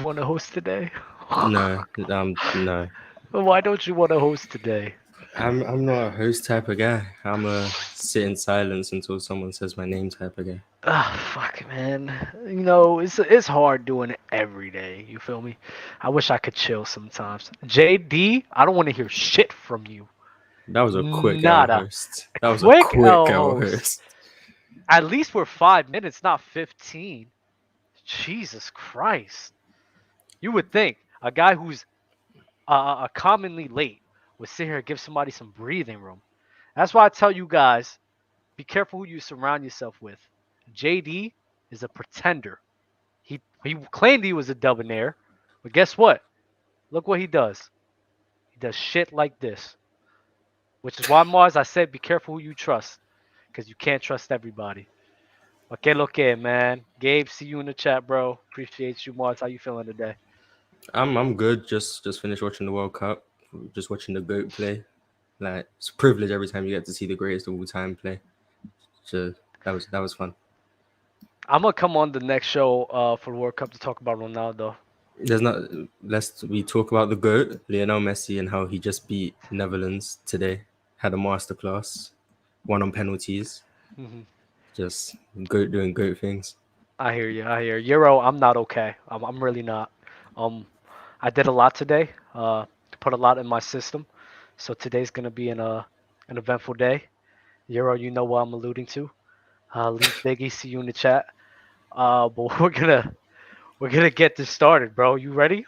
you want to host today? No, no. Why don't you want to host today? I'm not a host type of guy. I'm a sit in silence until someone says my name type of guy. Ah, fuck, man. You know, it's hard doing it every day. You feel me? I wish I could chill sometimes. JD, I don't want to hear shit from you. That was a quick L Nada. host. A That was a quick quick L L host. host. At least we're 5 minutes, not 15. Jesus Christ. You would think a guy who's commonly late would sit here and give somebody some breathing room. That's why I tell you guys, be careful who you surround yourself with. JD is a pretender. He claimed he was a debonair, but guess what? Look what he does. He does shit like this. Which is why, Mars, I said be careful who you trust. Because you can't trust everybody. Okay, lo que, man. Gabe, see you in the chat, bro. Appreciate you, Mars. How you feeling today? I'm good. Just finished watching the World Cup. Just watching the GOAT play. Like it's a privilege every time you get to see the greatest of all time play. So that was fun. I'm gonna come on the next show for the World Cup to talk about Ronaldo. There's not Lest we talk about the GOAT, Lionel Messi, and how he just beat Netherlands today. Had a masterclass, won on penalties. Mhm. Just GOAT doing GOAT things. I hear you. I hear you. Euro. I'm not okay. I'm really not. Um, I did a lot today. Put a lot in my system. So today's gonna be an eventful day. Euro, you know what I'm alluding to. Leaf Biggie, see you in the chat. But we're gonna get this started, bro. You ready?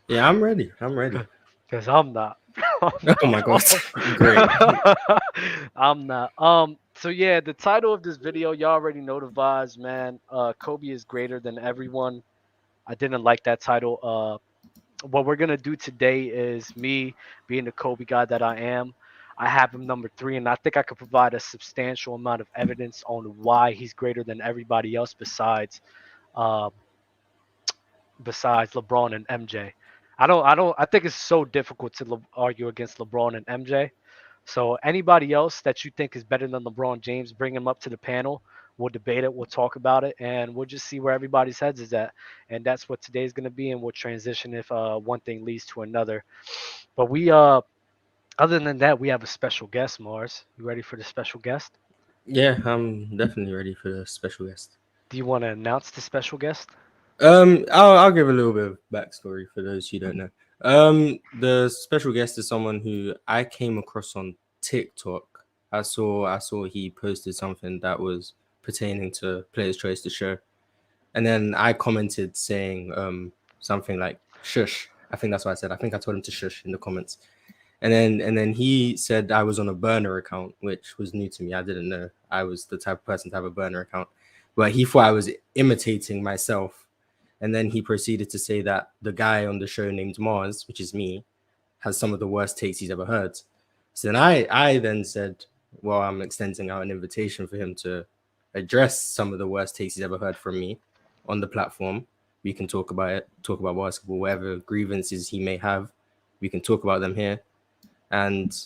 Yeah, I'm ready. I'm ready. Cause I'm not. Oh my god, great. I'm not. So yeah, the title of this video, y'all already know the vibes, man. Kobe is greater than everyone. I didn't like that title. What we're gonna do today is me being the Kobe guy that I am. I have him number three, and I think I could provide a substantial amount of evidence on why he's greater than everybody else uh, besides LeBron and MJ. I think it's so difficult to argue against LeBron and MJ. So anybody else that you think is better than LeBron James, bring him up to the panel. We'll debate it. We'll talk about it, and we'll just see where everybody's heads is at. And that's what today's gonna be. And we'll transition if one thing leads to another. But other than that, we have a special guest. Mars, you ready for the special guest? Yeah, I'm definitely ready for the special guest. Do you want to announce the special guest? I'll give a little bit of backstory for those who don't know. The special guest is someone who I came across on TikTok. I saw he posted something that was pertaining to Player's Choice the show, and then I commented saying something like "shush." I think that's what I said. I think I told him to shush in the comments, and then he said I was on a burner account, which was new to me. I didn't know I was the type of person to have a burner account, but he thought I was imitating myself. And then he proceeded to say that the guy on the show named Mars, which is me, has some of the worst takes he's ever heard. So then I then said, well, I'm extending out an invitation for him to address some of the worst takes he's ever heard from me on the platform. We can talk about it, talk about basketball, whatever grievances he may have. We can talk about them here. And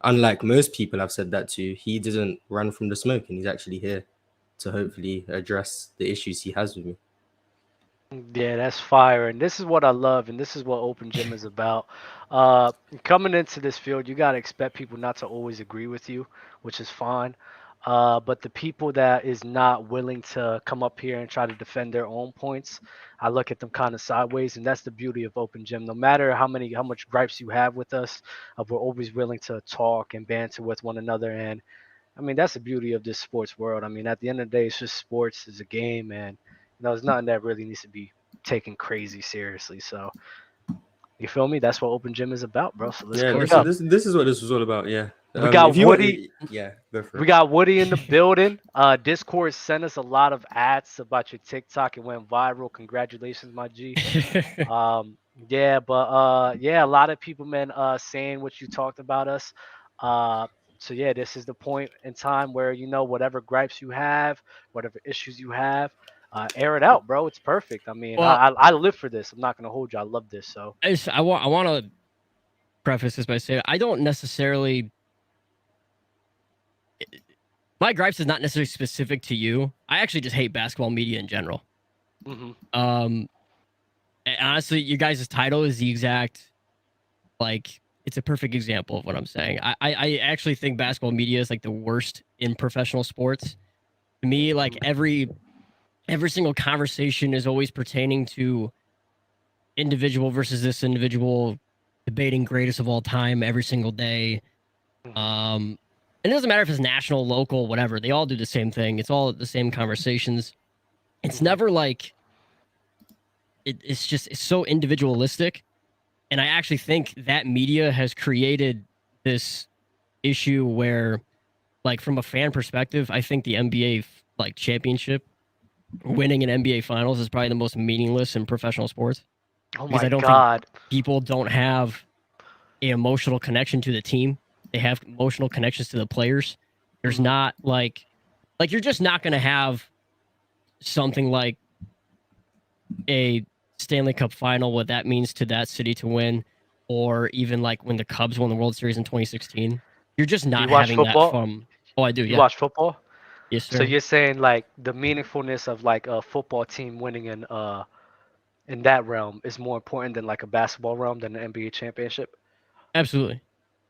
unlike most people I've said that to, he didn't run from the smoke, and he's actually here to hopefully address the issues he has with me. Yeah, that's fire, and this is what I love, and this is what Open Gym is about. Coming into this field, you gotta expect people not to always agree with you, which is fine. But the people that is not willing to come up here and try to defend their own points, I look at them kind of sideways, and that's the beauty of Open Gym. No matter how much gripes you have with us, we're always willing to talk and banter with one another, and I mean that's the beauty of this sports world. I mean, at the end of the day, it's just sports, it's a game, and it's nothing that really needs to be taken crazy seriously. So you feel me? That's what Open Gym is about, bro. So let's Yeah, kick it this is up. this is what this was all about. Yeah. We If got you want, Woody. yeah, go for We it. got Woody in the building. Discord sent us a lot of ads about your TikTok. It went viral. Congratulations, my G. Yeah, but yeah, a lot of people, man, saying what you talked about us. Uh, so yeah, this is the point in time where whatever gripes you have, whatever issues you have, air it out, bro. It's perfect. I mean, Well, I live for this. I'm not gonna hold you. I love this. So I want to preface this by saying I don't necessarily my gripes is not necessarily specific to you. I actually just hate basketball media in general. hmm Um, honestly, you guys' title is the exact, like, it's a perfect example of what I'm saying. I actually think basketball media is like the worst in professional sports. To me, like every single conversation is always pertaining to individual versus this individual, debating greatest of all time every single day. Mhm. Um, and it doesn't matter if it's national, local, whatever. They all do the same thing. It's all the same conversations. It's Mhm. never like it's so individualistic. And I actually think that media has created this issue where, like, from a fan perspective, I think the NBA like championship, winning an NBA finals is probably the most meaningless in professional sports Oh because my I don't think God. people don't have an emotional connection to the team. They have emotional connections to the players. There's Mhm. not like you're just not going to have something like a Stanley Cup final, what that means to that city to win, or even like when the Cubs won the World Series in 2016. You're just Do you not watch having that football? from. Oh, I do. You Yeah. watch football? Yes, So sir. you're saying like the meaningfulness of like a football team winning in that realm is more important than like a basketball realm than the NBA championship? Absolutely.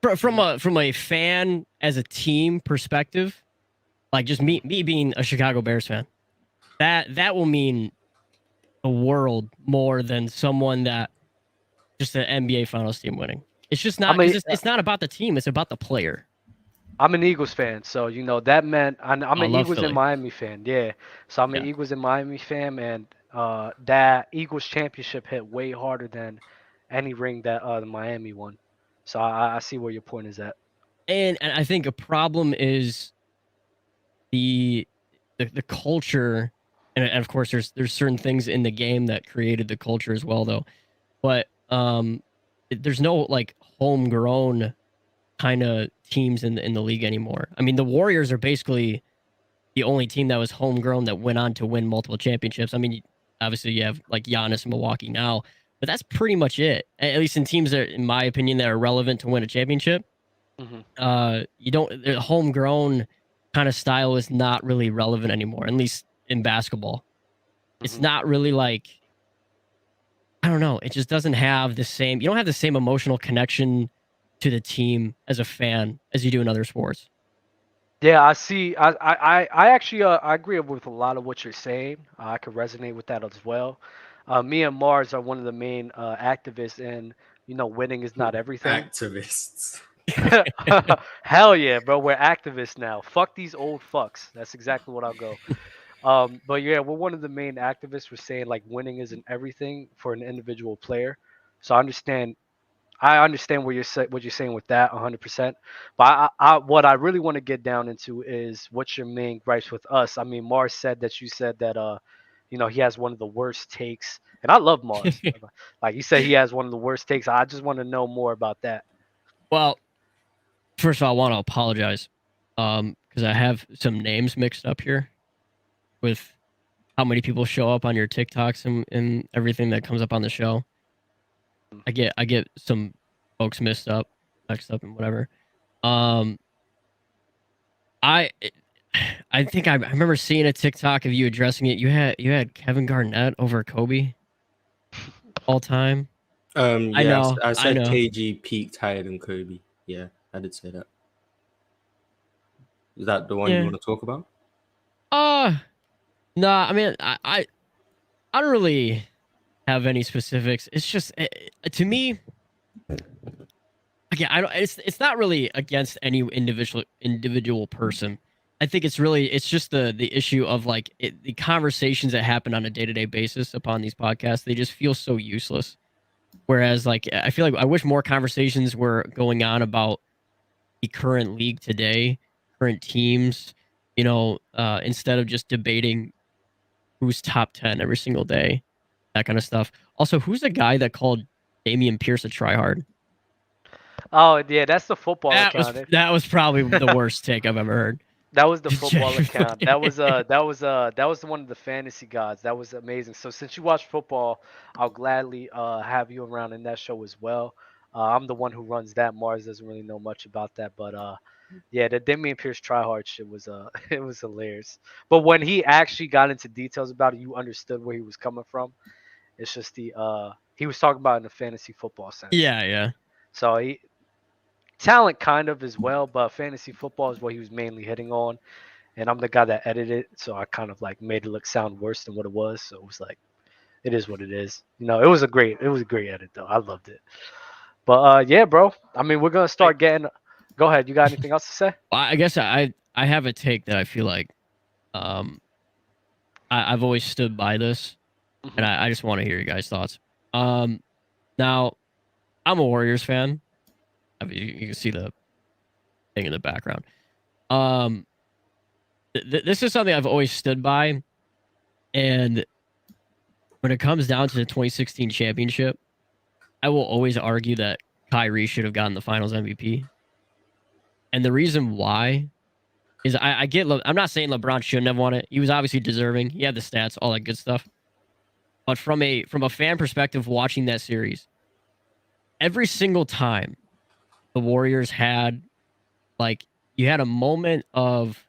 Mhm. From a fan as a team perspective, like just Mhm. me being a Chicago Bears fan, that will mean the world more than someone that just an NBA Finals team winning. It's just not I'm because a it's not about the team; it's about the player. I'm an Eagles fan, so you know that meant I'm I an love Eagles and Philly. Miami fan. Yeah, so I'm an Yeah. Eagles and Miami fan, and that Eagles championship hit way harder than any ring that the Miami won. So I see where your point is at. And I think a problem is the the culture, and of course there's certain things in the game that created the culture as well, though. But there's no like homegrown kind of teams in the league anymore. I mean, the Warriors are basically the only team that was homegrown that went on to win multiple championships. I mean, obviously you have like Giannis in Milwaukee now, but that's pretty much it. At least in teams that, in my opinion, that are relevant to win a championship. Hmm. You don't the homegrown kind of style is not really relevant anymore. At least in basketball, it's Hmm. not really like I don't know. It just doesn't have the same. You don't have the same emotional connection to the team as a fan as you do in other sports. Yeah, I see. I actually I agree with a lot of what you're saying. I could resonate with that as well. Me and Mars are one of the main activists in winning is not everything. Activists. Hell yeah, bro. We're activists now. Fuck these old fucks. That's exactly what I'll go. But yeah, we're one of the main activists. We're saying like winning isn't everything for an individual player. So I understand what you're saying with that 100%. But what I really want to get down into is what's your main gripes with us. I mean, Mars said that you said that he has one of the worst takes, and I love Mars. Like you said, he has one of the worst takes. I just want to know more about that. Well, first of all, I want to apologize because I have some names mixed up here with how many people show up on your TikToks and everything that comes up on the show. I get some folks mixed up and whatever. Um, I I think I remember seeing a TikTok of you addressing it. You had Kevin Garnett over Kobe all time. I Yeah, know, I I said know. KG peaked higher than Kobe. Yeah, I did say that. Is that the one you Yeah. want to talk about? Uh nah. I mean, I don't really have any specifics. It's just to me. Again, I don't. It's not really against any individual person. I think it's just the issue of like the conversations that happen on a day to day basis upon these podcasts. They just feel so useless. Whereas, like, I feel like I wish more conversations were going on about the current league today, current teams. Instead of just debating who's top 10 every single day, that kind of stuff. Also, who's the guy that called Damian Pierce a tryhard? Oh yeah, that's the football account. That was probably the worst take I've ever heard. That was the football account. Genuinely. That was one of the fantasy gods. That was amazing. So since you watch football, I'll gladly have you around in that show as well. I'm the one who runs that. Mars doesn't really know much about that, but yeah, the Damian Pierce tryhard shit was it was hilarious. But when he actually got into details about it, you understood where he was coming from. It's just he was talking about in the fantasy football sense. Yeah. So talent kind of as well, but fantasy football is what he was mainly hitting on. And I'm the guy that edited it, so I kind of like made it look sound worse than what it was. So it was like, it is what it is. It was a great edit though. I loved it. But yeah, bro. I mean, we're gonna start getting. Go ahead. You got anything else to say? I guess I have a take that I feel like I've always stood by this, and I just want to hear your guys' thoughts. Now I'm a Warriors fan. I mean, you can see the thing in the background. This is something I've always stood by, and when it comes down to the 2016 championship, I will always argue that Kyrie should have gotten the Finals MVP. And the reason why is I get. I'm not saying LeBron shouldn't have won it. He was obviously deserving. He had the stats, all that good stuff. But from a fan perspective, watching that series, every single time the Warriors had, like, you had a moment of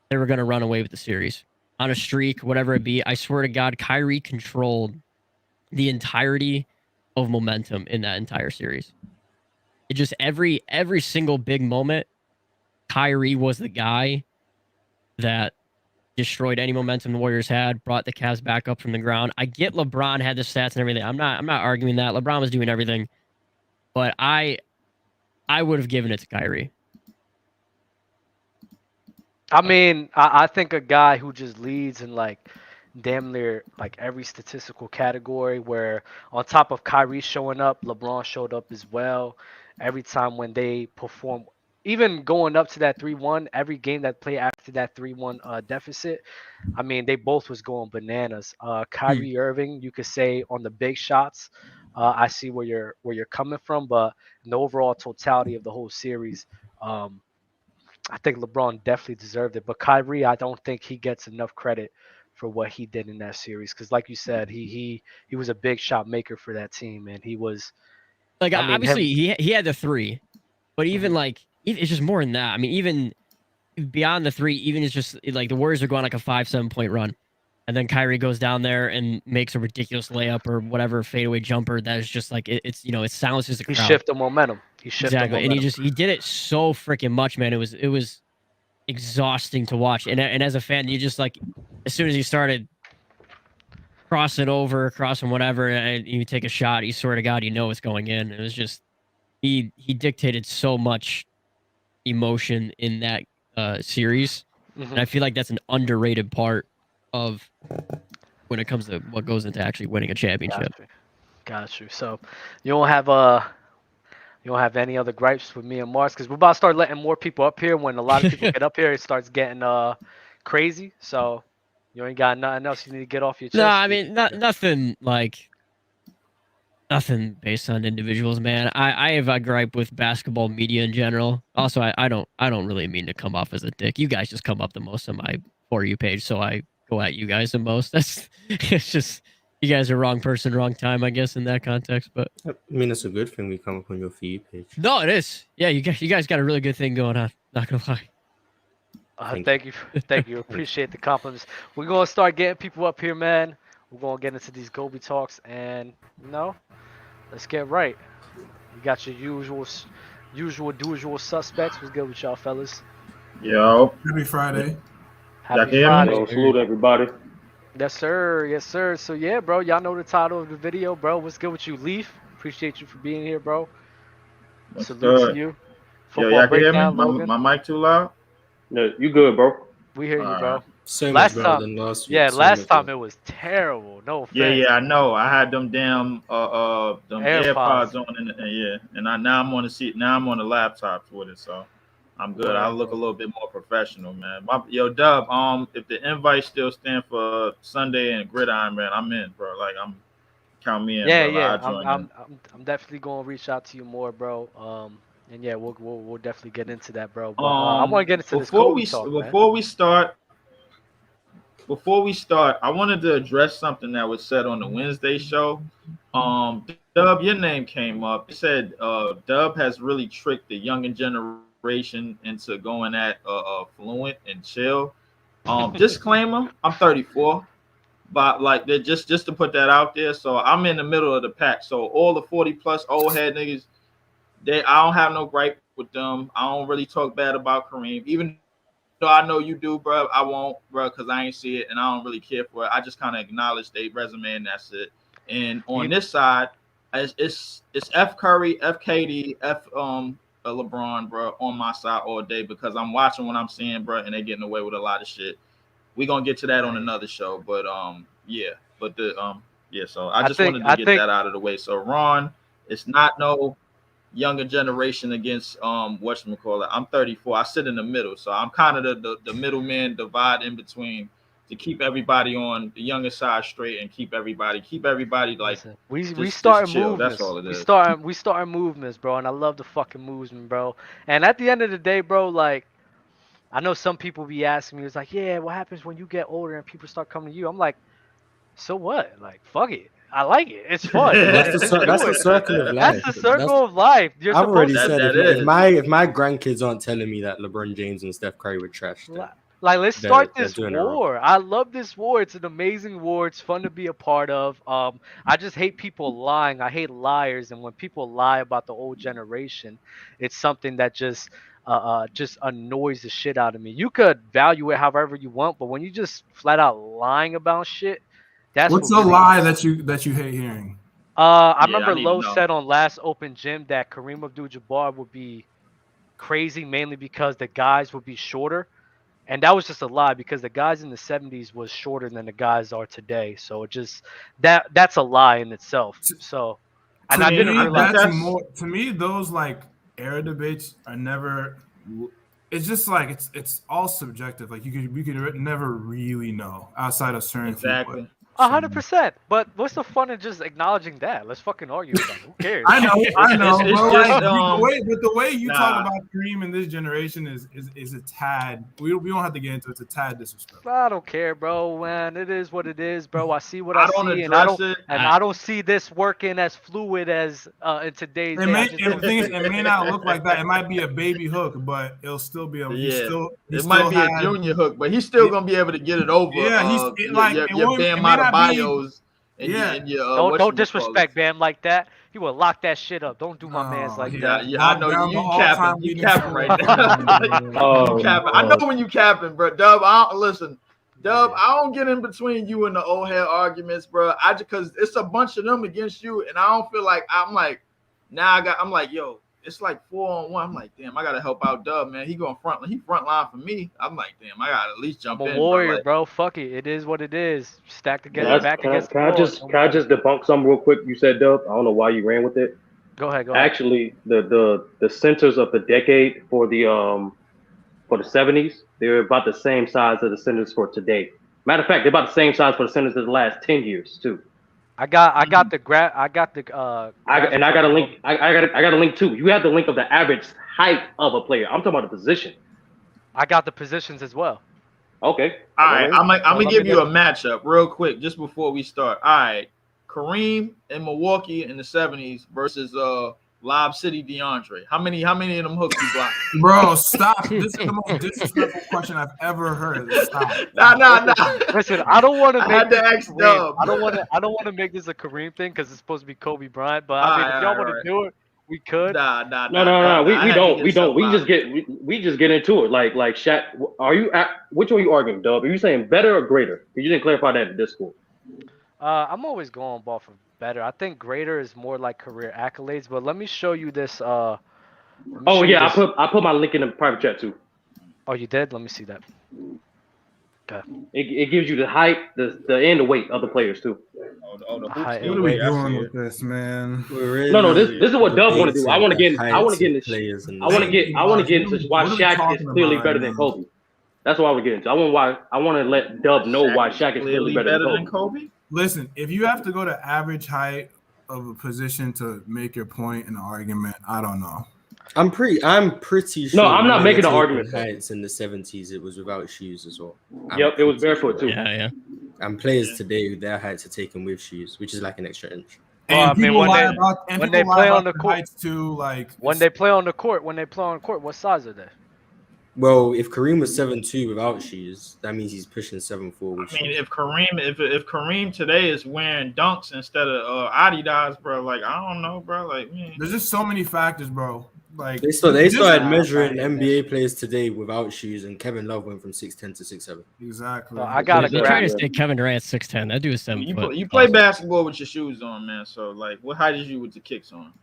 they were going to run away with the series on a streak, whatever it be. I swear to God, Kyrie controlled the entirety of momentum in that entire series. It just every single big moment, Kyrie was the guy that destroyed any momentum the Warriors had, brought the Cavs back up from the ground. I get LeBron had the stats and everything. I'm not arguing that. LeBron was doing everything. But I would have given it to Kyrie. I mean, I think a guy who just leads in like damn near like every statistical category, where on top of Kyrie showing up, LeBron showed up as well. Every time when they perform, even going up to that 3-1, every game that played after that 3-1 deficit, I mean, they both was going bananas. Kyrie Irving, you could say on the big shots, I see where you're coming from, but in the overall totality of the whole series, I think LeBron definitely deserved it. But Kyrie, I don't think he gets enough credit for what he did in that series, because like you said, he was a big shot maker for that team, and he was like, I mean, obviously he had the three, but even like it's just more than that. I mean, even beyond the three, even it's just like the Warriors are going like a 5-7 point run, and then Kyrie goes down there and makes a ridiculous layup or whatever fadeaway jumper that is just like it's it silences the crowd. He shifted momentum. Exactly, and he did it so freaking much, man. It was exhausting to watch, and as a fan, you just like as soon as he started crossing whatever, and you take a shot, you swear to God, it's going in. It was just he dictated so much emotion in that series, and I feel like that's an underrated part of when it comes to what goes into actually winning a championship. Got you. So you don't have any other gripes with me and Mars, because we're about to start letting more people up here. When a lot of people get up here, it starts getting crazy. So you ain't got nothing else you need to get off your chest? No, I mean nothing based on individuals, man. I have a gripe with basketball media in general. Also, I don't really mean to come off as a dick. You guys just come up the most on my For You page, so I go at you guys the most. It's just you guys are wrong person, wrong time, I guess, in that context. But I mean, it's a good thing we come up on your feed page. No, it is. Yeah, you guys got a really good thing going on. Not gonna lie. Thank you. Appreciate the compliments. We're gonna start getting people up here, man. We're gonna get into these Gobi talks, and let's get right. You got your usual suspects. What's good with y'all, fellas? Yo. Happy Friday. Happy Friday. Yo, salute everybody. Yes, sir. Yes, sir. So yeah, bro, y'all know the title of the video, bro. What's good with you, Leaf? Appreciate you for being here, bro. What's Salute good? to you. Yo, Football y'all can hear me? breakdown, Logan. My mic too loud? No, you good, bro. We hear you, bro. So Last much better time- than last week. Yeah, so last much time better. it was terrible. No offense. Yeah, I know. I had them damn them AirPods. AirPods on, and now I'm on the seat. Now I'm on the laptops with it, so I'm good. I look a little bit more professional, man. Yo, Dub, if the invite still stand for Sunday and Gridiron, man, I'm in, bro. Like count me in. Yeah, bro. yeah. I'll join I'm definitely gonna reach out to you more, bro. And yeah, we'll definitely get into that, bro. But I want to get into this Kobe talk, man. Before we start, I wanted to address something that was said on the Wednesday show. Dub, your name came up. It said Dub has really tricked the younger generation into going at fluent and chill. Disclaimer: I'm 34. But like they just to put that out there. So I'm in the middle of the pack. So all the 40 plus old head niggas, I don't have no gripe with them. I don't really talk bad about Kareem, even though I know you do, bro. I won't, bro, because I ain't see it and I don't really care for it. I just kind of acknowledge their resume and that's it. And on this side, it's F Curry, F KD, F LeBron, bro, on my side all day because I'm watching what I'm seeing, bro, and they getting away with a lot of shit. We gonna get to that on another show, but yeah, but the yeah. So I just wanted to get that out of the way. So Ron, it's not no younger generation against whatchamacallit. I'm 34. I sit in the middle, so I'm kind of the middleman, divide in between to keep everybody on the younger side straight and keep everybody like. Listen, we starting movements. That's all it is. We starting movements, bro, and I love the fucking movement, bro. And at the end of the day, bro, like I know some people be asking me, it's like, yeah, what happens when you get older and people start coming to you? I'm like, so what? Like, fuck it. I like it. It's fun. That's the circle of life. That's the circle of life. I've already said if my grandkids aren't telling me that LeBron James and Steph Curry were trash, like let's start this war. I love this war. It's an amazing war. It's fun to be a part of. I just hate people lying. I hate liars, and when people lie about the old generation, it's something that just annoys the shit out of me. You could value it however you want, but when you just flat out lying about shit, that's what's a lie that you hate hearing. I remember Lowe said on last Open Gym that Kareem Abdul-Jabbar would be crazy mainly because the guys would be shorter, and that was just a lie because the guys in the 70s was shorter than the guys are today. So it just that's a lie in itself. So and I didn't realize that's more to me. Those like era debates are never. It's just like it's all subjective. Like we could never really know outside of certain people. 100%. But what's the fun in just acknowledging that? Let's fucking argue about it. Who cares? I know. The way you talk about Kareem in this generation is a tad. We don't have to get into it. It's a tad disrespectful. I don't care, bro. Man, it is what it is, bro. I see what I see, and I don't see this working as fluid as in today's. The thing is, it may not look like that. It might be a baby hook, but it'll still be a. It might be a junior hook, but he's still gonna be able to get it over. Yeah, your Bam Adebayos. Don't disrespect Bam like that. He will lock that shit up. Don't do my man's like that. Yeah, I know you capping right now. You capping. I know when you capping, bro. Dub, Dub, I don't get in between you and the old head arguments, bro. Because it's a bunch of them against you, and I don't feel like I'm like, yo. It's like 4-on-1. I'm like, damn, I gotta help out Dub, man. He front line for me. I'm like, damn, I gotta at least jump in. Warrior, bro. Fuck it. It is what it is. Stack together, back against. Can I just debunk something real quick? You said Dub. I don't know why you ran with it. Go ahead. Actually, the centers of the decade for the 70s, they're about the same size as the centers for today. Matter of fact, they're about the same size for the centers of the last 10 years too. I got the I got a link. I got a link too. You have the link of the average height of a player. I'm talking about the position. I got the positions as well. Okay. All right. I'm gonna give you a matchup real quick just before we start. All right. Kareem in Milwaukee in the 70s versus Lob City DeAndre. How many of them hooks you blocked? Bro, stop. This is the most disrespectful question I've ever heard. Stop. Nah. Listen, I don't want to make Dub. I don't want to make this a Kareem thing because it's supposed to be Kobe Bryant. But I mean, if y'all want to do it, we could. No. We don't. We just get into it. Like Shaq. Which one are you arguing, Dub? Are you saying better or greater? You didn't clarify that in this school. I'm always going ball for better. I think greater is more like career accolades. But let me show you this. I put my link in the private chat too. Oh, you did? Let me see that. Okay. It gives you the height, the and the weight of the players too. What are we doing with this, man? No. This is what Dub want to do. I want to get into players. I want to get into why Shaq is clearly better than Kobe. That's what I want to get into. I want to let Dub know why Shaq is clearly better than Kobe. Listen, if you have to go to average height of a position to make your point in an argument, I don't know. I'm pretty sure. No, I'm not making an argument. Heights in the 70s, it was without shoes as well. It was barefoot too. Yeah. And players today, their heights are taken with shoes, which is like an extra inch. And when they play on the court, what size are they? Well, if Kareem was 7'2" without shoes, that means he's pushing 7'4" with I mean, shoes. if Kareem today is wearing dunks instead of Adidas, bro, like I don't know, bro. Like, man. There's just so many factors, bro. Like They started measuring NBA players today without shoes, and Kevin Love went from 6'10" to 6'7". Exactly. So I got They're trying to say Kevin Durant's 6'10". That dude is 7 foot. You play basketball with your shoes on, man. So like, what height is you with the kicks on?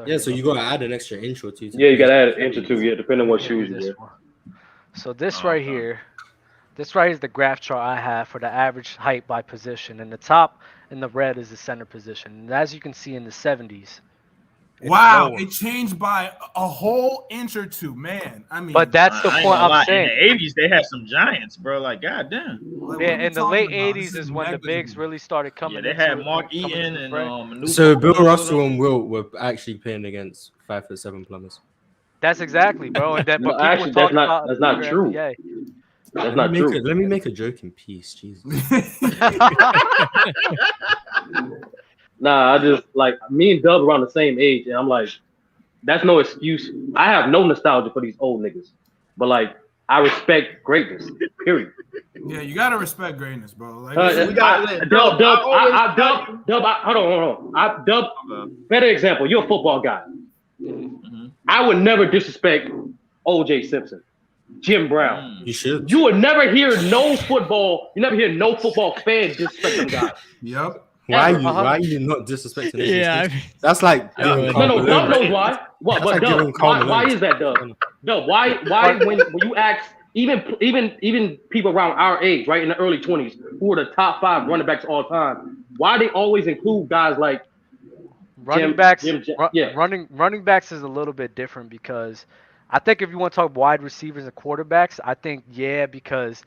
Yeah, so you gotta add an extra inch or two. Yeah, you gotta add an inch or two. Yeah, depending on what shoes you wear. So this right here is the graph chart I have for the average height by position, and the top in the red is the center position. And as you can see in the 70s. Wow, it changed by a whole inch or two, man. I mean, but that's the point I'm saying. In the 80s, they had some giants, bro. Like, goddamn. Yeah, in the late 80s is when the bigs really started coming. Yeah, they had Mark Eaton and so Bill Russell and Wilt were actually playing against 5'7" plumbers. That's exactly, bro. And then, but actually, that's not true. NBA. That's not true. Let me make a joke in peace, Jesus. Nah, I just like me and Dub around the same age, and I'm like, that's no excuse. I have no nostalgia for these old niggas, but like, I respect greatness. Period. Yeah, you gotta respect greatness, bro. Like, Dub. Hold on. Dub. Better example. You're a football guy. Mm-hmm. I would never disrespect O.J. Simpson, Jim Brown. You should. You would never hear no football. You never hear no football fan disrespect them guys. Yep. Why are you not disrespecting it? Yeah, that's like no. Dub knows why. What? But Dub, why is that, Dub? Dub, why? When you ask even people around our age, right in the early 20s, who are the top 5 running backs all time, why they always include guys like running backs? Running backs is a little bit different because I think if you want to talk wide receivers and quarterbacks, I think because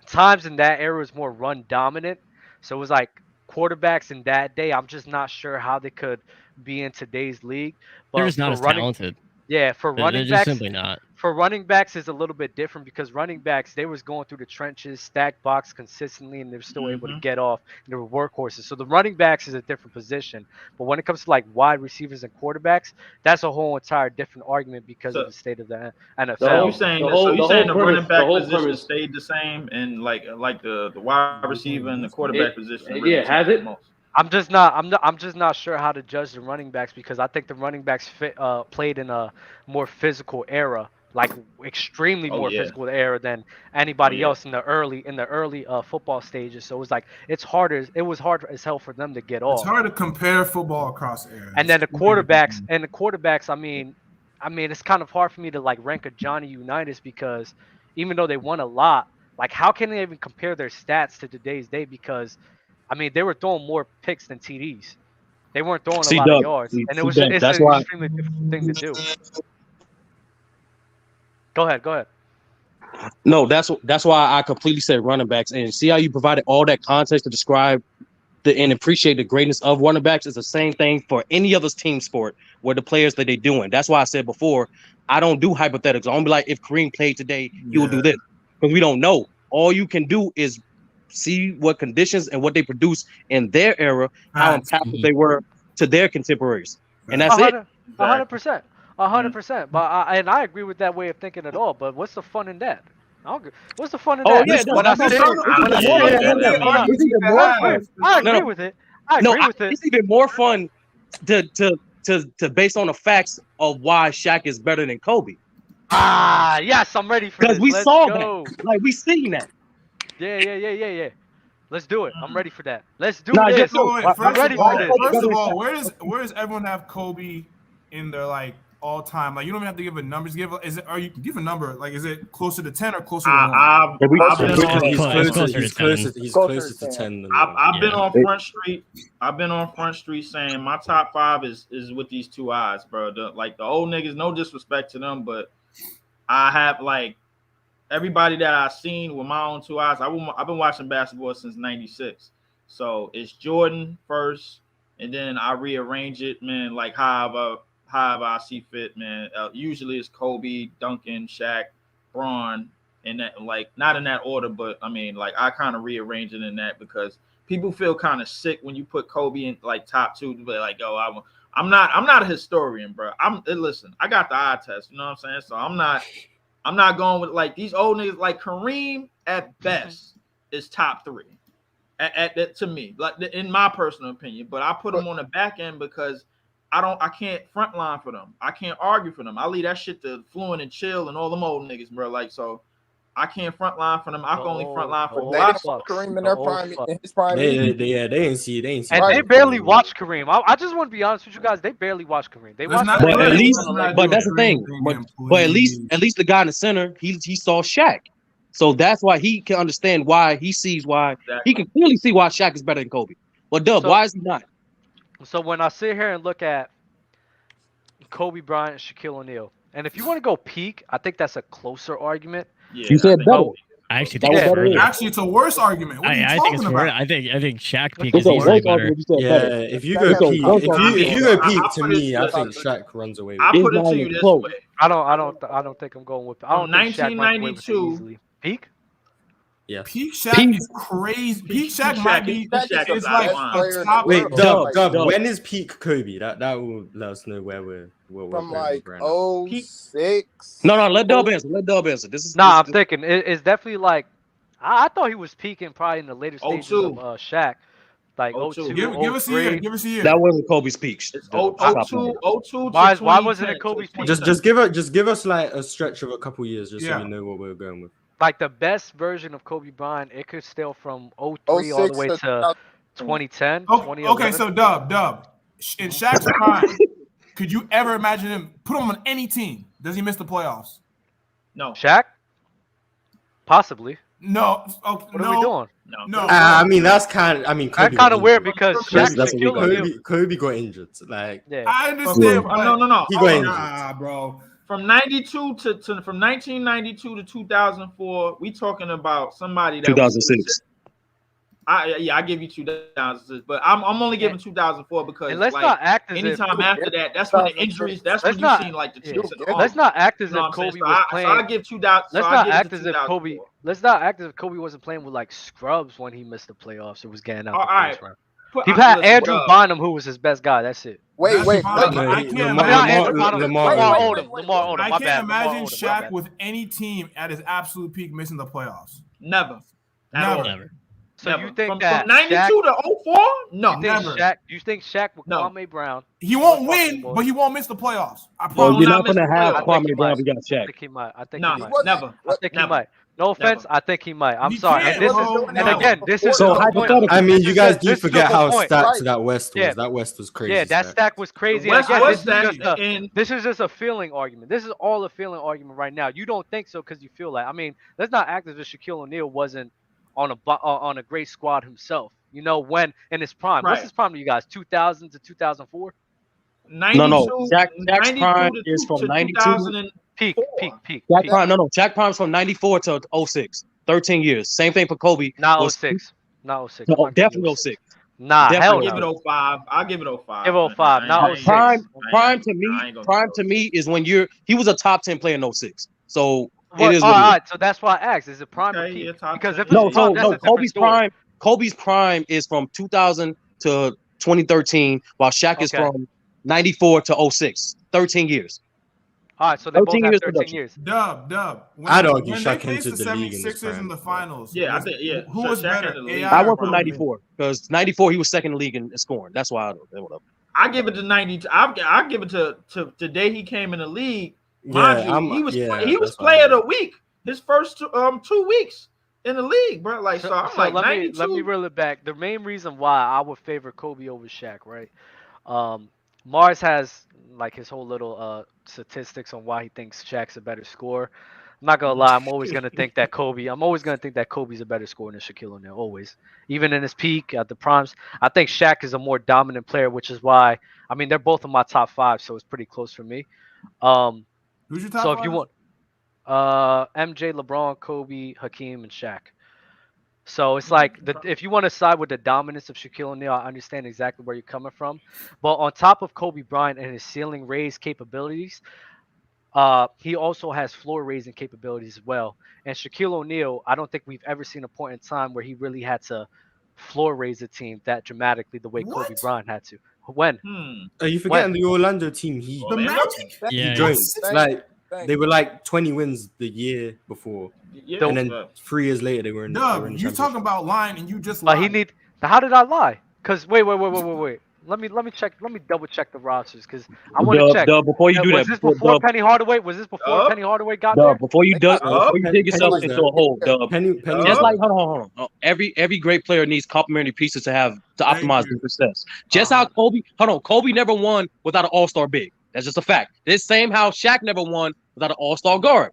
times in that era was more run dominant, so it was like. Quarterbacks in that day, I'm just not sure how they could be in today's league. But they're just not as talented. Yeah, for running they're backs, simply not. For running backs is a little bit different because running backs, they was going through the trenches, stack box consistently, and they were still able to get off. And they were workhorses. So the running backs is a different position. But when it comes to like wide receivers and quarterbacks, that's a whole entire different argument because of the state of the NFL. So you're saying the running back position stayed the same, and like the wide receiver and the quarterback position. Yeah, has it? I'm just not sure how to judge the running backs because I think the running backs played in a more physical era, like extremely more physical era than anybody else in the early football stages. So it was like it was hard as hell for them to get off. It's hard to compare football across eras. And then the quarterbacks, I mean it's kind of hard for me to like rank a Johnny Unitas because even though they won a lot, like how can they even compare their stats to today's day because I mean, they were throwing more picks than TDs. They weren't throwing a lot of yards, and it's an extremely difficult thing to do. Go ahead. No, that's why I completely said running backs, and see how you provided all that context to describe and appreciate the greatness of running backs is the same thing for any other team sport where the players that they're doing. That's why I said before, I don't do hypotheticals. I don't be like, if Kareem played today, he would do this because we don't know. All you can do is see what conditions and what they produce in their era, how impactful they were to their contemporaries, and that's 100%. But I agree with that way of thinking at all. But what's the fun in that? What's the fun in that? I agree with it. It's even more fun to base on the facts of why Shaq is better than Kobe. Yes, I'm ready for this. Because we saw that. Like we seen that. Yeah. Let's do it. I'm ready for that. Let's do this. I'm ready for this. First of all, where does everyone have Kobe in their like all time? Like you don't even have to give a number. You give a number? Like is it closer to 10 or closer to 1? He's closer to 10. I've been on Front Street. I've been on Front Street saying my top 5 is with these two eyes, bro. The old niggas. No disrespect to them, but I have like. Everybody that I've seen with my own two eyes, I've been watching basketball since '96. So it's Jordan first, and then I rearrange it, man, like how I see fit, man. Usually it's Kobe, Duncan, Shaq, Braun, and that like not in that order, but I mean like I kind of rearrange it in that because people feel kind of sick when you put Kobe in like top 2. But like, oh, I'm not a historian, bro. Listen, I got the eye test, you know what I'm saying? So I'm not I'm not going with like these old niggas. Like Kareem at best is top 3. At to me, like in my personal opinion. But I put them on the back end because I can't front line for them. I can't argue for them. I leave that shit to Fluent and Chill and all them old niggas, bro. Like so. I can't front line for them. I can only front line for Kareem in their prime, in his prime. They ain't see. And they barely watch Kareem. I just want to be honest with you guys. They barely watch Kareem. They watch. But at least, but that's the thing. But at least the guy in the center, he saw Shaq, so that's why he can understand why he sees why he can clearly see why Shaq is better than Kobe. Well, Dub, why is he not? So when I sit here and look at Kobe Bryant and Shaquille O'Neal, and if you want to go peak, I think that's a closer argument. Yeah, you said better. I actually think actually it's a worse argument. What are you talking about? I think Shaq peak is easily better. Yeah, if you go peak, if you go peak, to me, I think Shaq runs away with it. I put it to you this way. I don't think I'm going with. I don't think Shaq runs away with it easily. Peak. Yeah. Peak Shaq is crazy. Peak Shaq might be. It's like a top. Wait, Dub. When is peak Kobe? That will let us know where we're from like 06. No, let Dub answer. This is I'm thinking it's definitely like I thought he was peaking probably in the later stages of Shaq. Like 02. Give us a year. Give us a year. That wasn't Kobe's peak. It's 02. Why wasn't it Kobe's peak? Just give us like a stretch of a couple years, just so we know what we're going with. Like the best version of Kobe Bryant, it could still from 03 all the way to 2010. Okay, so Dub, in Shaq's prime, could you ever imagine him put him on any team? Does he miss the playoffs? No. Shaq? Possibly. No. What are we doing? No. I mean, that's kind of weird because Kobe got injured. Like, I understand. No. He got injured. Bro. From 92 from 1992 to 2004, we talking about somebody that 2006. I give you 2006, but I'm only giving 2004 because let's not act as anytime after that, that's when the injuries. That's when you seen like the chips. Let's not act as if Kobe was playing. So I give 2000. Let's not act as if Kobe. Let's not act as if Kobe wasn't playing with like scrubs when he missed the playoffs. It was getting out. All right. He had Andrew Bynum, who was his best guy. That's it. Wait. I can't imagine Shaq with any team at his absolute peak missing the playoffs. Never. So never. You think from that 92 to 04? No, never. You think Shaq with Kwame Brown? He won't win, but he won't miss the playoffs. You're not going to have Kwame Brown. We got Shaq. I think he might. I think he might. No offense, I think he might. I'm sorry. This is so hypothetical. I mean, you guys do forget how stacked that West was. That West was crazy. Yeah, that stack was crazy. This is just a feeling argument. This is all a feeling argument right now. You don't think so because you feel like. I mean, let's not act as if Shaquille O'Neal wasn't on a great squad himself. You know, when in his prime. What's his prime to you guys? 2000 to 2004? No. Shaq's prime is from 92. Peak. Shaq prime's from 94 to 06. 13 years. Same thing for Kobe. Not 06. Not 06. No, definitely 06. Nah, hell give it 05. I'll give it 05. Give 05. Not 06. Prime to me is when he was a top 10 player in 06. So it is. All right. So that's why I asked. Is it prime or peak? Because if Kobe's prime is from 2000 to 2013, while Shaq is from 94 to 06. 13 years. All right, so they both have 13 years. Dub. I'd argue Shaq entered the league in this in the finals. Yeah, I think. Yeah, who was better? I went from 94 because 94 he was second in the league in scoring. That's why I give it to 90. I give it to the day he came in the league. He was player of the week. His first 2 weeks in the league, bro. Like so I'm like 92. Let me reel it back. The main reason why I would favor Kobe over Shaq, right? Mars has like his whole little statistics on why he thinks Shaq's a better scorer. I'm not gonna lie, I'm always gonna think that Kobe's a better scorer than Shaquille O'Neal, always. Even in his peak at the primes. I think Shaq is a more dominant player, which is why they're both in my top 5, so it's pretty close for me. Who's your top 5? So if you want MJ, LeBron, Kobe, Hakeem, and Shaq. So it's like if you want to side with the dominance of Shaquille O'Neal, I understand exactly where you're coming from. But on top of Kobe Bryant and his ceiling raise capabilities, he also has floor raising capabilities as well. And Shaquille O'Neal, I don't think we've ever seen a point in time where he really had to floor raise a team that dramatically the way Kobe Bryant had to. When? Are you forgetting the Orlando team? The Magic? Yeah. He joined. Like They were like 20 wins the year before, and then 3 years later they were in. Dub, you talking about lying and you just lied. How did I lie? Because wait. Let me check. Let me double check the rosters because I want to check. Dub, before you do was that, this before Penny Hardaway? Was this before Penny Hardaway got there? Before you dig yourself into a hole, Dub. Just like hold on. Every great player needs complementary pieces to optimize their success. Just how Kobe never won without an all-star big. That's just a fact. This same how Shaq never won without an all-star guard.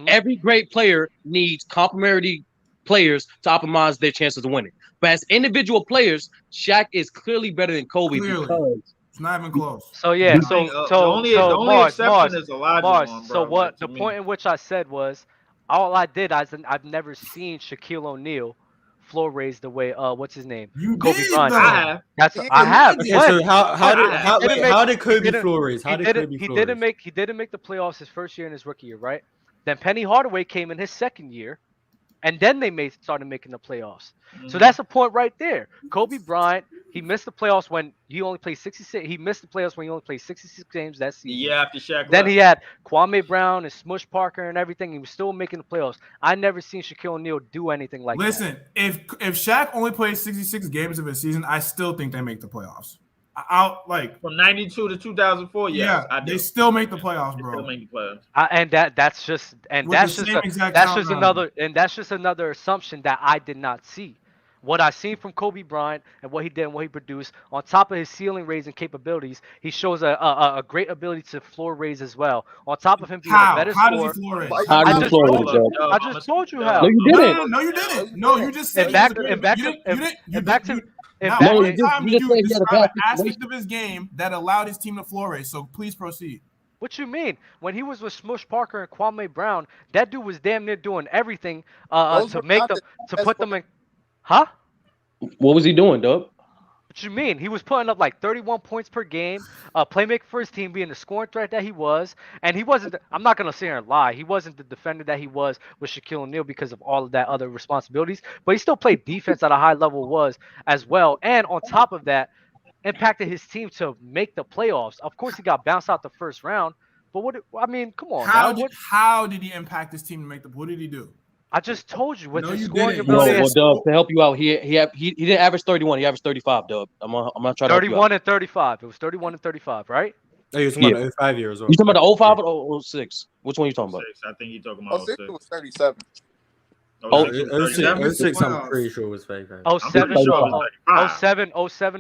Every great player needs complementary players to optimize their chances of winning. But as individual players, Shaq is clearly better than Kobe because it's not even close. So yeah, the only exception is Elijah. So what the point in which I said was, all I did I've never seen Shaquille O'Neal floor raise the way what's his name? Kobe Bryant. I have. Okay, so how did Kobe floor raise? He didn't make the playoffs his first year and his rookie year, right? Then Penny Hardaway came in his second year. And then they started making the playoffs. So that's a point right there. Kobe Bryant, he missed the playoffs when he only played 66. He missed the playoffs when he only played 66 games that season. Yeah, after Shaq. Then he had Kwame Brown and Smush Parker and everything. He was still making the playoffs. I never seen Shaquille O'Neal do anything like that. Listen, if Shaq only plays 66 games of a season, I still think they make the playoffs. Out like from 92 to 2004, yes, they still make the playoffs, bro. They still make the playoffs. And that's just another assumption that I did not see. What I seen from Kobe Bryant and what he did and what he produced, on top of his ceiling raising capabilities, he shows a great ability to floor raise as well. On top of him being a better scorer. Does he floor raise? I just told you how. No, you didn't. No, you didn't. No, you just said back to now, one time did you describe an aspect of his game that allowed his team to floor race? So please proceed. What you mean? When he was with Smush Parker and Kwame Brown, that dude was damn near doing everything to put them in. Huh? What was he doing, Dub? What you mean? He was putting up like 31 points per game, playmaker for his team, being the scoring threat that he was, and he wasn't. I'm not gonna sit here and lie. He wasn't the defender that he was with Shaquille O'Neal because of all of that other responsibilities. But he still played defense at a high level as well, and on top of that, impacted his team to make the playoffs. Of course, he got bounced out the first round, but come on. How did he impact his team to make the? What did he do? I just told you with his scoring ability. Well, Dub, to help you out, he didn't average 31. He averaged 35, Dub. I'm not trying to 31 and 35. It was 31 and 35, right? Oh, you're talking about the 05 year as well. You talking about the 05 or 06? Which one are you talking about? I think you're talking about 06. It was 37. 06, I'm pretty sure it was 35. 07,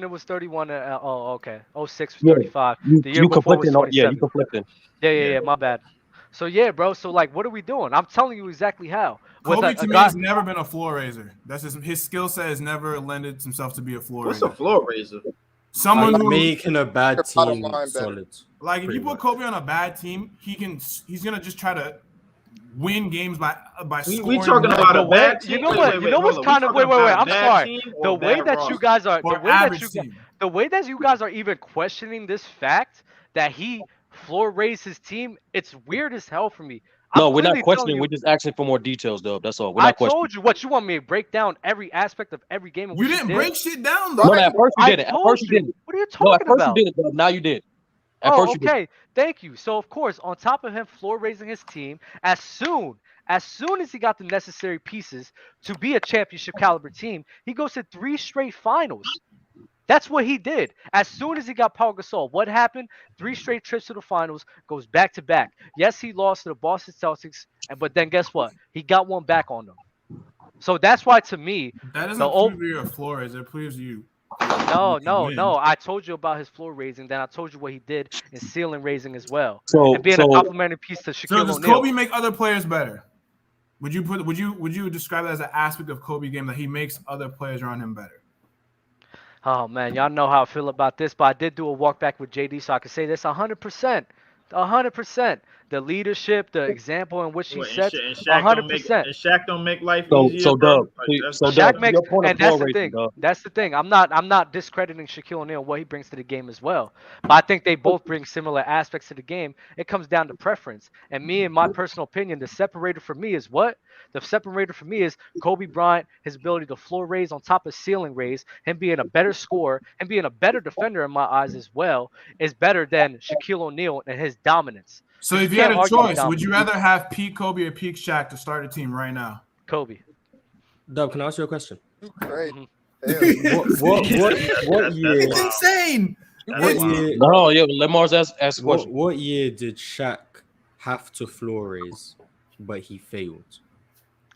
it was 31. Okay. 06 was 35. The year before was 27. Yeah, you conflicting. Yeah, my bad. So, yeah, bro. So, like, what are we doing? I'm telling you exactly how. Kobe, to me, has never been a floor raiser. That's just his skill set has never lended himself to be a floor raiser. What's a floor raiser? Someone who's making a bad team solid. Like, if you put Kobe on a bad team, he's gonna just try to win games by scoring. We talking about a bad team. You know what? You know what's kind of wait. I'm sorry. The way that you guys are, the way that you guys are even questioning this fact that he floor raised his team, it's weird as hell for me. No, we're not questioning. We're just asking for more details, Dub. That's all. We're not questioning. I told you what you want me to break down every aspect of every game. You didn't break shit down, though. No, at first you did it. At first you didn't. What are you talking about? At first you did it, Dub. Now you did. Okay. Thank you. So of course, on top of him floor raising his team, as soon as he got the necessary pieces to be a championship caliber team, he goes to 3 straight finals. That's what he did. As soon as he got Pau Gasol, what happened? 3 straight trips to the finals, goes back to back. Yes, he lost to the Boston Celtics, but then guess what? He got one back on them. So that's why, to me, that doesn't prove you're a floor raiser. It proves you. No. I told you about his floor raising. Then I told you what he did in ceiling raising as well. And being a complimentary piece to Shaquille O'Neal. So does Kobe make other players better? Would you describe that as an aspect of Kobe's game that he makes other players around him better? Oh, man, y'all know how I feel about this, but I did do a walk back with JD, so I can say this 100%. 100%. The leadership, the example in which he sets, 100%. And Shaq don't make life easier. So Doug, Shaq makes, and that's the thing. That's the thing. I'm not discrediting Shaquille O'Neal, what he brings to the game as well. But I think they both bring similar aspects to the game. It comes down to preference. And me, in my personal opinion, the separator for me is what? The separator for me is Kobe Bryant, his ability to floor raise on top of ceiling raise, him being a better scorer, and being a better defender in my eyes as well, is better than Shaquille O'Neal and his dominance. So if you had a choice, would you rather have peak Kobe or peak Shaq to start a team right now? Kobe. Dub, can I ask you a question? Great. What year? It's insane. What year? No, yeah. Let Mars ask a question. What year did Shaq have to floor raise, but he failed?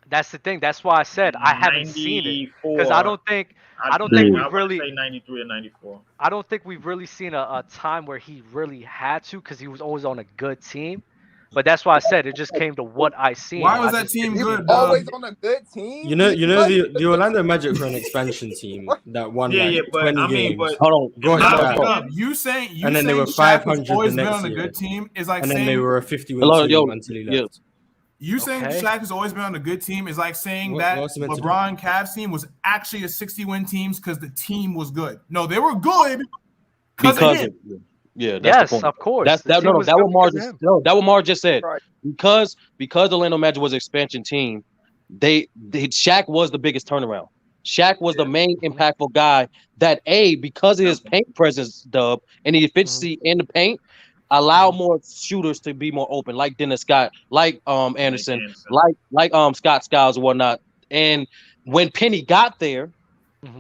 That's the thing. That's why I said I haven't seen it because I don't think we've really say 93 or 94. I don't think we've really seen a time where he really had to because he was always on a good team. But that's why I said it just came to what I seen. Why was that team good? Always on a good team. You know the Orlando Magic were an expansion team that won 20 games. Hold on. You saying and then they were 500 always the been next on a year. good team is like and saying then they were a 50-win team until he left. You saying Shaq has always been on a good team is like saying that LeBron Cavs team was actually a 60-win team because the team was good. No, they were good because of him. Yeah, that's the point. Of course. That what Mar just said. Right. Because the Orlando Magic was an expansion team, Shaq was the biggest turnaround. Shaq was the main impactful guy that because of his paint presence, Dub, and the efficiency in the paint, allow more shooters to be more open, like Dennis Scott, like Anderson, like Scott Skiles and whatnot. And when Penny got there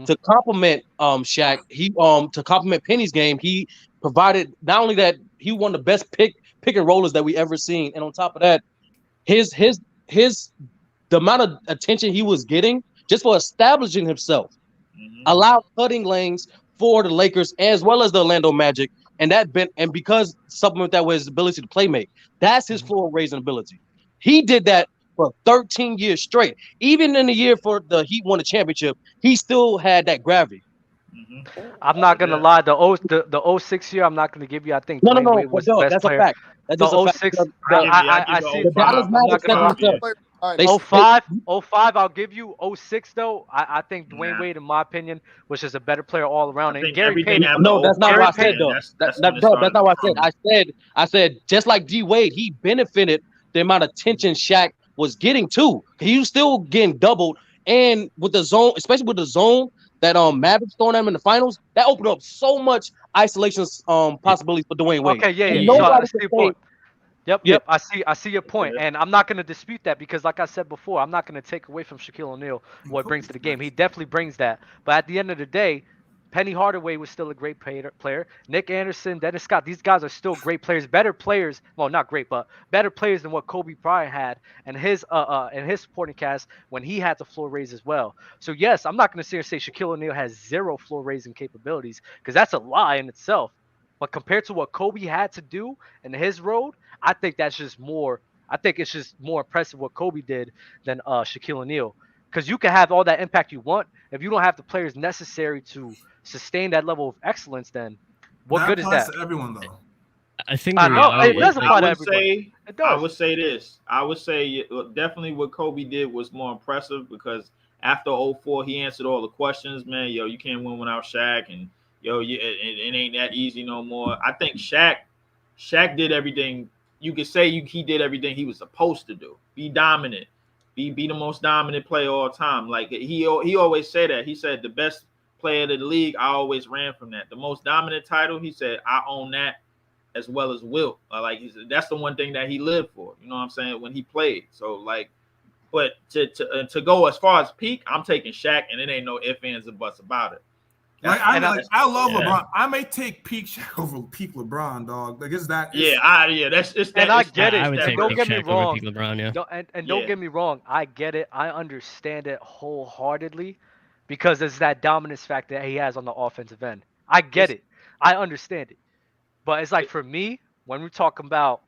to complement Shaq, he to complement Penny's game, he provided not only that he won the best pick and rollers that we ever seen, and on top of that, the amount of attention he was getting just for establishing himself allowed cutting lanes for the Lakers as well as the Orlando Magic, and because supplement that with his ability to play make, that's his floor raising ability. He did that for 13 years straight. Even in the year for the Heat won the championship, he still had that gravity. I'm not gonna lie. The 06 year, I'm not gonna give you. I think Dwayne Wade was the best that's player. A fact. That's the 06. I see. The Dallas Mavericks said 05, I'll give you. 06 though, I think Dwayne Wade, in my opinion, was just a better player all around. And Gary Payton. No, that's not what I said though. That's not what I said. I said just like D Wade, he benefited the amount of attention Shaq was getting too. He was still getting doubled, and with the zone, especially with the zone that Mavericks throwing them in the finals, that opened up so much isolation possibilities for Dwayne Wade. Okay, yeah. So I see your point. Yep. I see your point, and I'm not going to dispute that because, like I said before, I'm not going to take away from Shaquille O'Neal what he brings to the game. He definitely brings that. But at the end of the day, Penny Hardaway was still a great player. Nick Anderson, Dennis Scott, these guys are still great players, better players. Well, not great, but better players than what Kobe Bryant had and his supporting cast when he had the floor raise as well. So yes, I'm not going to sit here and say Shaquille O'Neal has zero floor raising capabilities because that's a lie in itself. But compared to what Kobe had to do in his road, I think that's just more. I think it's just more impressive what Kobe did than Shaquille O'Neal. Because you can have all that impact you want if you don't have the players necessary to sustain that level of excellence. Then what good is that? To everyone though. I think it does apply to everybody. I would say this. I would say definitely what Kobe did was more impressive because after 04, he answered all the questions. Man, you can't win without Shaq, and it ain't that easy no more. I think Shaq did everything. You could say he did everything he was supposed to do. Be dominant. Be the most dominant player all time. Like he always said that. He said the best player of the league, I always ran from that. The most dominant title, he said, I own that as well as Wilt. Like he said, that's the one thing that he lived for. You know what I'm saying? When he played. So like, but to go as far as peak, I'm taking Shaq, and it ain't no ifs, ands, or buts about it. I love LeBron. I may take peak Shaq over peak LeBron, dog. Like, is that? I get it. Don't get me wrong. LeBron, don't get me wrong. I get it. I understand it wholeheartedly because it's that dominance factor that he has on the offensive end. I get it. I understand it. But it's like for me, when we're talking about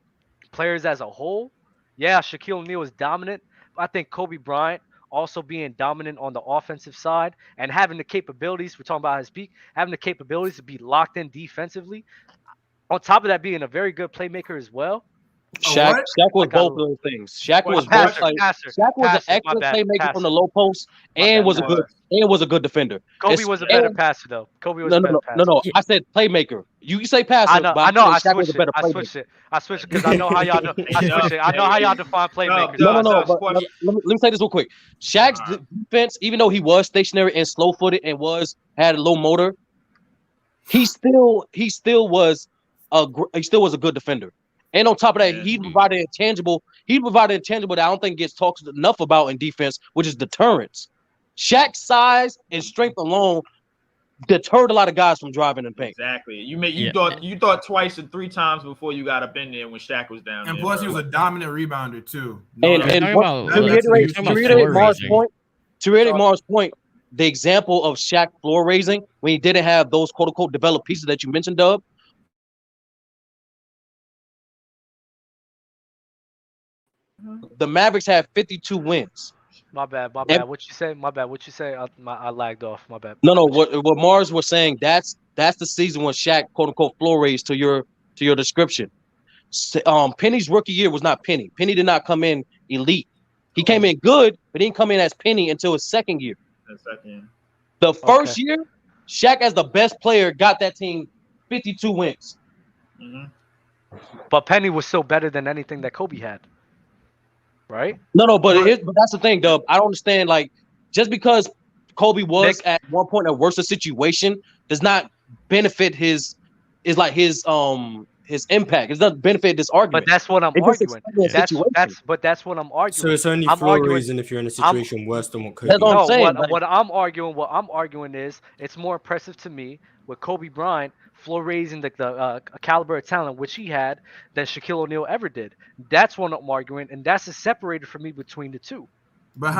players as a whole, yeah, Shaquille O'Neal is dominant. But I think Kobe Bryant also being dominant on the offensive side and having the capabilities, we're talking about his peak, having the capabilities to be locked in defensively. On top of that, being a very good playmaker as well. Shaq was both of those things. Shaq was an excellent playmaker from the low post and was a good defender. Kobe was a better passer though. Kobe was a better passer. No. I said playmaker. You say passer. I know. I switched it because I know how y'all do. I switched it. I know how y'all define playmakers. No. But let me say this real quick. Shaq's defense, even though he was stationary and slow-footed and had a low motor, he still was a good defender. And on top of that, he provided intangible. He provided intangible that I don't think gets talked enough about in defense, which is deterrence. Shaq's size and strength alone deterred a lot of guys from driving in paint. Exactly. You thought twice and 3 times before you got up in there when Shaq was down there. And plus, he was a dominant rebounder too. And to reiterate Mars' point, the example of Shaq floor raising when he didn't have those quote unquote developed pieces that you mentioned, Dub. The Mavericks have 52 wins. My bad. What you say? My bad. What you say? I lagged off. My bad. No. What Mars was saying, that's the season when Shaq quote unquote floor raised to your description. Penny's rookie year was not Penny. Penny did not come in elite. He came in good, but he didn't come in as Penny until his second year. The first year, Shaq as the best player got that team 52 wins. But Penny was still better than anything that Kobe had. Right? No, but that's the thing, Dub. I don't understand. Like, just because Kobe was at one point a worse situation does not benefit his impact. It doesn't benefit this argument. But that's what I'm arguing. That's what I'm arguing. So it's only floor raising if you're in a situation worse than what Kobe. That's what I'm saying. What I'm arguing is it's more impressive to me with Kobe Bryant floor raising the caliber of talent which he had than Shaquille O'Neal ever did. That's what I'm arguing, and that's a separator for me between the two. But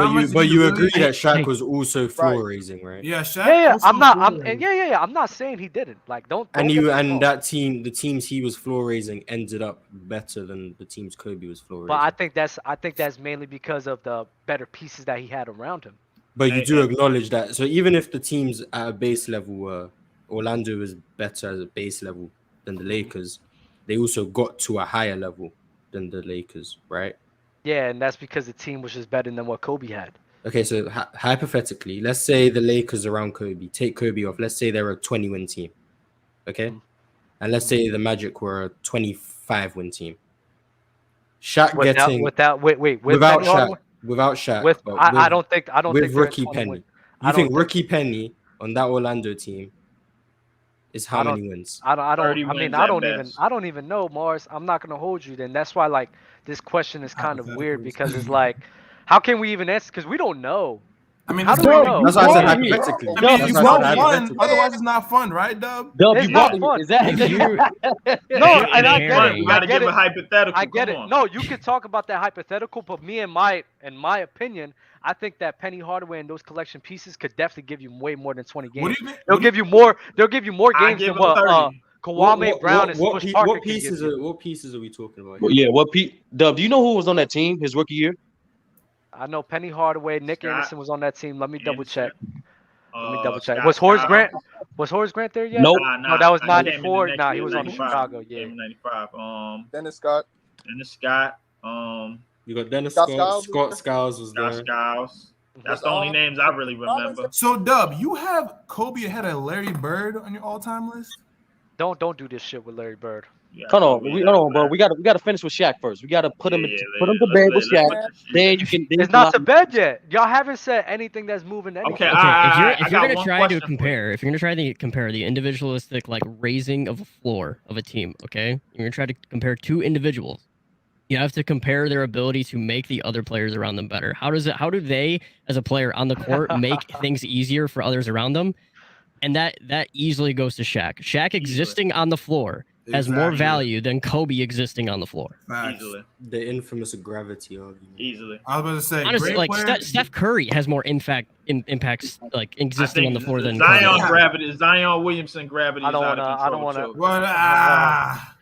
you agree that Shaq was also floor raising, right? Yeah, Shaq. Yeah. I'm not saying he didn't. Like, don't that team, the teams he was floor raising ended up better than the teams Kobe was floor raising. But I think that's mainly because of the better pieces that he had around him. But you do acknowledge that. So even if the teams at a base level were Orlando was better as a base level than the Lakers, they also got to a higher level than the Lakers, right? Yeah, and that's because the team was just better than what Kobe had. Okay, so hypothetically, let's say the Lakers around Kobe, take Kobe off. Let's say they're a 20-win team, okay? And let's say the Magic were a 25-win team. Shaq without Shaq. I don't think with Ricky Penny. You think Ricky Penny on that Orlando team is how many wins? I don't even know, Mars. I'm not gonna hold you. Then that's why like this question is kind of weird because it's like, how can we even answer? Because we don't know. I mean, how do we know? That's why I said hypothetically. I mean, it's not fun. Otherwise, it's not fun, right, Dub? It's not fun. Exactly. No, and I get it. You gotta give a hypothetical. I get it. No, you can talk about that hypothetical, but me and my opinion, I think that Penny Hardaway and those collection pieces could definitely give you way more than 20 games. What do you mean? They'll give you more games than what Kawhi Brown and Smush Parker. What pieces are we talking about? Yeah, Dub, do you know who was on that team his rookie year? I know Penny Hardaway, Nick Anderson was on that team. Let me double check. Was Horace Grant there yet? Nope. No, that was 94. Nah, he was on Chicago. Yeah. 95. Dennis Scott. You got Dennis Scott. Scott Skiles was there. Skiles. That's the only names I really remember. So, Dub, you have Kobe ahead of Larry Bird on your all-time list? Don't do this shit with Larry Bird. Yeah, hold on, bro. We gotta finish with Shaq first. We gotta put him to bed with Shaq. Then you can. It's not to bed yet. Y'all haven't said anything that's moving. Okay. If you're gonna try to compare the individualistic like raising of a floor of a team, okay, you're gonna try to compare two individuals. You have to compare their ability to make the other players around them better. How do they, as a player on the court, make things easier for others around them? And that easily goes to Shaq. Shaq existing on the floor has more value than Kobe existing on the floor. Easily. The infamous gravity argument. Easily. I was about to say, honestly, like Steph Curry has more impacts like existing on the floor than Zion Kobe. Gravity. Zion Williamson gravity. I don't want to.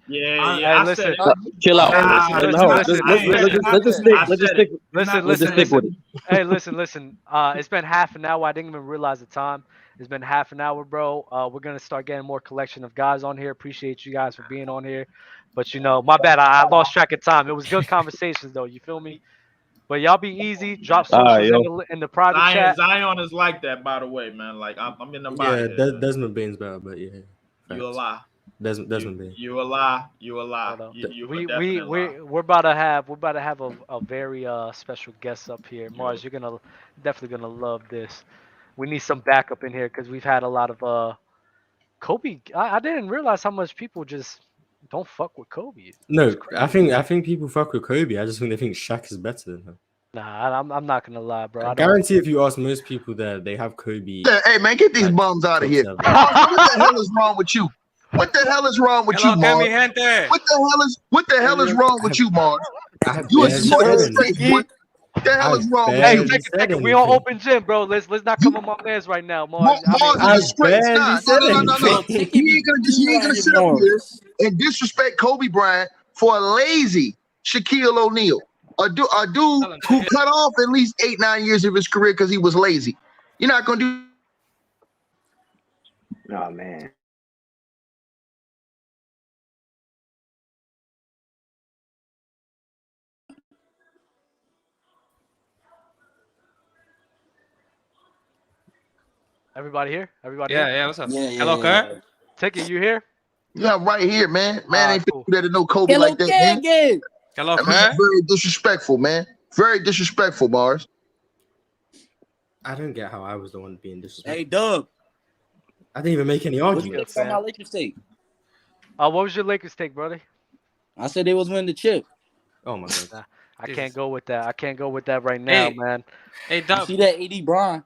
Yeah. Listen. Chill out. Let's just stick with it. Hey, listen. It's been half an hour. I didn't even realize the time. It's been half an hour, bro. We're gonna start getting more collection of guys on here. Appreciate you guys for being on here. But my bad. I lost track of time. It was good conversations though. You feel me? But y'all be easy. Drop socials in the private chat. Zion is like that, by the way, man. Like I'm in the body. Yeah, Desmond Bane's better, but yeah. You a lie. Desmond Bane. You a lie. We're about to have a very special guest up here. Mars, you're definitely gonna love this. We need some backup in here because we've had a lot of Kobe. I didn't realize how much people just don't fuck with Kobe. No, I think people fuck with Kobe. I just think they think Shaq is better than him. Nah, I'm not gonna lie, bro. I guarantee if you ask most people there, they have Kobe. Hey man, get these bums out of here. Mars, what the hell is wrong with you? What the hell is wrong with you, Mars? What the hell is wrong with you, Mars? You a smart straight boy. What the hell is wrong with you? Hey, we on open gym, bro. Let's not come on my man's right now, Mars. Mars is a straight star. No. You ain't gonna sit up here and disrespect Kobe Bryant for a lazy Shaquille O'Neal. A dude who cut off at least 8-9 years of his career because he was lazy. You're not gonna do. Oh man. Everybody here? Everybody Yeah, here? yeah, what's up? Yeah, Hello, Kurt? Ticket, you here? Yeah, right here, man. Man, ain't cool. people that know Kobe like that, man. Hello, That man's very disrespectful, man. Very disrespectful, Mars. I don't get how I was the one being disrespectful. Hey, Dub. I didn't even make any arguments. What's my Lakers take? What was your Lakers take, brother? I said they was winning the chip. Oh my god. I can't go with that. I can't go with that right now, man. Hey, Dub. You see that AD Bron?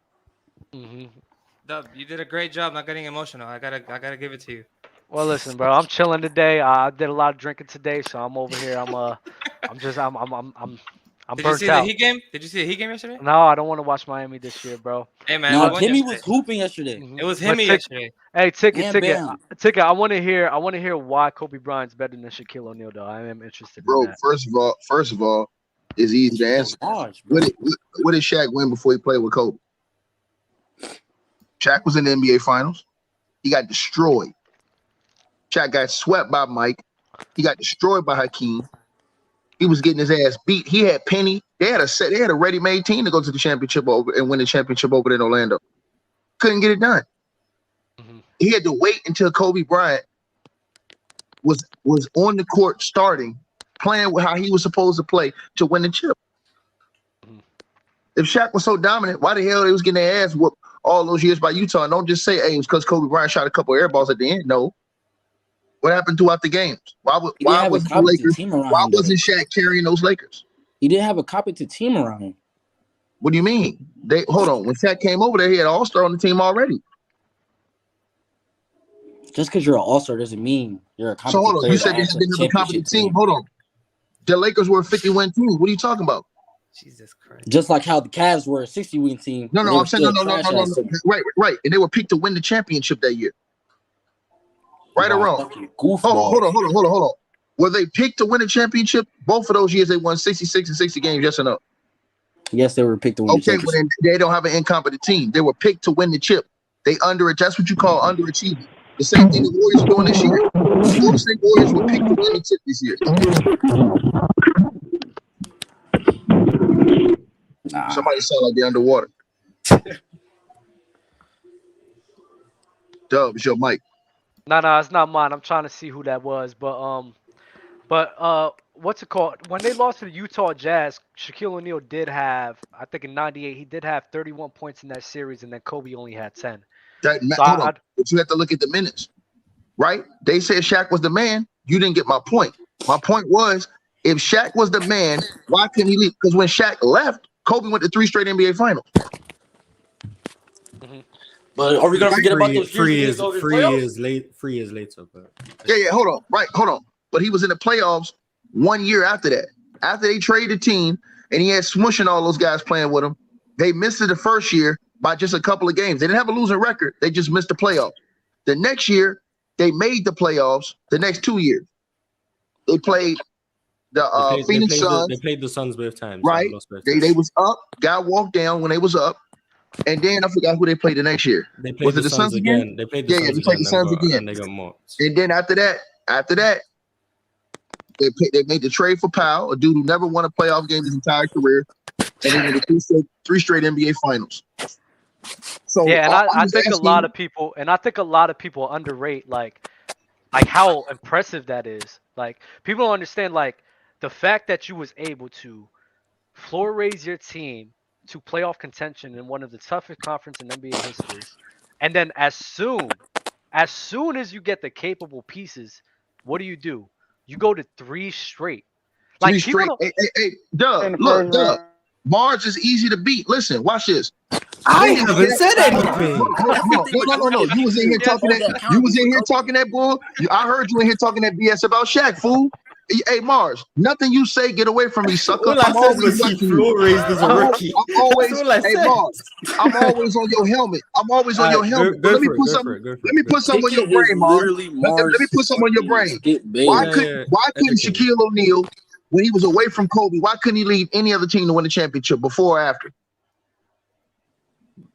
Dub, you did a great job not getting emotional. I gotta give it to you. Well, listen, bro. I'm chilling today. I did a lot of drinking today, so I'm over here. I'm Did burnt you see out. the Heat game? Did you see the Heat game yesterday? No, I don't want to watch Miami this year, bro. Hey man, No, Timmy was hooping yesterday. It was him yesterday. Hey, ticket. Bam. I want to hear why Kobe Bryant's better than Shaquille O'Neal, though. I am interested Bro, in that. first of all, it's easy to answer. What did Shaq win before he played with Kobe? Shaq was in the NBA Finals. He got destroyed. Shaq got swept by Mike. He got destroyed by Hakeem. He was getting his ass beat. He had Penny. They had a ready-made team to go to the championship over and win the championship over in Orlando. Couldn't get it done. He had to wait until Kobe Bryant was on the court starting, playing with how he was supposed to play to win the chip. If Shaq was so dominant, why the hell they was getting their ass whooped all those years by Utah? And don't just say, hey, it was because Kobe Bryant shot a couple air balls at the end. No. What happened throughout the games? Why wasn't Shaq carrying those Lakers? He didn't have a competent team around him. What do you mean? Hold on. When Shaq came over there, he had an all-star on the team already. Just because you're an all-star doesn't mean you're a competent So hold on. player. You said they didn't have a competent team. Hold on. The Lakers were a 50-win team. What are you talking about? Jesus Christ. Just like how the Cavs were a 60-win team. No, I'm saying no. Right. And they were picked to win the championship that year. Right or wrong? Hold on. Were they picked to win a championship? Both of those years they won 66 and 60 games, yes or no? Yes, they were picked to win the championship. Well, then they don't have an incompetent team. They were picked to win the chip. That's what you call underachieving. The same thing the Warriors are doing this year. The Golden State Warriors were picked to win the chip this year. Somebody sound like they're underwater. Dub, it's your mic. No, it's not mine. I'm trying to see who that was, but what's it called? When they lost to the Utah Jazz, Shaquille O'Neal did have, I think in '98, he did have 31 points in that series, and then Kobe only had 10. But you have to look at the minutes, right? They said Shaq was the man. You didn't get my point. My point was, if Shaq was the man, why couldn't he leave? Because when Shaq left, Kobe went to 3 straight NBA finals. But are we gonna forget about those 3 years later? But yeah. Hold on. But he was in the playoffs 1 year after that. After they traded the team and he had Smush and all those guys playing with him, they missed it the first year by just a couple of games. They didn't have a losing record. They just missed the playoffs. The next year, they made the playoffs. The next 2 years, they played the Phoenix Suns. They played the Suns both times. Right. They was up. Guy walked down when they was up. And then I forgot who they played the next year. They played the Suns again. They played the Suns again. And they got mocked. And then after that, they made the trade for Powell, a dude who never won a playoff game his entire career, and they made the 3 straight NBA finals. So yeah, and I think a lot of people underrate like how impressive that is. Like people don't understand like the fact that you was able to floor raise your team to playoff contention in one of the toughest conference in NBA history, and then as soon as you get the capable pieces what do? You go to 3 straight. Three straight. Hey, Doug, look, Doug. Mars is easy to beat. Listen, watch this. I haven't said anything. No. You was in here talking that. You was in here talking that bull. I heard you in here talking that BS about Shaq, fool. Hey, Mars, nothing you say, get away from me, sucker. All I said was he floor raised as a rookie. I'm always, hey, Mars, I'm always on your helmet. I'm always on your helmet. Let me put something on your brain, Mars. Let me put something on your brain. Why couldn't Shaquille O'Neal, when he was away from Kobe, why couldn't he lead any other team to win the championship before or after?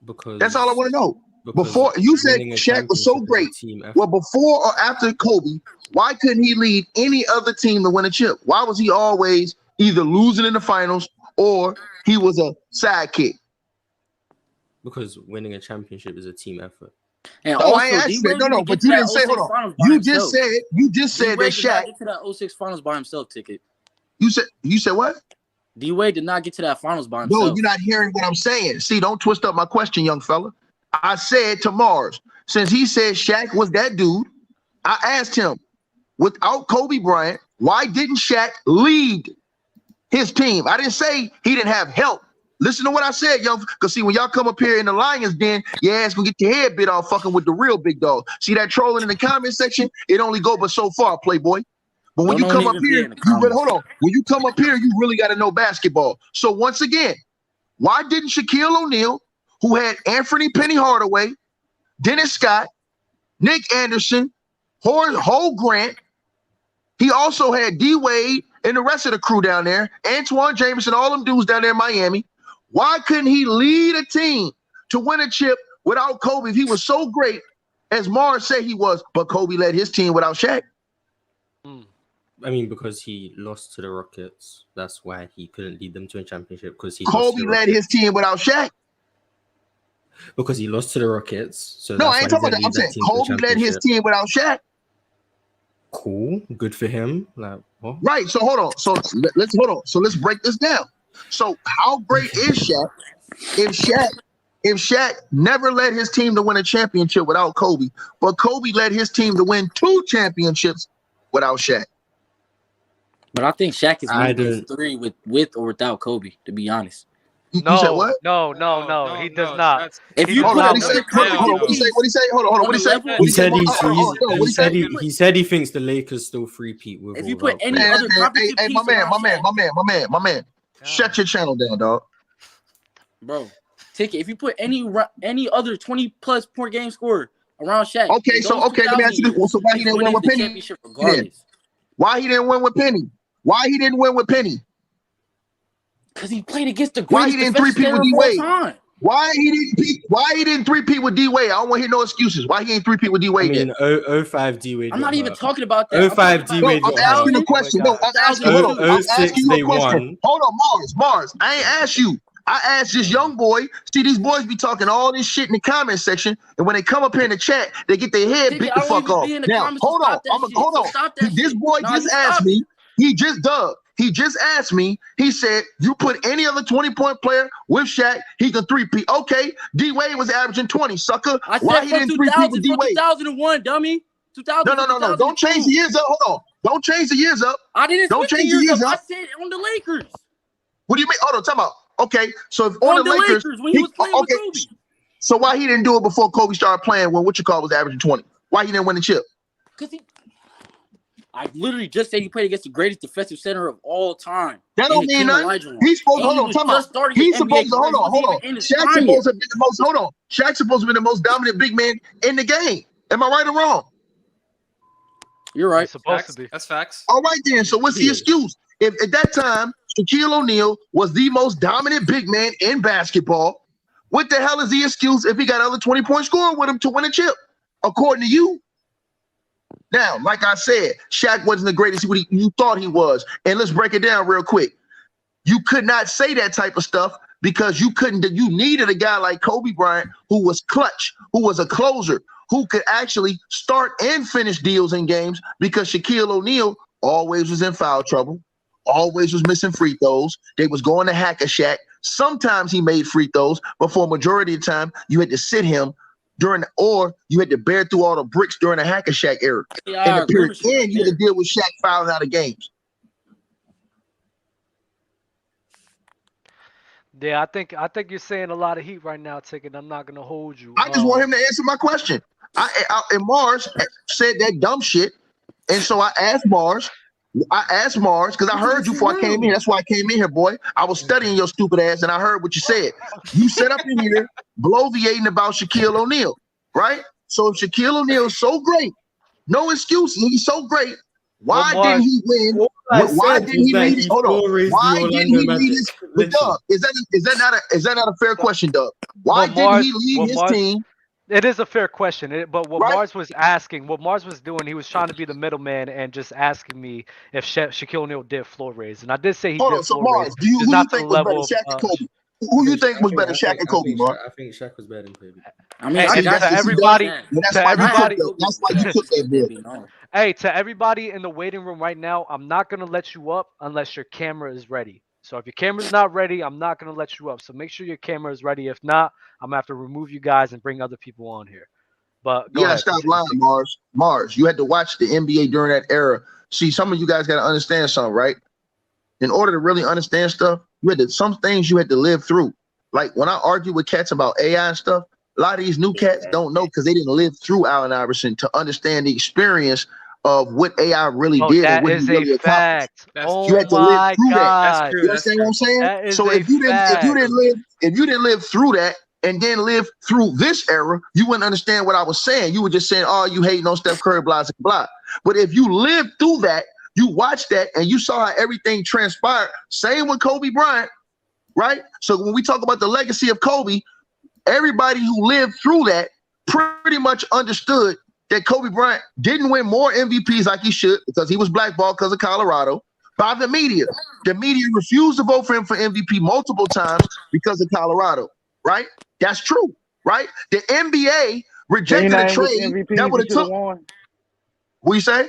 Because that's all I want to know. Before you said Shaq was so great. Well, before or after Kobe, why couldn't he lead any other team to win a chip? Why was he always either losing in the finals or he was a sidekick? Because winning a championship is a team effort. And no, I ain't asked that. No, but you didn't say. Hold on. You just said that Shaq get to that 06 finals by himself. Ticket. You said what? D-Wade did not get to that finals by himself. No, you're not hearing what I'm saying. See, don't twist up my question, young fella. I said to Mars, since he said Shaq was that dude, I asked him, without Kobe Bryant, why didn't Shaq lead his team? I didn't say he didn't have help. Listen to what I said, young, because see, when y'all come up here in the Lions den, your ass gonna get your head bit off fucking with the real big dog. See that trolling in the comment section? It only go but so far, Playboy. But when you come up here, when you come up here, you really got to know basketball. So once again, why didn't Shaquille O'Neal, who had Anthony Penny Hardaway, Dennis Scott, Nick Anderson, Hole Grant, he also had D-Wade and the rest of the crew down there, Antoine Jameson, all them dudes down there in Miami. Why couldn't he lead a team to win a chip without Kobe if he was so great as Mars said he was, but Kobe led his team without Shaq? I mean, because he lost to the Rockets. That's why he couldn't lead them to a championship. Because Kobe led his team without Shaq. Because he lost to the Rockets. So no, I ain't talking about that. I'm saying Kobe led his team without Shaq. Cool, good for him. Like, what? Right. So hold on. So let's break this down. So how great is Shaq? If Shaq never led his team to win a championship without Kobe, but Kobe led his team to win 2 championships without Shaq. But I think Shaq is winning 3 with or without Kobe, to be honest. You said what? No, he does not. If you hold on, what he say? Hold on, what he say? He said he thinks the Lakers still three-peat with. If you put any other my man, shut your channel down, dog. Bro, Ticket. If you put any other 20+ point game scorer around Shaq, okay, let me ask you this: so why he didn't win with Penny? Why he didn't win with Penny? Why he didn't win with Penny? Because he played against the greatest. Why he didn't 3-peat with D-Wade? Why he didn't 3-peat with D-Wade? I don't want to hear no excuses. Why he ain't 3-peat with D-Wade? I mean, 05 D-Wade. I'm not even talking about that. 05 D-Wade. I'm asking a question. No, I'm asking. Hold on. I'm asking you a question. Hold on, Mars. I ain't asked you. I asked this young boy. See, these boys be talking all this shit in the comment section, and when they come up here in the chat, they get their head beat the fuck off. Now, hold on. This boy just asked me. He just asked me. He said, "You put any other 20-point player with Shaq, he can 3-peat." Okay, D-Wade was averaging 20, sucker. Why he didn't 3-peat with D-Wade? 2001, dummy. 2000. No. Don't change the years up. Hold on. Don't change the years up. I didn't. Don't change the years up. I said on the Lakers. What do you mean? Hold on. Talk about. Okay, so if on the Lakers when he was playing with Kobe. So why he didn't do it before Kobe started playing when was averaging 20? Why he didn't win the chip? Because I literally just said he played against the greatest defensive center of all time. That don't mean nothing. He's supposed to hold on. Shaq's supposed to be the most. Hold on. Shaq's supposed to be the most dominant big man in the game. Am I right or wrong? You're right. It's supposed to be. That's facts. All right then. So what's the excuse? If at that time Shaquille O'Neal was the most dominant big man in basketball, what the hell is the excuse if he got other 20-point scorer with him to win a chip? According to you. Now, like I said, Shaq wasn't the greatest you thought he was. And let's break it down real quick. You could not say that type of stuff because you needed a guy like Kobe Bryant who was clutch, who was a closer, who could actually start and finish deals in games because Shaquille O'Neal always was in foul trouble, always was missing free throws. They was going to hack a Shaq. Sometimes he made free throws, but for a majority of the time, you had to sit him or you had to bear through all the bricks during the Hack and Shaq era. Yeah, And the period end, you had to deal with Shaq fouling out of games. Yeah, I think you're saying a lot of heat right now, Ticket. I'm not gonna hold you. I just want him to answer my question. And Mars said that dumb shit, and so I asked Mars because I heard you before I came in. That's why I came in here, boy. I was studying your stupid ass, and I heard what you said. You set up in here bloviating about Shaquille O'Neal, right? So if Shaquille O'Neal is so great, no excuses. He's so great. Why didn't he win? Why didn't he lead? Hold on. Why didn't he lead his? But Doug, is that not a fair question, Doug? Why didn't he lead his team? It is a fair question, but what Mars was asking, what Mars was doing, he was trying to be the middleman and just asking me if Shaquille O'Neal did floor raise, and I did say he did. So Mars, who you think was better, Shaq and Kobe? Who you think was better, Shaq and Kobe, Mars? I think Shaq was better than Kobe. I mean, to everybody, that's why you took that bid. Hey, to everybody in the waiting room right now, I'm not gonna let you up unless your camera is ready. So if your camera's not ready, I'm not gonna let you up. So make sure your camera is ready. If not, I'm gonna have to remove you guys and bring other people on here. But go ahead. Stop lying, Mars. Mars, you had to watch the NBA during that era. See, some of you guys got to understand something, right? In order to really understand stuff, some things you had to live through. Like when I argue with cats about AI and stuff, a lot of these new cats don't know because they didn't live through Allen Iverson to understand the experience of what AI really did and what he really accomplished. You had to live through that. You understand what I'm saying? So if you didn't live through that and then live through this era, you wouldn't understand what I was saying. You were just saying, "Oh, you hating on Steph Curry, blah blah blah." But if you lived through that, you watched that, and you saw how everything transpired. Same with Kobe Bryant, right? So when we talk about the legacy of Kobe, everybody who lived through that pretty much understood that Kobe Bryant didn't win more MVPs like he should because he was blackballed because of Colorado by the media. The media refused to vote for him for MVP multiple times because of Colorado, right? That's true, right? The NBA rejected a trade that would have took. What you say?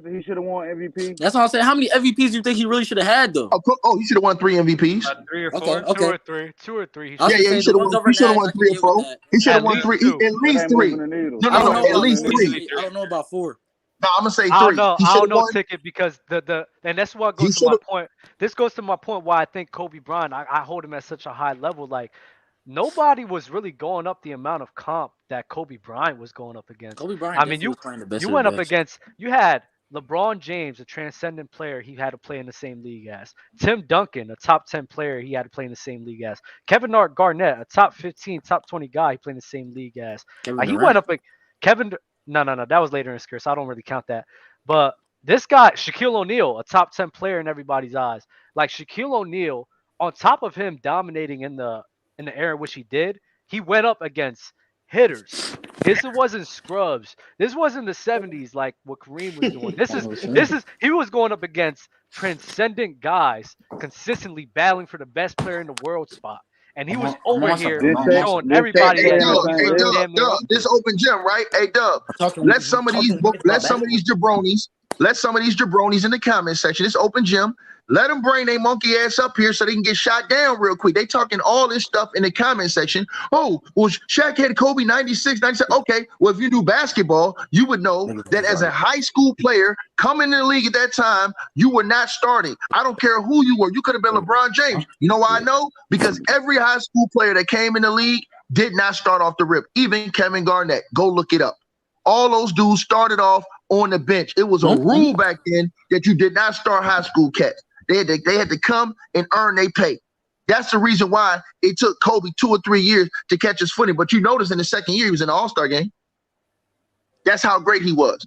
He should have won MVP. That's what I'm saying. How many MVPs do you think he really should have had, though? He should have won 3 MVPs. 3 or 4. Okay. Two or three. He should have won 3 or 4. He should have won 3, at least 3. No, at least 3. I don't know about 4. No, I'm gonna say 3. I don't know, Ticket, because and that's what goes to my point. This goes to my point why I think Kobe Bryant, I hold him at such a high level. Like nobody was really going up the amount of comp that Kobe Bryant was going up against. Kobe Bryant. I mean, you went up against. You had LeBron James, a transcendent player, he had to play in the same league as. Tim Duncan, a top 10 player, he had to play in the same league as. Kevin Garnett, a top 15, top 20 guy, he played in the same league as. He went up like Kevin. No, that was later in his career, so I don't really count that. But this guy, Shaquille O'Neal, a top 10 player in everybody's eyes. Like Shaquille O'Neal, on top of him dominating in the era which he did, he went up against hitters. This wasn't scrubs. This wasn't the 70s like what Kareem was doing. This is he was going up against transcendent guys consistently battling for the best player in the world spot. And he was over here showing everybody Doug, this open gym, right? Hey Doug, let some of these jabronis in the comment section. It's open gym. Let them bring their monkey ass up here so they can get shot down real quick. They talking all this stuff in the comment section. Oh, well, Shaq had Kobe 96, 97. Okay, well, if you knew basketball, you would know that as a high school player coming in the league at that time, you were not starting. I don't care who you were. You could have been LeBron James. You know why I know? Because every high school player that came in the league did not start off the rip. Even Kevin Garnett. Go look it up. All those dudes started off on the bench. It was a rule back then that you did not start high school cats. They had to come and earn their pay. That's the reason why it took Kobe 2 or 3 years to catch his footing. But you notice in the second year, he was in the All-Star game. That's how great he was.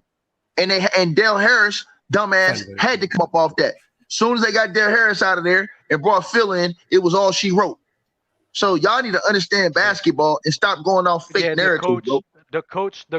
And Dale Harris, dumbass, had to come up off that. As soon as they got Dale Harris out of there and brought Phil in, it was all she wrote. So y'all need to understand basketball and stop going off fake narratives, bro. The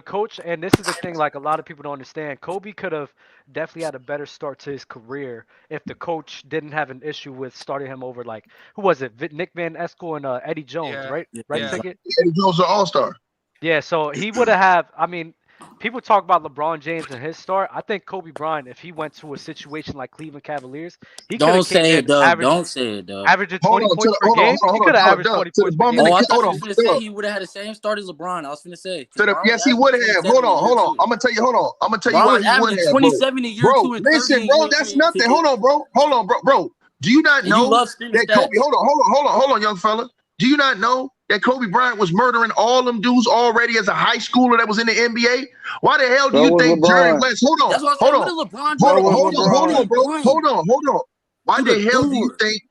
coach, and this is the thing, like a lot of people don't understand. Kobe could have definitely had a better start to his career if the coach didn't have an issue with starting him over, like, who was it? Nick Van Exel and Eddie Jones, right? Right, Ticket? Eddie Jones, an all-star. Yeah, so he would have, I mean, people talk about LeBron James and his start. I think Kobe Bryant, if he went to a situation like Cleveland Cavaliers, he could have came in Don't say it, Doug. averaging 20 points per game. He could have averaged 20 points per game. Oh, I thought you was finna say he would have had the same start as LeBron. I was finna say. Yes, he would have. Hold on. I'm gonna tell you. Hold on. I'm gonna tell you why he would have. 27 a year, bro. 2 and Listen, bro, that's nothing. Hold on, bro. Do you not know that Kobe? Hold on, young fella. Do you not know that Kobe Bryant was murdering all them dudes already as a high schooler that was in the NBA? Why the hell do you think Jerry West? Hold on. Why the hell do you think?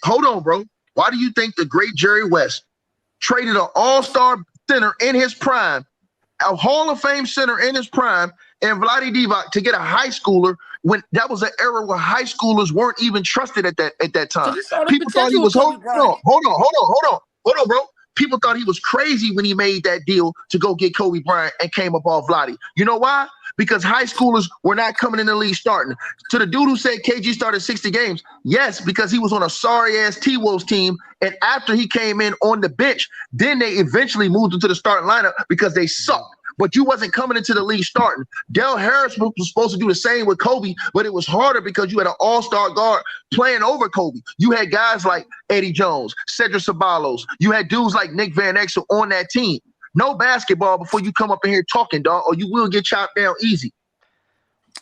Hold on, bro. Why do you think the great Jerry West traded an all-star center in his prime, a Hall of Fame center in his prime, and Vlade Divac to get a high schooler when that was an era where high schoolers weren't even trusted at that time? People thought he was hold on, bro. People thought he was crazy when he made that deal to go get Kobe Bryant and came up off Vlade. You know why? Because high schoolers were not coming in the league starting. To the dude who said KG started 60 games, yes, because he was on a sorry-ass T-Wolves team, and after he came in on the bench, then they eventually moved into the starting lineup because they sucked. But you wasn't coming into the league starting. Del Harris was supposed to do the same with Kobe, but it was harder because you had an all-star guard playing over Kobe. You had guys like Eddie Jones, Cedric Ceballos. You had dudes like Nick Van Exel on that team. No basketball before you come up in here talking, dog, or you will get chopped down easy.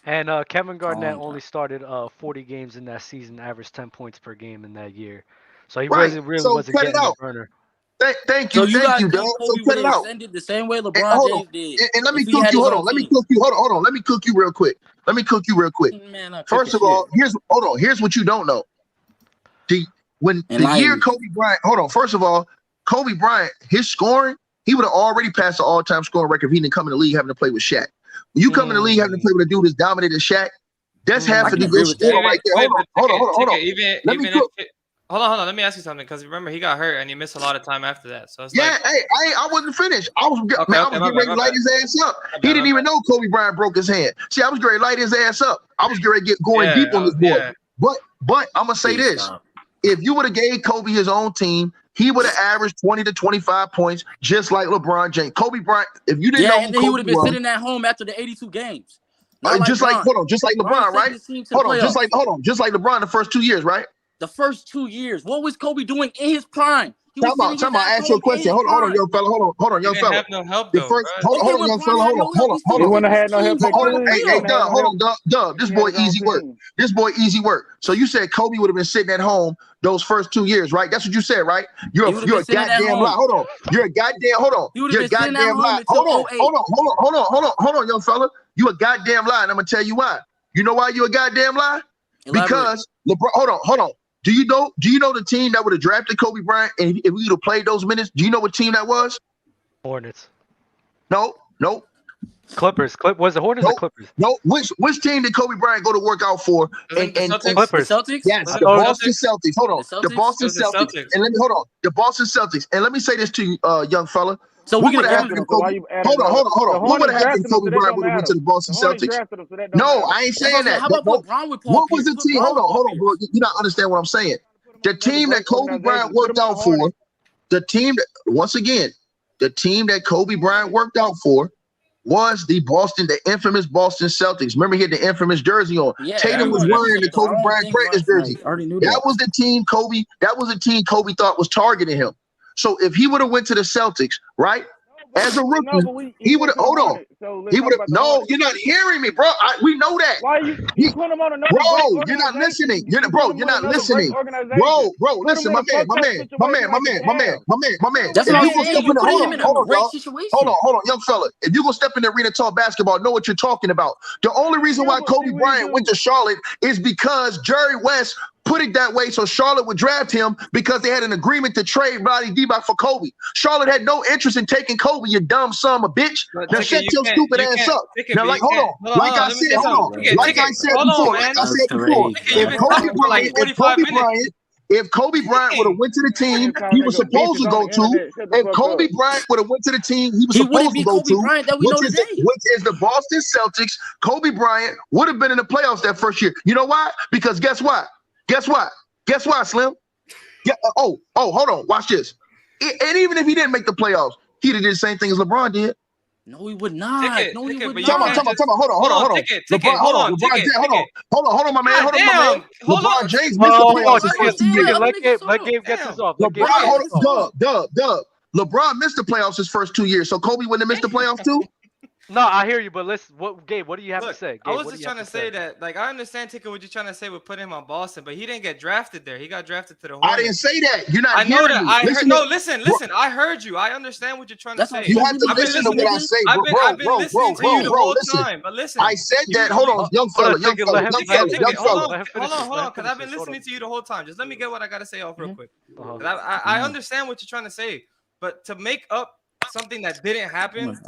And Kevin Garnett only started 40 games in that season, averaged 10 points per game in that year. So he wasn't getting the burner. Thank you, dog. So cut it out. The same way LeBron James did. And let me cook you. Hold on. Let me cook you real quick. Man, first of all, here's what you don't know. When the year Kobe Bryant, first of all, Kobe Bryant, his scoring, he would have already passed the all-time scoring record if he didn't come in the league having to play with Shaq. When you come in the league having to play with a dude that's dominated Shaq, that's half of the good score right there. Hold on. Hold on. Let me ask you something, because remember he got hurt and he missed a lot of time after that. So it's I wasn't finished. I was getting ready to light his ass up. He didn't even know Kobe Bryant broke his hand. See, I was getting ready to light his ass up. I was getting ready to get going deep on this boy. But I'm gonna say this: if you would have gave Kobe his own team, he would have averaged 20 to 25 points, just like LeBron James. Kobe Bryant, if you didn't know, and then he would have been sitting at home after the 82 games. Just like LeBron, right? Just like LeBron the first 2 years, right? The first 2 years, what was Kobe doing in his prime? Time out. Ask you a question. Hold on, young fella. Hold on, young fella. Have no help, though, hold on, young fella. Hold on. You wouldn't have had no help. Hey, Dub, hold on, Dub. This boy easy work. So you said Kobe would have been sitting at home those first 2 years, right? That's what you said, right? You're a goddamn lie. Hold on. You're a goddamn lie. Hold on, young fella. You a goddamn lie, and I'm gonna tell you why. You know why you a goddamn lie? Because LeBron. Hold on. Do you know the team that would have drafted Kobe Bryant and if we would have played those minutes? Do you know what team that was? Hornets. No. Clippers. Was it Hornets or Clippers? No. Which team did Kobe Bryant go to work out for? Clippers. Celtics? Yes, the Boston Celtics. Hold on. The Boston Celtics. And let me the Boston Celtics. And let me say this to you, young fella. So what would have happened if Kobe? Hold on. What would have happened if Kobe Bryant would have went to the Boston Celtics? No, I ain't saying that. How about LeBron with Paul What was the team? Hold on, bro. You don't understand what I'm saying. The team that Kobe Bryant worked out for, the team that Kobe Bryant worked out for was the infamous Boston Celtics. Remember, he had the infamous jersey on. Tatum was wearing the Kobe Bryant greatness jersey. That was the team Kobe thought was targeting him. So if he would have went to the Celtics, right, as a rookie, he would have. Hold on. He would have. No, you're not hearing me, bro. We know that. Why you put him on another? Bro, you're not listening. You're not listening. Bro, listen, my man. That's what I'm saying. You put him in a great situation. Hold on, young fella. If you gonna step in the arena and talk basketball, know what you're talking about. The only reason why Kobe Bryant went to Charlotte is because Jerry West put it that way so Charlotte would draft him because they had an agreement to trade Vlade Divac for Kobe. Charlotte had no interest in taking Kobe, you dumb son of a bitch. Now shut your stupid ass up. Now, hold on. Like I said before, if Kobe Bryant would have went to the team he was supposed to go to, if Kobe Bryant would have went to the team he was supposed to go to, which is the Boston Celtics, Kobe Bryant would have been in the playoffs that first year. You know why? Because guess what? Guess what, Slim? Yeah. Oh, hold on. Watch this. And even if he didn't make the playoffs, he'd have did the same thing as LeBron did. No, he would not. Ticket, no, he ticket, would but you not. Come on. Hold on. Ticket, LeBron, hold on, my man. God Hold on, my man. damn. Hold LeBron on. James missed the playoffs his first 2 years. Let Gabe get this off. LeBron, hold on, Dub. LeBron missed the playoffs his first 2 years, so Kobe wouldn't have missed the playoffs too. No, I hear you, but listen, Gabe, what do you have to say? Gabe, I was just trying to say that, like, I understand Ticket what you're trying to say with putting him on Boston, but he didn't get drafted there. He got drafted to the Hornets. I didn't say that. You're not. I know hearing that. me. I heard. Listen No, to- listen. I heard you. I understand what you're trying to say. You have to listen to what I say, I've been listening to you the whole listen. time. But listen, I said that. Hold on, young fella. Hold on, because I've been listening to you the whole time. Just let me get what I gotta say off real quick. I understand what you're trying to say, but to make up something that didn't happen.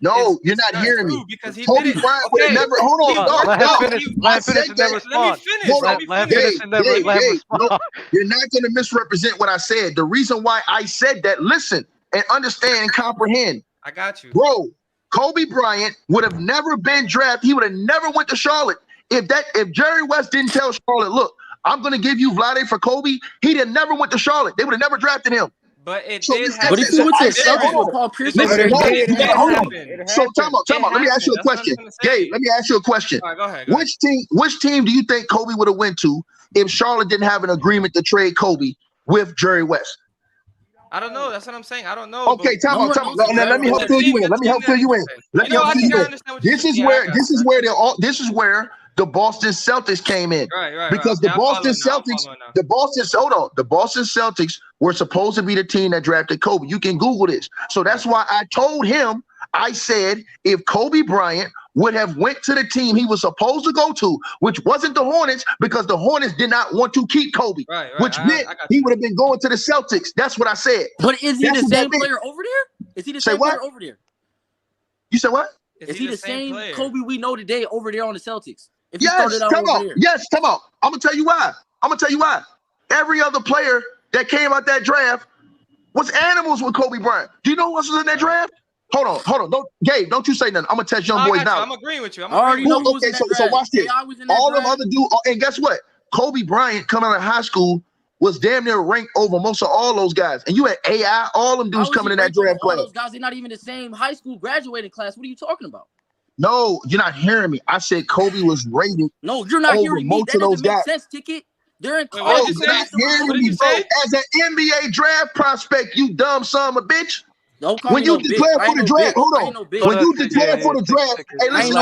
No, you're not hearing me. Because he Kobe didn't. Bryant would have never. Hold on, Let him finish and then respond. Let me finish. No, you're not going to misrepresent what I said. The reason why I said that, listen and understand and comprehend. I got you, bro. Kobe Bryant would have never been drafted. He would have never went to Charlotte if Jerry West didn't tell Charlotte, look, I'm going to give you Vlade for Kobe. He'd have never went to Charlotte. They would have never drafted him. But it did happen. But if he went to Celtics with Paul Pierce, so time out. Let me ask you a question. Gabe, let me ask you a question. All right, go ahead. Which team do you think Kobe would have went to if Charlotte didn't have an agreement to trade Kobe with Jerry West? I don't know. That's what I'm saying. I don't know. Okay, time out. Let me help fill you in. This is where the Boston Celtics came in. Right. Because the Boston Celtics were supposed to be the team that drafted Kobe. You can Google this. So that's why I told him, I said, if Kobe Bryant would have went to the team he was supposed to go to, which wasn't the Hornets, because the Hornets did not want to keep Kobe, which meant he would have been going to the Celtics. That's what I said. But is he the same player over there? Is he the same player over there? You said what? Is he the same Kobe we know today over there on the Celtics? Yes, come on. I'm gonna tell you why. Every other player that came out that draft was animals with Kobe Bryant. Do you know who else was in that draft? Hold on. Gabe, don't you say nothing. I'm gonna test young boys now. I'm agreeing with you. Okay, so watch this. All them other dudes, and guess what? Kobe Bryant coming out of high school was damn near ranked over most of all those guys. And you had AI, all them dudes coming in that draft class. Those guys, they're not even the same high school graduating class. What are you talking about? No, you're not hearing me. I said Kobe was rated. No, you're not hearing me. That doesn't make sense, Ticket. They're in college. You're not hearing me, bro. As an NBA draft prospect, you dumb son of a bitch. When you declare for the draft, hold on. When you declare for the draft, hey, listen,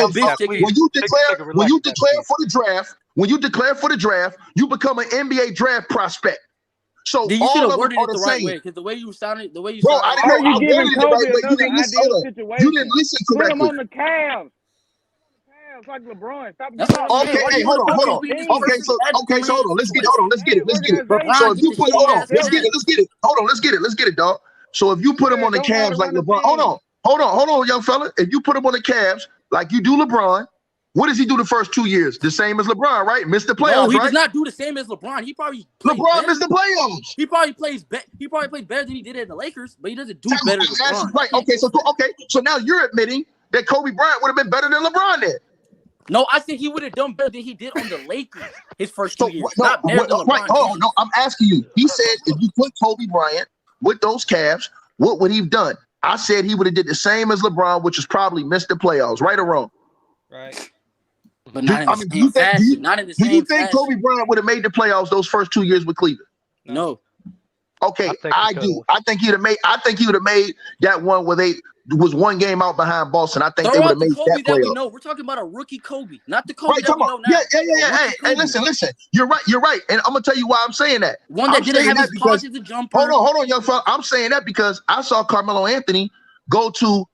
when you declare for the draft, you become an NBA draft prospect. So you should have worded it the right way, because the way you sounded, bro, I didn't know you worded it the right way. You didn't listen correctly. Put him on the Cavs. Like LeBron. Okay, hold on. Okay, so hold on. Let's get it. So if you put, let's get it, dog. So if you put him on the Cavs like LeBron, hold on, young fella. If you put him on the Cavs like you do LeBron, what does he do the first 2 years? The same as LeBron, right? Missed the playoffs, No, he right? does not do the same as LeBron. He probably LeBron missed the playoffs. He probably played better than he did at the Lakers, but he doesn't do better than LeBron. Right. So now you're admitting that Kobe Bryant would have been better than LeBron then. No, I think he would have done better than he did on the Lakers his first 2 years. Not better than LeBron. Oh, no, I'm asking you. He said if you put Kobe Bryant with those Cavs, what would he have done? I said he would have did the same as LeBron, which is probably missed the playoffs, right or wrong? Right. But not in the same fashion. Not in the same Do you think Kobe Bryant would have made the playoffs those first 2 years with Cleveland? No. Okay, I do. I think he would have made that one where they was one game out behind Boston. I think they would have made that playoff. No, we're talking about a rookie Kobe, not the Kobe that we know now. Yeah. Hey, listen. You're right. And I'm gonna tell you why I'm saying that. One that didn't have his punch as a jumper. Hold on, young fella. I'm saying that because I saw Carmelo Anthony go to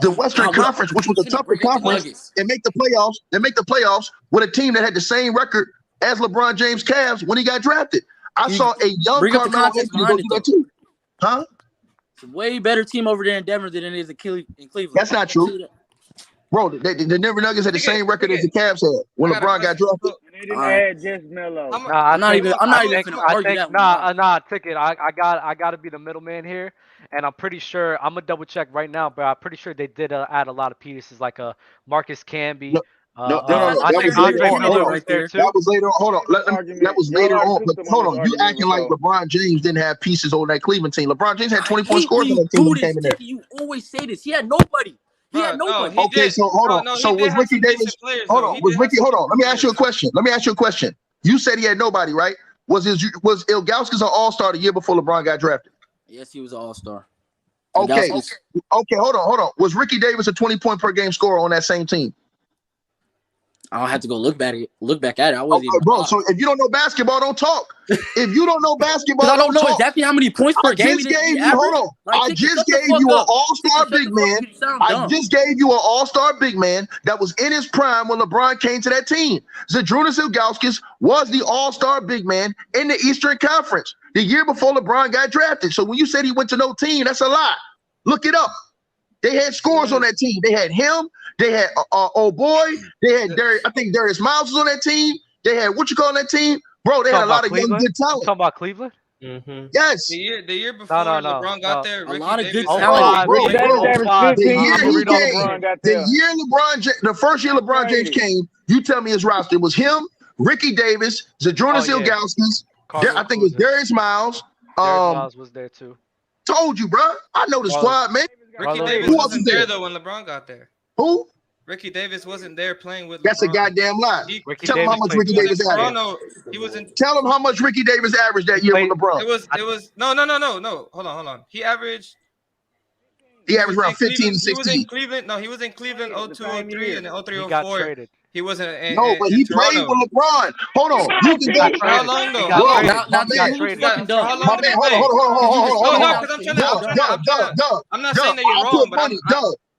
the Western Conference, which was a tougher conference, and make the playoffs. They make the playoffs with a team that had the same record as LeBron James' Cavs when he got drafted. I saw a young Carmelo Anthony go do that too. Huh? It's a way better team over there in Denver than it is in Cleveland. That's not true. Bro, the Denver Nuggets had the same record as the Cavs had when LeBron got drafted. They didn't add just Melo. I'm not even gonna argue that one. Nah, Ticket. I got to be the middleman here, and I'm pretty sure I'm gonna double check right now, but I'm pretty sure they did add a lot of pieces like Marcus Camby. I think Andre Miller right there too. That was later on. Hold on. That was later on. But hold on. You acting like LeBron James didn't have pieces on that Cleveland team. LeBron James had 20 point scores on that team when he came in there. You always say this. He had nobody. He had nobody. Okay, so hold on. So was Ricky Davis? Hold on. Was Ricky? Hold on. Let me ask you a question. You said he had nobody, right? Was Ilgauskas an all-star the year before LeBron got drafted? Yes, he was an all-star. Okay. Okay. Hold on. Was Ricky Davis a 20-point per game scorer on that same team? I don't have to go look back at it. I wasn't even bro. So if you don't know basketball, don't talk. If you don't know basketball, I don't know talk. exactly how many points per game. Hold on. I just gave you an all-star big man. I just gave you an all-star big man that was in his prime when LeBron came to that team. Zydrunas Ilgauskas was the all-star big man in the Eastern Conference the year before LeBron got drafted. So when you said he went to no team, that's a lie. Look it up. They had scores on that team. They had him. They had old boy. They had I think Darius Miles was on that team. They had what you call that team, bro. They had a lot of young good talent. Talking about Cleveland? Mm-hmm. Yes. The year before LeBron got there, a lot of good talent. The first year LeBron James came, you tell me his roster was him, Ricky Davis, Zydrunas Ilgauskas. I think it was Darius Miles. Darius Miles was there too. Told you, bro. I know the squad, man. Ricky Davis wasn't there though when LeBron got there. Who? Ricky Davis wasn't there playing with LeBron. That's a goddamn lie. Tell him how much Ricky Davis averaged. Tell him how much Ricky Davis averaged that year with LeBron. It was no. Hold on. He averaged around 15 to 16. He was in Cleveland. No, he was in Cleveland 02-03 and 03-04. He wasn't in but he played with LeBron. Hold on. You can go. How long though? Hold on. I'm not saying that you're wrong, but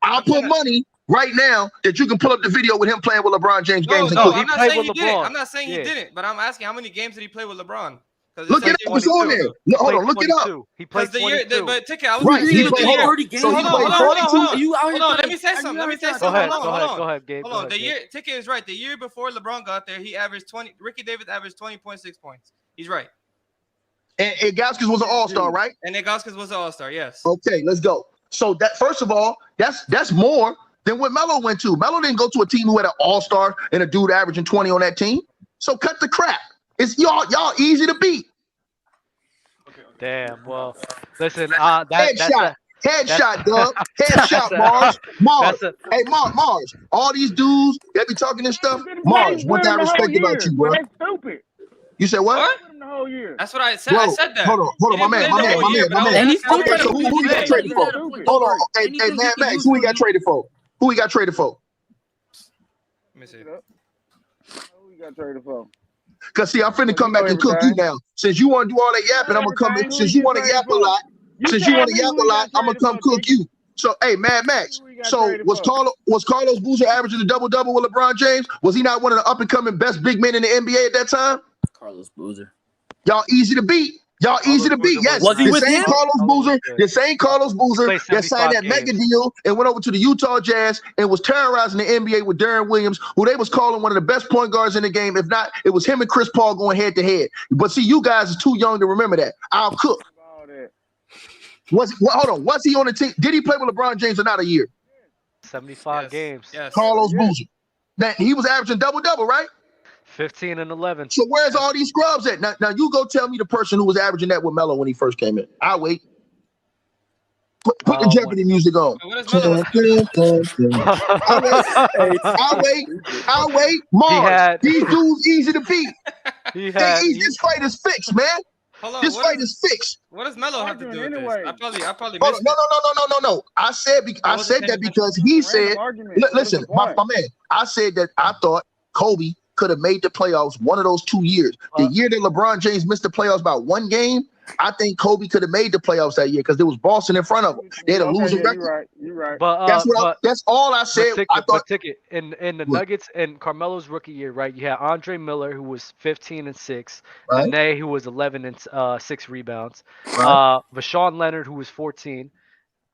I'll put money right now that you can pull up the video with him playing with LeBron James games. No, I'm not saying he didn't. I'm not saying he didn't, but I'm asking how many games did he play with Lebron? Look it up. It's on there. Hold on. Look it up. He played 22. But Ticket, I was right. He played 30 games. Hold on. Let me say something. Go ahead, Gabe. Hold on. The year Ticket is right. The year before LeBron got there, he averaged 20. Ricky Davis averaged 20.6 points. He's right. And Ilgauskas was an all-star, right? And Ilgauskas was an all-star. Yes. Okay, let's go. So that first of all, that's more than what Melo went to. Melo didn't go to a team who had an all-star and a dude averaging 20 on that team. So cut the crap. It's y'all easy to beat. Damn. Well, listen. Headshot, Dub. Headshot, Mars. Hey, Mars. All these dudes that be talking this stuff. Mars, what that respect about you, bro? That's stupid. You said what? The whole year. That's what I said. Bro, I said that. Hold on, my man. And he's still Okay, so who he got traded for? Hold on. Hey, Mad Max, who he got traded for? Who he got traded for? Let me see. Who he got traded for? Cause see, I'm finna come back and cook you now. Since you want to do all that yapping, I'm gonna come in. Since you want to yap a lot, I'm gonna come cook you. So, hey, Mad Max. So was Carlos Boozer averaging the double-double with LeBron James? Was he not one of the up-and-coming best big men in the NBA at that time? Carlos Boozer. Y'all easy to beat. Yes. Was he with him? The same Carlos Boozer that signed that mega deal and went over to the Utah Jazz and was terrorizing the NBA with Darren Williams, who they was calling one of the best point guards in the game. If not, it was him and Chris Paul going head-to-head. But see, you guys are too young to remember that. I'll cook. Was he on the team? Did he play with LeBron James or not a year? 75 games. Yes. Carlos Boozer. That he was averaging double-double, right? 15 and 11. So where's all these scrubs at? Now you go tell me the person who was averaging that with Melo when he first came in. I'll wait. Put the Jeopardy music on. I'll wait. Mars, these dudes easy to beat. This fight is fixed, man. This fight is fixed. What does Melo have to do with this? I probably missed it. No. I said that because he said, listen, my man, I said that I thought Kobe could have made the playoffs one of those 2 years. The year that LeBron James missed the playoffs by one game, I think Kobe could have made the playoffs that year because there was Boston in front of him. They had a losing record. You're right. But that's all I said. I thought in the Nuggets and Carmelo's rookie year, right? You had Andre Miller who was 15 and 6, right? Nene who was 11 and 6 rebounds, right? Vashawn Leonard who was 14.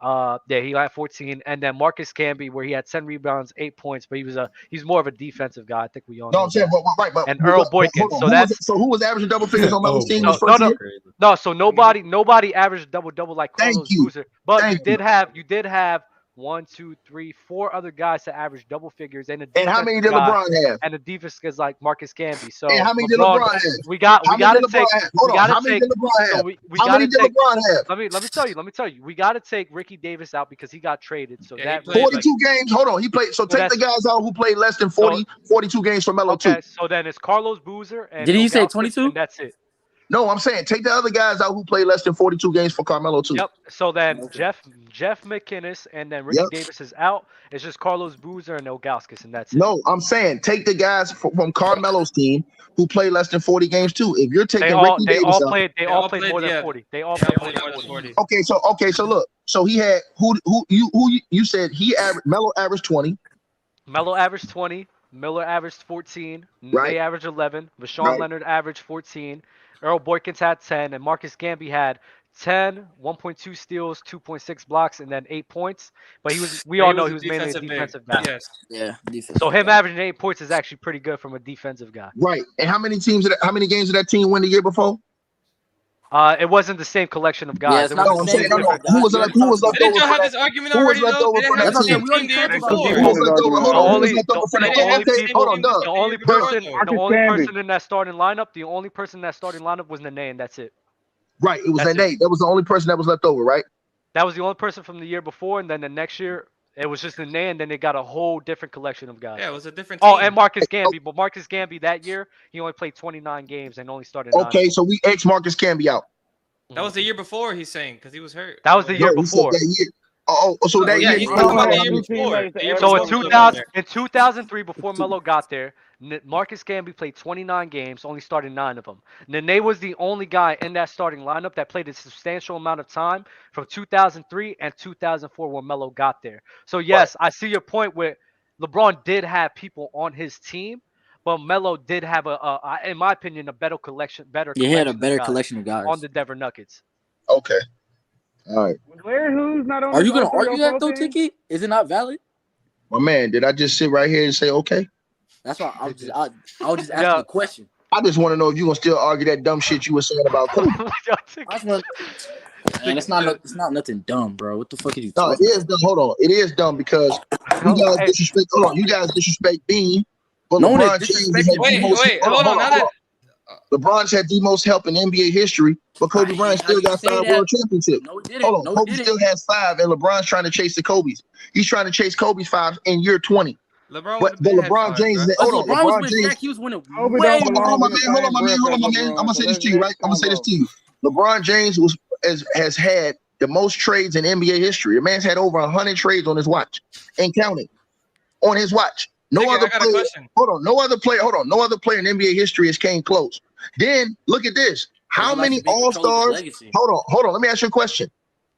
He got 14, and then Marcus Camby where he had 10 rebounds, 8 points, but he's more of a defensive guy. I think we all know. No, I'm saying, right, but and Earl Boykins. So who was averaging double figures on Melo's team? No. So nobody averaged double like Carlos Boozer. But you did have 1, 2, 3, 4 other guys to average double figures, and how many did LeBron have? And the defense is like Marcus Camby. So and how many did LeBron have? We got to take. Hold on. How many did LeBron have? How many did LeBron have? Let me tell you. We got to take Ricky Davis out because he got traded. So that 42 games. Hold on. He played. So take the guys out who played less than 42 games for Melo too. So then it's Carlos Boozer and did he say 22? That's it. No, I'm saying take the other guys out who played less than 42 games for Carmelo too. Yep. So then Jeff McInnes and then Ricky Davis is out. It's just Carlos Boozer and Ilgauskas, and that's it. No, I'm saying take the guys from Carmelo's team who play less than 40 games too. If you're taking Ricky Davis out, they all played more than 40. They all played more than 40. Okay, so look. So he had who you said he averaged Melo averaged 20. Melo averaged 20. Miller averaged 14. Right. They averaged 11. Rashawn Leonard averaged 14. Earl Boykins had 10, and Marcus Camby had 10, 1.2 steals, 2.6 blocks, and then 8 points. But we all know he was mainly a defensive guy. Yes. Yeah, defense. So him averaging 8 points is actually pretty good from a defensive guy. Right. And how many games did that team win the year before? It wasn't the same collection of guys. Yeah, Who was left over? Didn't y'all have this argument already? Hold on, The only person in that starting lineup was Nene, and that's it. Right, it was Nene. That was the only person that was left over, right? That was the only person from the year before, and then the next year it was just Nene, and then they got a whole different collection of guys. Yeah, it was a different team. Oh, and Marcus Camby, but Marcus Camby that year he only played 29 games and only started. Okay, so we X Marcus Camby out. That was the year before, he's saying, because he was hurt. That was the year before. So that year. He's talking about the year before. So in 2003, before Melo got there, Marcus Camby played 29 games, only started 9 of them. Nene was the only guy in that starting lineup that played a substantial amount of time from 2003 and 2004 when Melo got there. So yes, I see your point where LeBron did have people on his team, but Melo did have in my opinion, a better collection. He had a better collection of guys on the Denver Nuggets. Okay. All right. Larry Who's not on. Are you gonna argue that though, Tiki? Is it not valid? My man, did I just sit right here and say okay? That's why I was just asking a question. I just want to know if you gonna still argue that dumb shit you were saying about Kobe. Man, it's not nothing dumb, bro. What the fuck are you talking about? It is dumb. Hold on. It is dumb because you guys disrespect. Hold on. You guys disrespect Bean. But no LeBron James hold on. LeBron's had the most help in NBA history, but Kobe Bryant still got 5 world championships. No, he didn't. Hold on. Kobe still has 5, and LeBron's trying to chase the Kobe's. He's trying to chase Kobe's 5 in year 20. LeBron James. Hold on. LeBron James. He was winning. Hold on, my man. I'm gonna say this to you, right? LeBron James has had the most trades in NBA history. The man's had over 100 trades on his watch and counting. On his watch. No other player in NBA history has came close. Then look at this. How many All-Stars? Hold on. Let me ask you a question.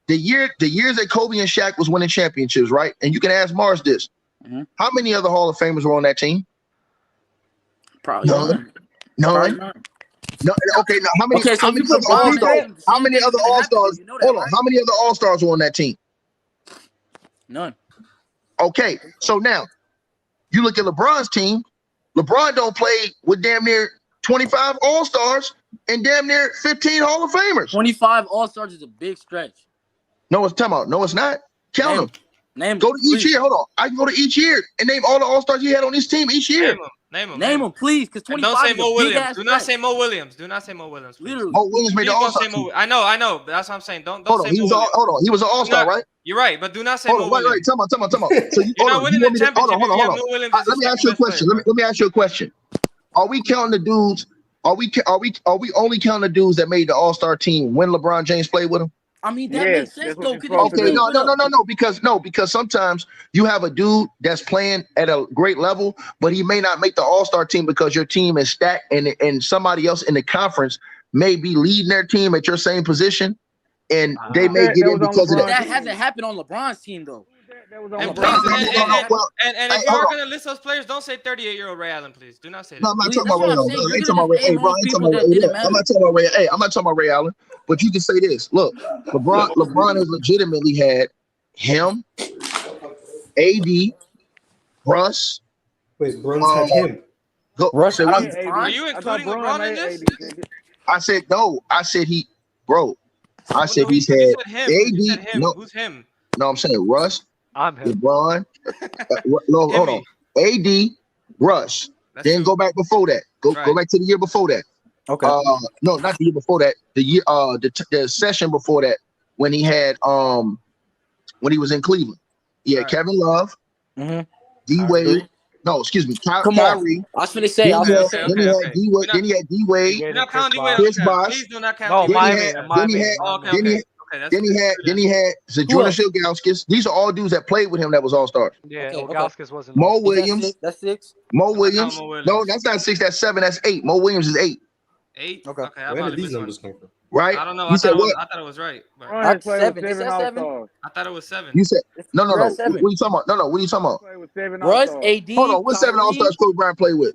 The years that Kobe and Shaq was winning championships, right? And you can ask Mars this. Mm-hmm. How many other Hall of Famers were on that team? Probably none. No. Okay. Now how many other All-Stars? Hold on. How many other All-Stars were on that team? None. Okay. So now you look at LeBron's team. LeBron don't play with damn near 25 All-Stars and damn near 15 Hall of Famers. 25 All-Stars is a big stretch. No, it's time out. No, it's not. Count them. Go to each year. Hold on. I can go to each year and name all the All-Stars he had on his team each year. Name them, please. Because 25. Don't say Mo Williams. Do not say Mo Williams. Do not say Mo Williams. Please. Literally. Mo Williams made the All-Star. I know. But that's what I'm saying. Don't hold on. say Mo Williams. Hold on. He was an All-Star, right? You're right, but do not say Mo Williams. Wait. Tell me. So you're not winning the championship. Let me ask you a question. Let me ask you a question. Are we counting the dudes? Are we only counting the dudes that made the All-Star team when LeBron James played with them? I mean, that makes sense though. Okay, no. Because sometimes you have a dude that's playing at a great level, but he may not make the All-Star team because your team is stacked, and somebody else in the conference may be leading their team at your same position, and they may get in because of that. That hasn't happened on LeBron's team though. And if you're gonna list those players, don't say 38-year-old Ray Allen, please. Do not say that. No, I'm not talking about Ray Allen. I'm not talking about Ray Allen. But you can say this. Look, LeBron has legitimately had him, AD, Russ. Wait, Bron's had him. Russ. Are you including LeBron in this? I said no. I said he, bro. I said he's had AD. No, who's him? No, I'm saying Russ, I'm him. LeBron. Hold on. AD, Russ. Then go back before that. Go back to the year before that. Okay. No, not the year before that. The year the session before that when he had when he was in Cleveland. Yeah, Kevin Love, D Wade. No, excuse me, Kyrie. I was gonna say. Then he had D Wade. Then he had D Wade. Chris Bosh. Please do not count. No, Miami. Then he had Jordan Shilgauskas. These are all dudes that played with him that was all stars. Yeah, Shilgauskas wasn't. Mo Williams. That's 6. Mo Williams. No, that's not 6. That's 7. That's 8. Mo Williams is 8. 8. Okay. Where did these numbers come from? Right? I don't know. You said what? I thought it was right. That's 7. Seven I thought it was 7. You said no. Russ, What are you talking about? No. What are you talking about? Russ, AD. Hold on. What 7 All Stars Kobe Bryant played with?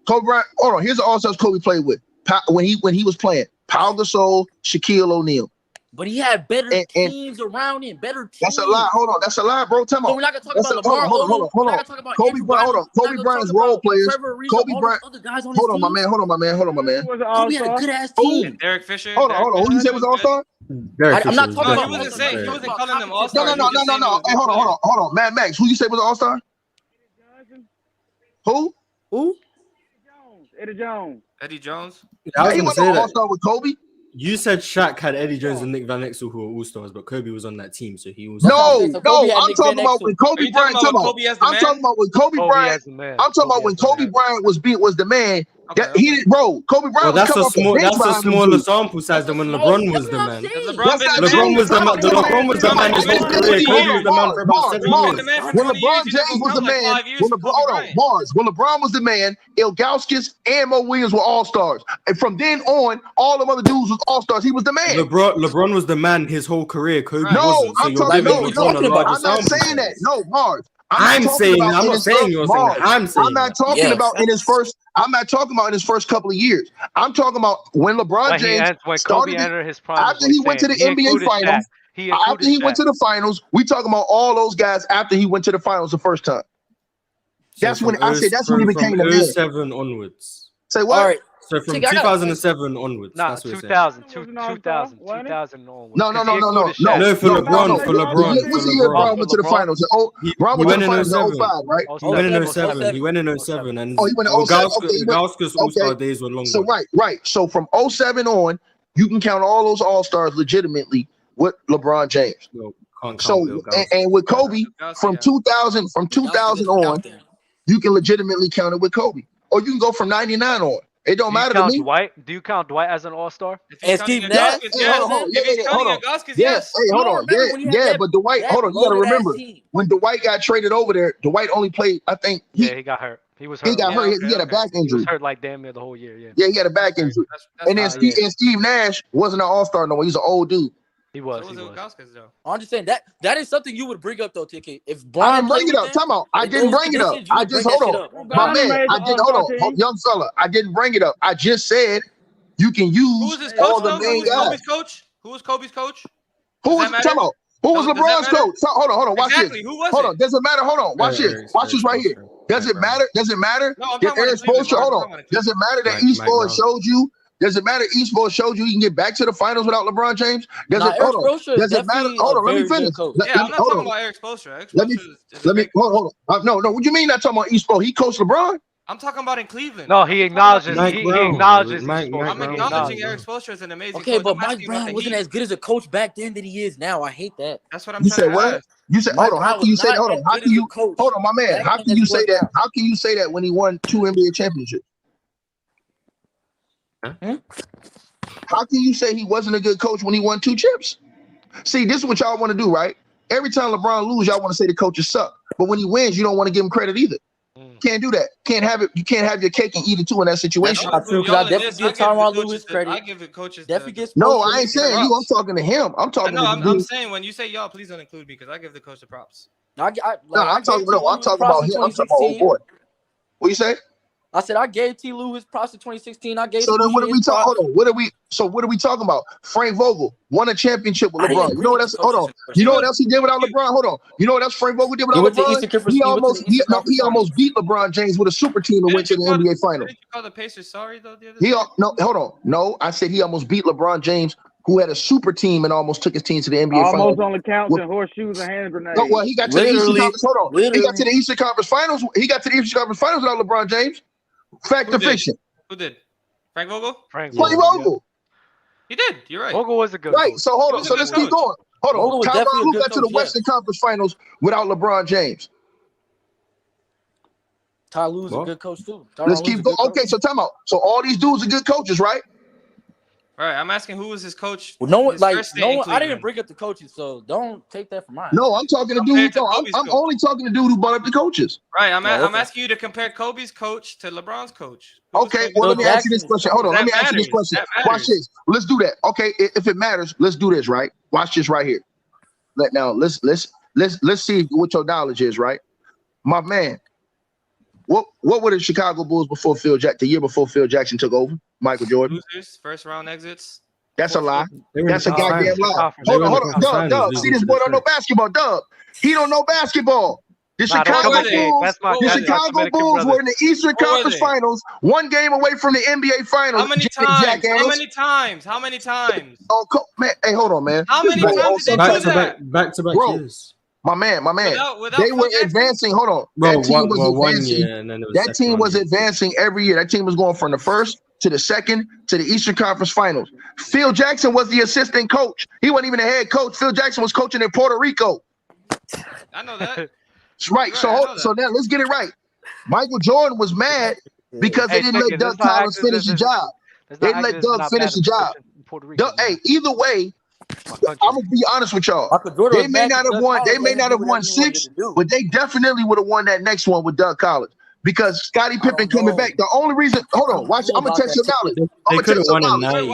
Kobe Bryant. Hold on. Here's the All Stars Kobe played with. When he was playing, Pau Gasol, Shaquille O'Neal. But he had better teams around him. Better teams. That's a lie. Hold on. That's a lie, bro. Tell me. So we're not gonna talk about LeBron. Hold on. Kobe Bryant. Hold on. Kobe Bryant's role players. Kobe Bryant. Hold on, my man. Kobe had a good ass team. Derek Fisher. Hold on. Who you say was All Star? I'm not talking about. He wasn't saying. He wasn't calling them All Stars. No. Hey, hold on. Mad Max. Who you say was All Star? Who? Eddie Jones. Eddie Jones. I was He gonna wasn't say All that. Star with Kobe. You said Shaq had Eddie Jones and Nick Van Exel who were all stars, but Kobe was on that team, so he was. No. I'm talking about when Kobe Bryant. I'm talking about when Kobe Bryant. I'm talking about when Kobe Bryant was the man. He didn't, bro. Kobe Bryant. Well, that's a smaller sample size than when LeBron was the man. LeBron was the man his whole career. Kobe was the man for about 7 years. When LeBron James was the man, when LeBron was the man, Ilgauskas and Mo Williams were all stars, and from then on, all the other dudes was all stars. He was the man. LeBron was the man his whole career. Kobe no, wasn't. So I'm talking. I'm not saying that. No, Mars. I'm not saying you're saying. I'm not talking about in his first. I'm not talking about in his first couple of years. I'm talking about when LeBron James started his prime. After he went to the NBA Finals. After he went to the finals, we talking about all those guys after he went to the finals the first time. That's when I said that's when he became the man. 07 onwards. Say what? All right. So from 2007 onwards. Nah, 2000 onwards. No. No, for LeBron. What's the year LeBron went to the finals? LeBron went to the finals in 05, right? He went in 07. He went in 07. And he went in 07. Ilgauskas All-Star days were longer. So right. So from 07 on, you can count all those All-Stars legitimately with LeBron James. So and with Kobe from 2000 on, you can legitimately count it with Kobe. Or you can go from 99 on. It don't matter to me. Do you count Dwight as an All-Star? And Steve Nash? Hold on. Yeah, but Dwight, hold on. You gotta remember when Dwight got traded over there, Dwight only played, I think he got hurt. He was hurt. He got hurt. He had a back injury. He was hurt like damn near the whole year. Yeah. Yeah, he had a back injury. And then Steve Nash wasn't an All-Star no more. He's an old dude. He was. I'm just saying that is something you would bring up though, TK. If I didn't bring it up. Time out. I didn't bring it up. I just hold on, my man. I didn't hold on, young fella. I didn't bring it up. I just said you can use all the main guys. Who was Kobe's coach? Who was time out? Who was LeBron's coach? Hold on. Watch this. Hold on. Doesn't matter. Hold on. Watch this. Watch this right here. Does it matter? Does it matter? That Eric Spoelstra. Hold on. Does it matter that Eastbourne showed you? Does it matter? Eastbourne showed you can get back to the finals without LeBron James. Does it matter? Hold on, let me finish. I'm not talking about Eric Spoelstra. Let me hold on. No. What do you mean? Not talking about Eastbourne? He coached LeBron. I'm talking about in Cleveland. No, he acknowledges. He acknowledges. I'm acknowledging Eric Spoelstra as an amazing. Okay, but Mike Brown wasn't as good as a coach back then that he is now. I hate that. That's what I'm saying. What? You said hold on. How can you say that? Hold on. How can you hold on, my man? How can you say that? How can you say that when he won 2 NBA championships? How can you say he wasn't a good coach when he won 2 chips? See, this is what y'all want to do, right? Every time LeBron loses, y'all want to say the coaches suck. But when he wins, you don't want to give him credit either. Can't do that. Can't have it. You can't have your cake and eat it too in that situation. That's true. Because I definitely give Tyronn Lue his credit. I give it coaches. No, I ain't saying you. I'm talking to him. I'm talking. No, I'm saying when you say y'all, please don't include me because I give the coach the props. I'm talking about him. I'm talking about old boy. What you say? I said I gave T. Lue his props in 2016. I gave. So then, what are we talking? Hold on. What are we talking about? Frank Vogel won a championship with LeBron. You know what else? Hold on. You know what else he did without LeBron? Hold on. You know what else Frank Vogel did without LeBron? He almost beat LeBron James with a super team and went to the NBA Finals. Didn't you call the Pacers sorry though? No, hold on. No, I said he almost beat LeBron James who had a super team and almost took his team to the NBA Almost Finals. only counts in horseshoes and hand grenades. No, well, he got to the Eastern Conference. Hold on. He got to the Eastern Conference Finals. He got to the Eastern Conference Finals without LeBron James. Fact or fiction? Who did? Frank Vogel? Frank Vogel. He did. You're right. Vogel was a good coach. So hold on. So let's keep going. Hold on. Who got to the Western Conference Finals without LeBron James? Ty Lue's a good coach too. Let's keep going. Okay, so time out. So all these dudes are good coaches, right? All right, I'm asking who was his coach? Well, no one, his like first stay no in one. I didn't Cleveland? bring up the coaches, so don't take that for mine. No, I'm talking to dude. I'm only talking to dude who brought up the coaches. Right, I'm asking you to compare Kobe's coach to LeBron's coach. Okay, well, let me ask you this question. Hold on, let me ask you this question. Watch this. Let's do that. Okay, if it matters, let's do this. Right? Watch this right here. Let's see what your knowledge is. Right, my man. What were the Chicago Bulls before the year before Phil Jackson took over? Michael Jordan. Losers, first round exits. That's a lie. That's a goddamn lie. Hold on. Doug. See, this boy don't know basketball. Doug. He don't know basketball. The Chicago Bulls were in the Eastern Conference Finals, one game away from the NBA Finals. How many times? How many times? How many times? Oh, man. Hey, hold on, man. How many times did they do that? Back-to-back years. My man. Without they were advancing. Hold on. Bro, that team was one advancing. year, and then it was that team was advancing every year. That team was going from the first to the second to the Eastern Conference Finals. Phil Jackson was the assistant coach. He wasn't even the head coach. Phil Jackson was coaching in Puerto Rico. I know that. Right. So now let's get it right. Michael Jordan was mad because they didn't let Doug Collins finish the job. They didn't let Doug finish the job. Hey, either way, I'm gonna be honest with y'all. They may not have won. They may not have won 6, but they definitely would have won that next one with Doug Collins because Scottie Pippen coming back. The only reason, hold on, watch. I'm gonna test your knowledge. They could have won in 9 years. I'm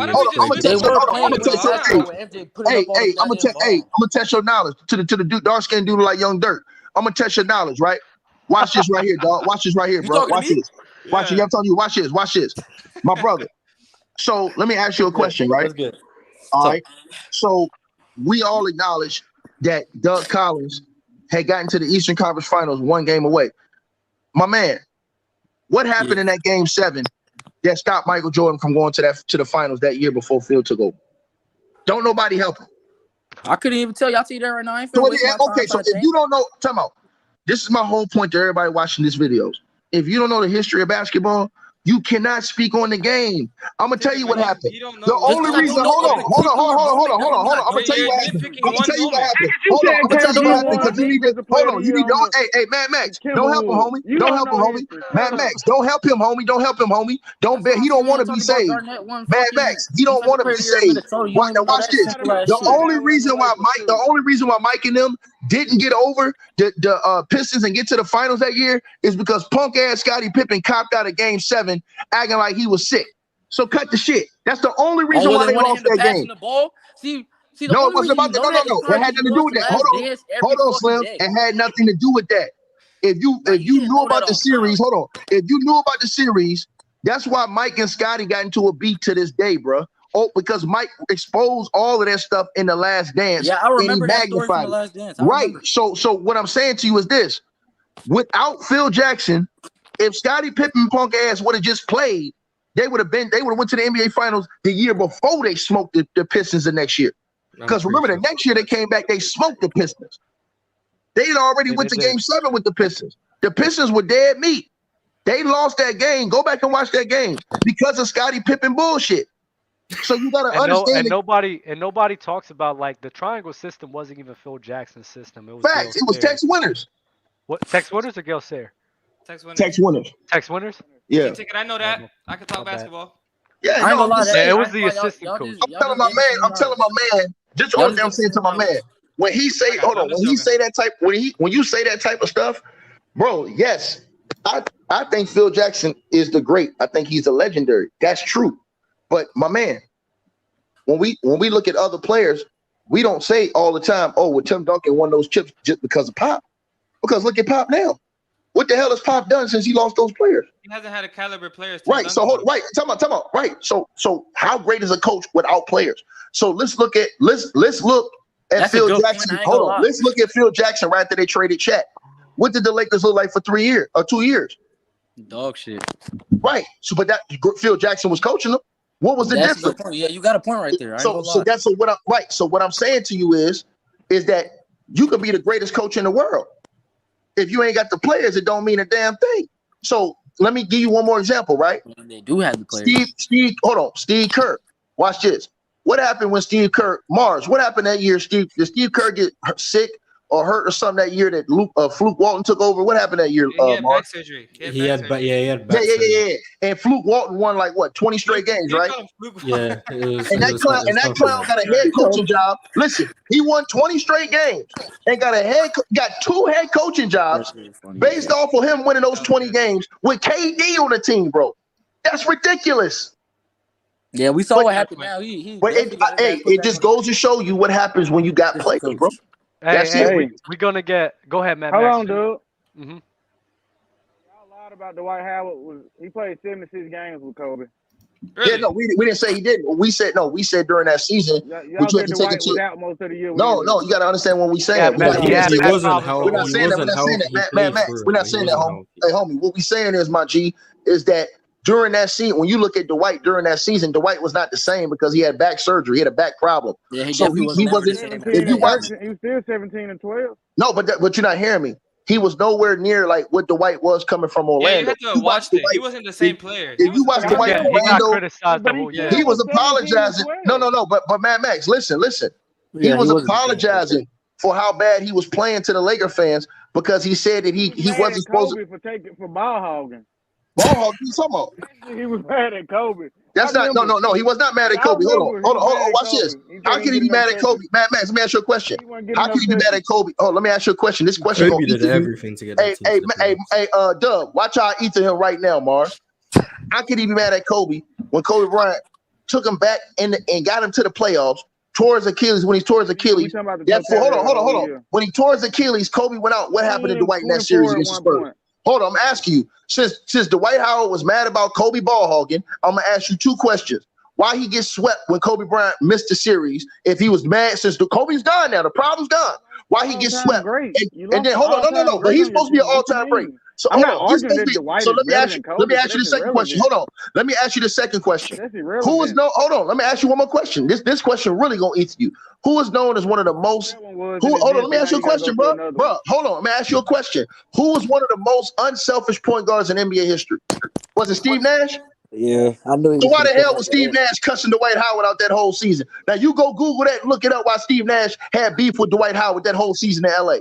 gonna test your knowledge to the dude, dark skinned dude like Young Dirt. I'm gonna test your knowledge, right? Watch this right here, dog. Watch this right here, bro. Watch this. Watch it. I'm telling you. Watch this. Watch this, my brother. So let me ask you a question, right? That's good. All right. So we all acknowledge that Doug Collins had gotten to the Eastern Conference Finals one game away. My man, what happened in that game 7 that stopped Michael Jordan from going to the finals that year before Phil took over? Don't nobody help him. I couldn't even tell y'all. See that right now. Okay, so if you don't know, time out. This is my whole point to everybody watching these videos. If you don't know the history of basketball, you cannot speak on the game. I'm gonna tell you what happened. The only reason, hold on. I'm gonna tell you what happened. Hold on, I'm gonna tell you what happened because you need to hold on. You need to. Hey, Mad Max, don't help him, homie. Don't help him, homie. Mad Max, don't help him, homie. Don't help him, homie. Don't bet. He don't want to be saved. Mad Max, he don't want to be saved. Now watch this. The only reason why Mike and them didn't get over the Pistons and get to the finals that year is because punk ass Scottie Pippen copped out of game 7 acting like he was sick. So cut the shit. That's the only reason why they lost that game. No, it wasn't about that. No. It had nothing to do with that. Hold on, Slim. It had nothing to do with that. If you knew about the series, hold on. If you knew about the series, that's why Mike and Scottie got into a beat to this day, bro. Oh, because Mike exposed all of that stuff in The Last Dance. Yeah, I remember that story from The Last Dance. Right. So what I'm saying to you is this: without Phil Jackson, if Scottie Pippen punk ass would have just played, they would have went to the NBA Finals the year before they smoked the Pistons the next year. Because remember, the next year they came back, they smoked the Pistons. They had already went to game 7 with the Pistons. The Pistons were dead meat. They lost that game. Go back and watch that game because of Scottie Pippen bullshit. So you gotta understand. Nobody talks about like the triangle system wasn't even Phil Jackson's system. It was facts. It was Tex Winners. What Tex Winners or Gale Sayre? Tex Winners. Tex Winners. Yeah. I know that. I can talk basketball. Yeah, it was the assistant coach. I'm telling my man. Just what I'm saying to my man. When he say, hold on, when you say that type of stuff, bro. Yes, I think Phil Jackson is the great. I think he's a legendary. That's true. But my man, when we look at other players, we don't say all the time, oh, well, Tim Duncan won those chips just because of Pop. Because look at Pop now. What the hell has Pop done since he lost those players? He hasn't had a caliber players. Right. So Talk about. Right. So how great is a coach without players? So let's look at Phil Jackson. Hold on. Let's look at Phil Jackson right after they traded Shaq. What did the Lakers look like for 3 years or 2 years? Dog shit. Right. So, but that Phil Jackson was coaching them. What was the That's difference? Yeah, you got a point right there. So what I'm right. So what I'm saying to you is that you could be the greatest coach in the world. If you ain't got the players, it don't mean a damn thing. So let me give you one more example, right? They do have the players. Steve Kerr. Watch this. What happened when Steve Kerr, what happened that year? Did Steve Kerr get sick or hurt or something that year that Fluke Walton took over? What happened that year? He had back surgery. He had back surgery. And Fluke Walton won like what, 20 straight games, right? Yeah. And that clown got a head coaching job. Listen, he won 20 straight games and got 2 head coaching jobs based off of him winning those 20 games with KD on the team, bro. That's ridiculous. Yeah, we saw what happened now. It just goes to show you what happens when you got players, bro. We're gonna go ahead, man. Hold on, dude. Mm-hmm. Y'all lied about Dwight Howard. He played 76 games with Kobe. Really? Yeah, no, we didn't say he didn't. We said during that season. Y'all said Dwight was out most of the year. No, you got to understand what we saying. We're not saying that, Max. We're not saying that, homie. Hey, homie, what we saying is, my G, is that during that season, when you look at Dwight during that season, Dwight was not the same because he had back surgery. He had a back problem. Yeah, he wasn't. He was still 17 and 12. No, but you're not hearing me. He was nowhere near like what Dwight was coming from Orlando. Yeah, you had to watch it. He wasn't the same player. If you watch Dwight from Orlando, he was apologizing. No. But Mad Max, listen. He was apologizing for how bad he was playing to the Laker fans because he said that he wasn't supposed to for ball hogging. Ball hogging? What you talking about? He was mad at Kobe. That's not no. He was not mad at Kobe. Hold on. Watch this. How can he be mad at Kobe? Mad Max, let me ask you a question. How can he be mad at Kobe? Oh, let me ask you a question. This question. Kobe did everything to get that team. Hey, Dub, watch how I eat to him right now, Mars. How can he be mad at Kobe when Kobe Bryant took him back and got him to the playoffs? Tore his Achilles when he tore his Achilles. Hold on. When he tore his Achilles, Kobe went out. What happened to Dwight in that series against the Spurs? Hold on, I'm asking you. Since Dwight Howard was mad about Kobe ball hogging, I'm gonna ask you 2 questions. Why he gets swept when Kobe Bryant missed the series? If he was mad since Kobe's done now, the problem's done. Why he gets swept? And then hold on, no. But he's supposed to be an all-time great. So hold on. So let me ask you the second question. Hold on. Let me ask you the second question. Hold on. Let me ask you one more question. This question really gonna eat you. Who is known as one of the most? Hold on. Let me ask you a question, bro. Hold on. Let me ask you a question. Who was one of the most unselfish point guards in NBA history? Was it Steve Nash? Yeah, I knew. So why the hell was Steve Nash cussing Dwight Howard out that whole season? Now you go Google that and look it up why Steve Nash had beef with Dwight Howard that whole season in LA.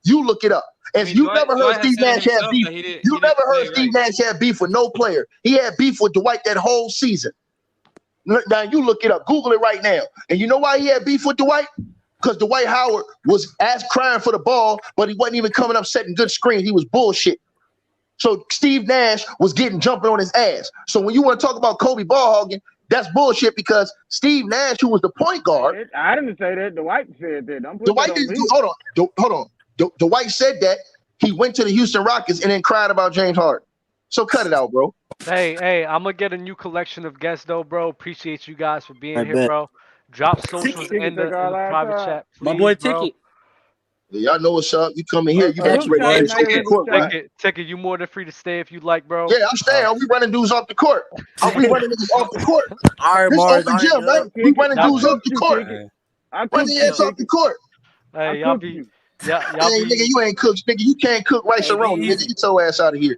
You look it up. If you never heard Steve Nash have beef, you never heard Steve Nash have beef with no player. He had beef with Dwight that whole season. Now you look it up. Google it right now. And you know why he had beef with Dwight? Because Dwight Howard was crying for the ball, but he wasn't even coming up setting good screens. He was bullshit. So Steve Nash was jumping on his ass. So when you want to talk about Kobe ball hogging, that's bullshit because Steve Nash, who was the point guard. I didn't say that. Dwight said that. Dwight didn't do. Hold on. Dwight said that he went to the Houston Rockets and then cried about James Harden. So cut it out, bro. Hey, I'm gonna get a new collection of guests though, bro. Appreciate you guys for being here, bro. Drop socials in the private chat, please, my boy bro. Ticket. Y'all know what's up. You come in here, you get ready to take the court, right? Ticket, you more than free to stay if you like, bro. Yeah, I'm staying. We running dudes off the court. We running niggas off the court. All right, this Mars. open gym, right? We running dudes off the court. Running your ass off the court. Hey, y'all be. Yeah, hey, nigga, you ain't cooked, nigga. You can't cook rice or roni, nigga. Get your ass out of here.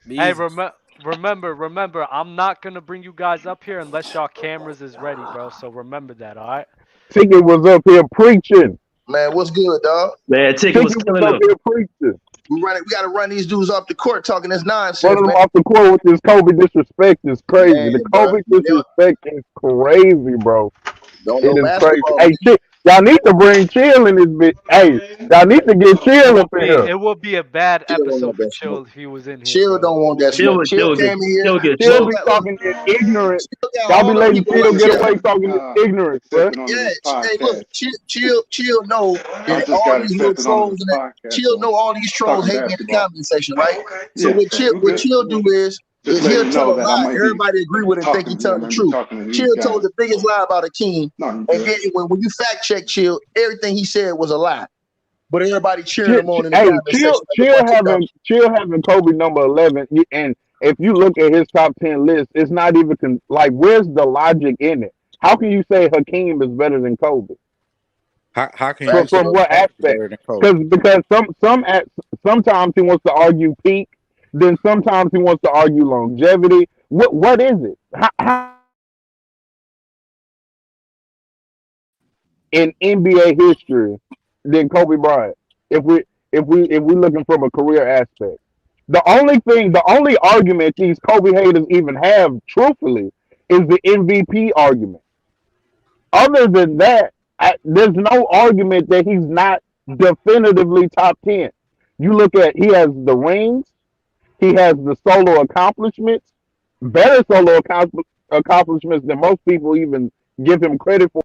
Hey, remember, I'm not gonna bring you guys up here unless y'all cameras is ready, bro. So remember that, all right? Ticket was up here preaching. Man, what's good, dog? Man, Ticket was killing up here preaching. We gotta run these dudes off the court talking this nonsense. Run them off the court with this Kobe disrespect is crazy. Man, the Kobe disrespect is crazy, bro. It is crazy. Hey, y'all need to bring Chill in this bitch. Hey, y'all need to get Chill up in here. It would be a bad episode for Chill if he was in here. Chill don't want that smoke. Chill came in here. Chill be talking this ignorance. Y'all be letting Chill get away talking this ignorance, bro. Yeah, hey, look, Chill know that all these little trolls Chill know all these trolls hating in the comment section, right? So what Chill do is he'll tell a lie. Everybody agree with him, think he telling the truth. Chill told the biggest lie about Akeem, and then when you fact check Chill, everything he said was a lie. But everybody cheering him on in the comment section. Chill having Kobe number 11, and if you look at his top 10 list, it's not even like where's the logic in it? How can you say Hakeem is better than Kobe? How can you from what aspect? Because sometimes he wants to argue peak, then sometimes he wants to argue longevity. What is it? How in NBA history than Kobe Bryant? If we looking from a career aspect, the only argument these Kobe haters even have, truthfully, is the MVP argument. Other than that, there's no argument that he's not definitively top 10. You look at, he has the rings, he has the solo accomplishments, better solo accomplishments than most people even give him credit for.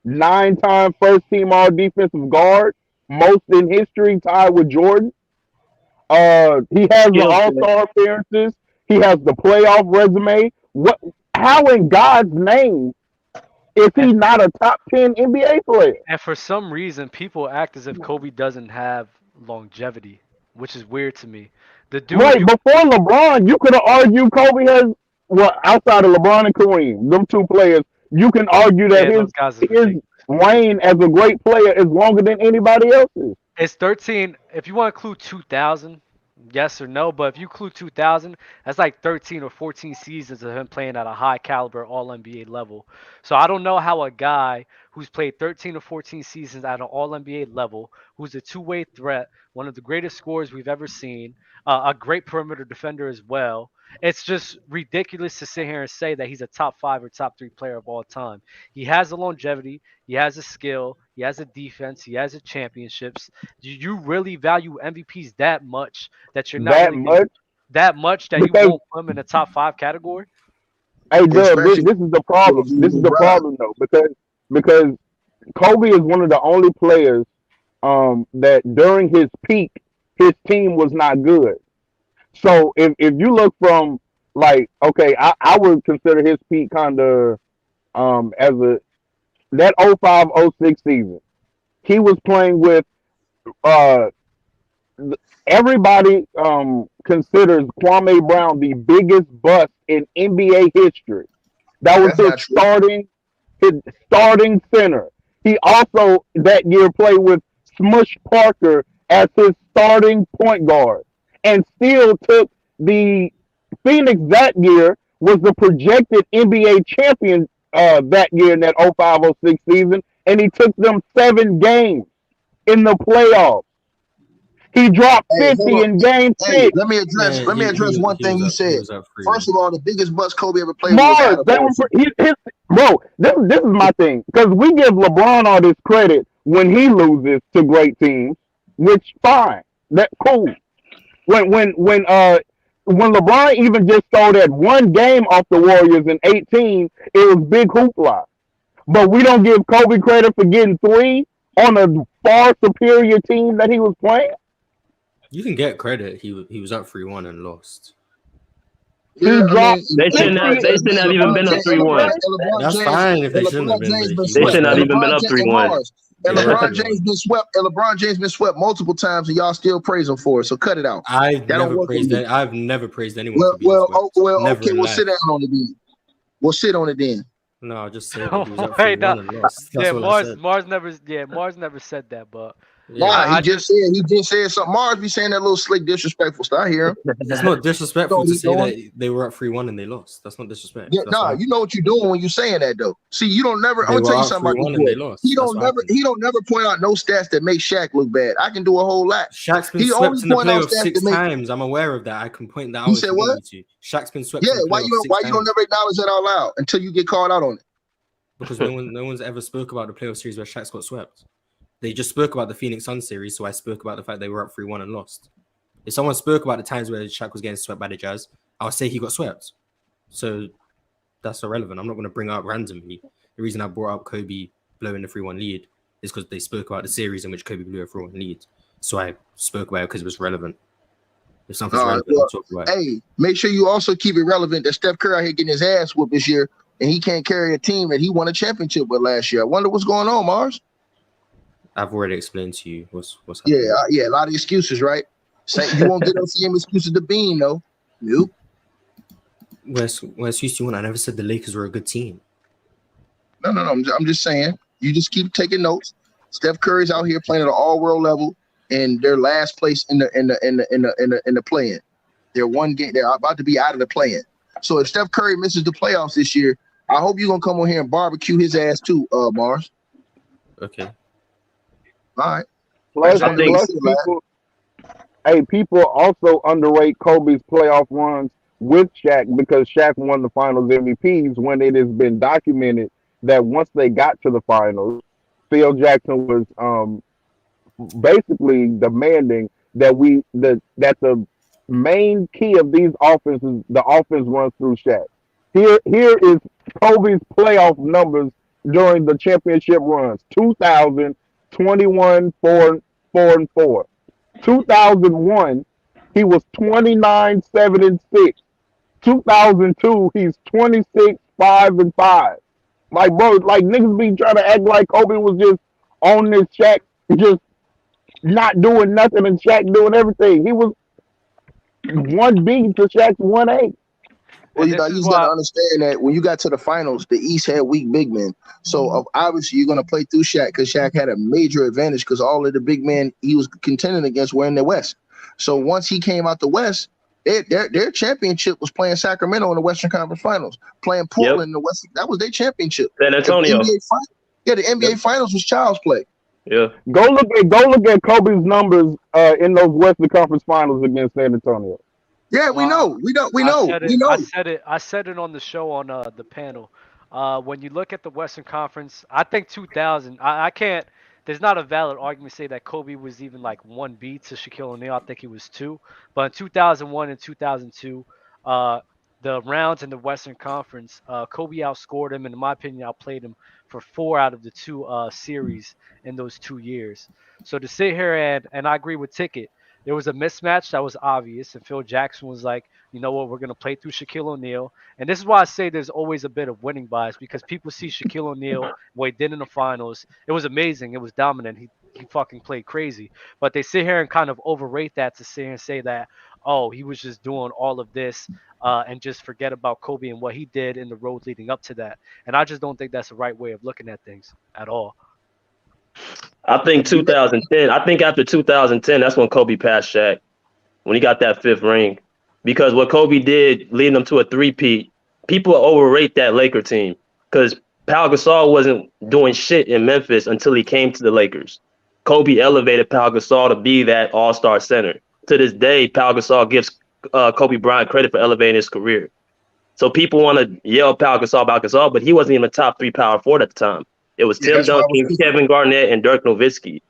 9-time first team all defensive guard, most in history, tied with Jordan. He has the all-star appearances. He has the playoff resume. How in God's name is he not a top 10 NBA player? And for some reason, people act as if Kobe doesn't have longevity, which is weird to me. The dude before LeBron, you could have argued Kobe has, outside of LeBron and Kareem, them two players, you can argue that his reign as a great player is longer than anybody else's. It's 13. If you want to include 2000, yes or no, but if you include 2000, that's like 13 or 14 seasons of him playing at a high caliber all NBA level. So I don't know how a guy who's played 13 or 14 seasons at an all NBA level, who's a two-way threat, one of the greatest scorers we've ever seen, a great perimeter defender as well. It's just ridiculous to sit here and say that he's a top 5 or top 3 player of all time. He has the longevity, he has a skill, he has a defense, he has the championships. Do you really value MVPs that much that you're not that much that you won't put him in the top 5 category? Hey, Dub, this is the problem. This is the problem though, because Kobe is one of the only players that during his peak, his team was not good. So if you look from like, okay, I would consider his peak kind of as that 05-06 season. He was playing with everybody considers Kwame Brown the biggest bust in NBA history. That was his starting center. He also that year played with Smush Parker as his starting point guard, and still took the Phoenix that year was the projected NBA champion that year in that 05-06 season, and he took them 7 games in the playoffs. He dropped 50 in game 6. Let me address one thing you said. First of all, the biggest bust Kobe ever played Mars, bro, this is my thing. Because we give LeBron all this credit when he loses to great teams, which fine. That cool. When LeBron even just stole that one game off the Warriors in 18, it was big hoopla. But we don't give Kobe credit for getting 3 on a far superior team that he was playing. You can get credit. He was up 3-1 and lost. They shouldn't have even been up 3-1. That's fine if they shouldn't have been. They shouldn't have even been up 3-1. And LeBron James been swept. And LeBron James been swept multiple times, and y'all still praise him for it. So cut it out. I've never praised anyone. Well, okay. We'll sit down on it then. We'll sit on it then. No, I'll just say he was up 3-1 and lost. That's Mars never said that, but. Nah, he just said something. Mars be saying that little slick, disrespectful stuff. I hear him. It's not disrespectful to say that they were up 3-1 and they lost. That's not disrespect. Yeah, you know what you're doing when you're saying that though. See, you don't never. I'm gonna tell you something about this. He don't never point out no stats that make Shaq look bad. I can do a whole lot. Shaq's been swept in the playoffs 6 times. I'm aware of that. I can point that out. You said what? Shaq's been swept. Yeah, why you don't never acknowledge that out loud until you get called out on it? Because no one's ever spoke about the playoff series where Shaq's got swept. They just spoke about the Phoenix Suns series, so I spoke about the fact they were up 3-1 and lost. If someone spoke about the times where Shaq was getting swept by the Jazz, I'll say he got swept. So that's irrelevant. I'm not going to bring it up randomly. The reason I brought up Kobe blowing the 3-1 lead is because they spoke about the series in which Kobe blew a 3-1 lead. So I spoke about it because it was relevant. If something's relevant, I'll talk about it. Hey, make sure you also keep it relevant that Steph Curry out here getting his ass whooped this year, and he can't carry a team that he won a championship with last year. I wonder what's going on, Mars. I've already explained to you what's happening. Yeah, a lot of excuses, right? You won't get those same excuses to Bean, though. Nope. West Houston, I never said the Lakers were a good team. No. I'm just saying. You just keep taking notes. Steph Curry's out here playing at an all-world level, and they're last place in the play-in. They're one game. They're about to be out of the play-in. So if Steph Curry misses the playoffs this year, I hope you're gonna come on here and barbecue his ass too, Mars. Okay. All right. Plus people also underrate Kobe's playoff runs with Shaq because Shaq won the Finals MVPs when it has been documented that once they got to the finals, Phil Jackson was basically demanding that the main key of these offenses, the offense runs through Shaq. Here is Kobe's playoff numbers during the championship runs: 2000, 21, 4-4. 2001, he was 29, 7-6. 2002, he's 26, 5-5. Like, bro, like niggas be trying to act like Kobe was just on this Shaq, just not doing nothing, and Shaq doing everything. He was 1B to Shaq's 1A. Well, you just got to understand that when you got to the finals, the East had weak big men. So obviously you're going to play through Shaq because Shaq had a major advantage because all of the big men he was contending against were in the West. So once he came out the West, their championship was playing Sacramento in the Western Conference Finals, playing Portland in the West. That was their championship. San Antonio. The NBA Finals was child's play. Yeah. Go look at Kobe's numbers in those Western Conference Finals against San Antonio. Yeah, we know. I said it on the show on the panel. When you look at the Western Conference, I think 2000. I can't. There's not a valid argument to say that Kobe was even like 1B to Shaquille O'Neal. I think he was 2. But in 2001 and 2002, the rounds in the Western Conference, Kobe outscored him, and in my opinion, outplayed him for 4 out of the 2 series in those 2 years. So to sit here and I agree with Ticket. There was a mismatch that was obvious, and Phil Jackson was like, you know what, we're going to play through Shaquille O'Neal. And this is why I say there's always a bit of winning bias, because people see Shaquille O'Neal, what he did in the finals. It was amazing. It was dominant. He fucking played crazy. But they sit here and kind of overrate that to sit here and say that, oh, he was just doing all of this and just forget about Kobe and what he did in the road leading up to that. And I just don't think that's the right way of looking at things at all. I think 2010. I think after 2010, that's when Kobe passed Shaq, when he got that 5th ring. Because what Kobe did, leading them to a 3-peat, people overrate that Laker team. Because Pau Gasol wasn't doing shit in Memphis until he came to the Lakers. Kobe elevated Pau Gasol to be that all-star center. To this day, Pau Gasol gives Kobe Bryant credit for elevating his career. So people want to yell Pau Gasol about Gasol, but he wasn't even a top 3 power forward at the time. It was Tim Duncan, Kevin Garnett, and Dirk Nowitzki.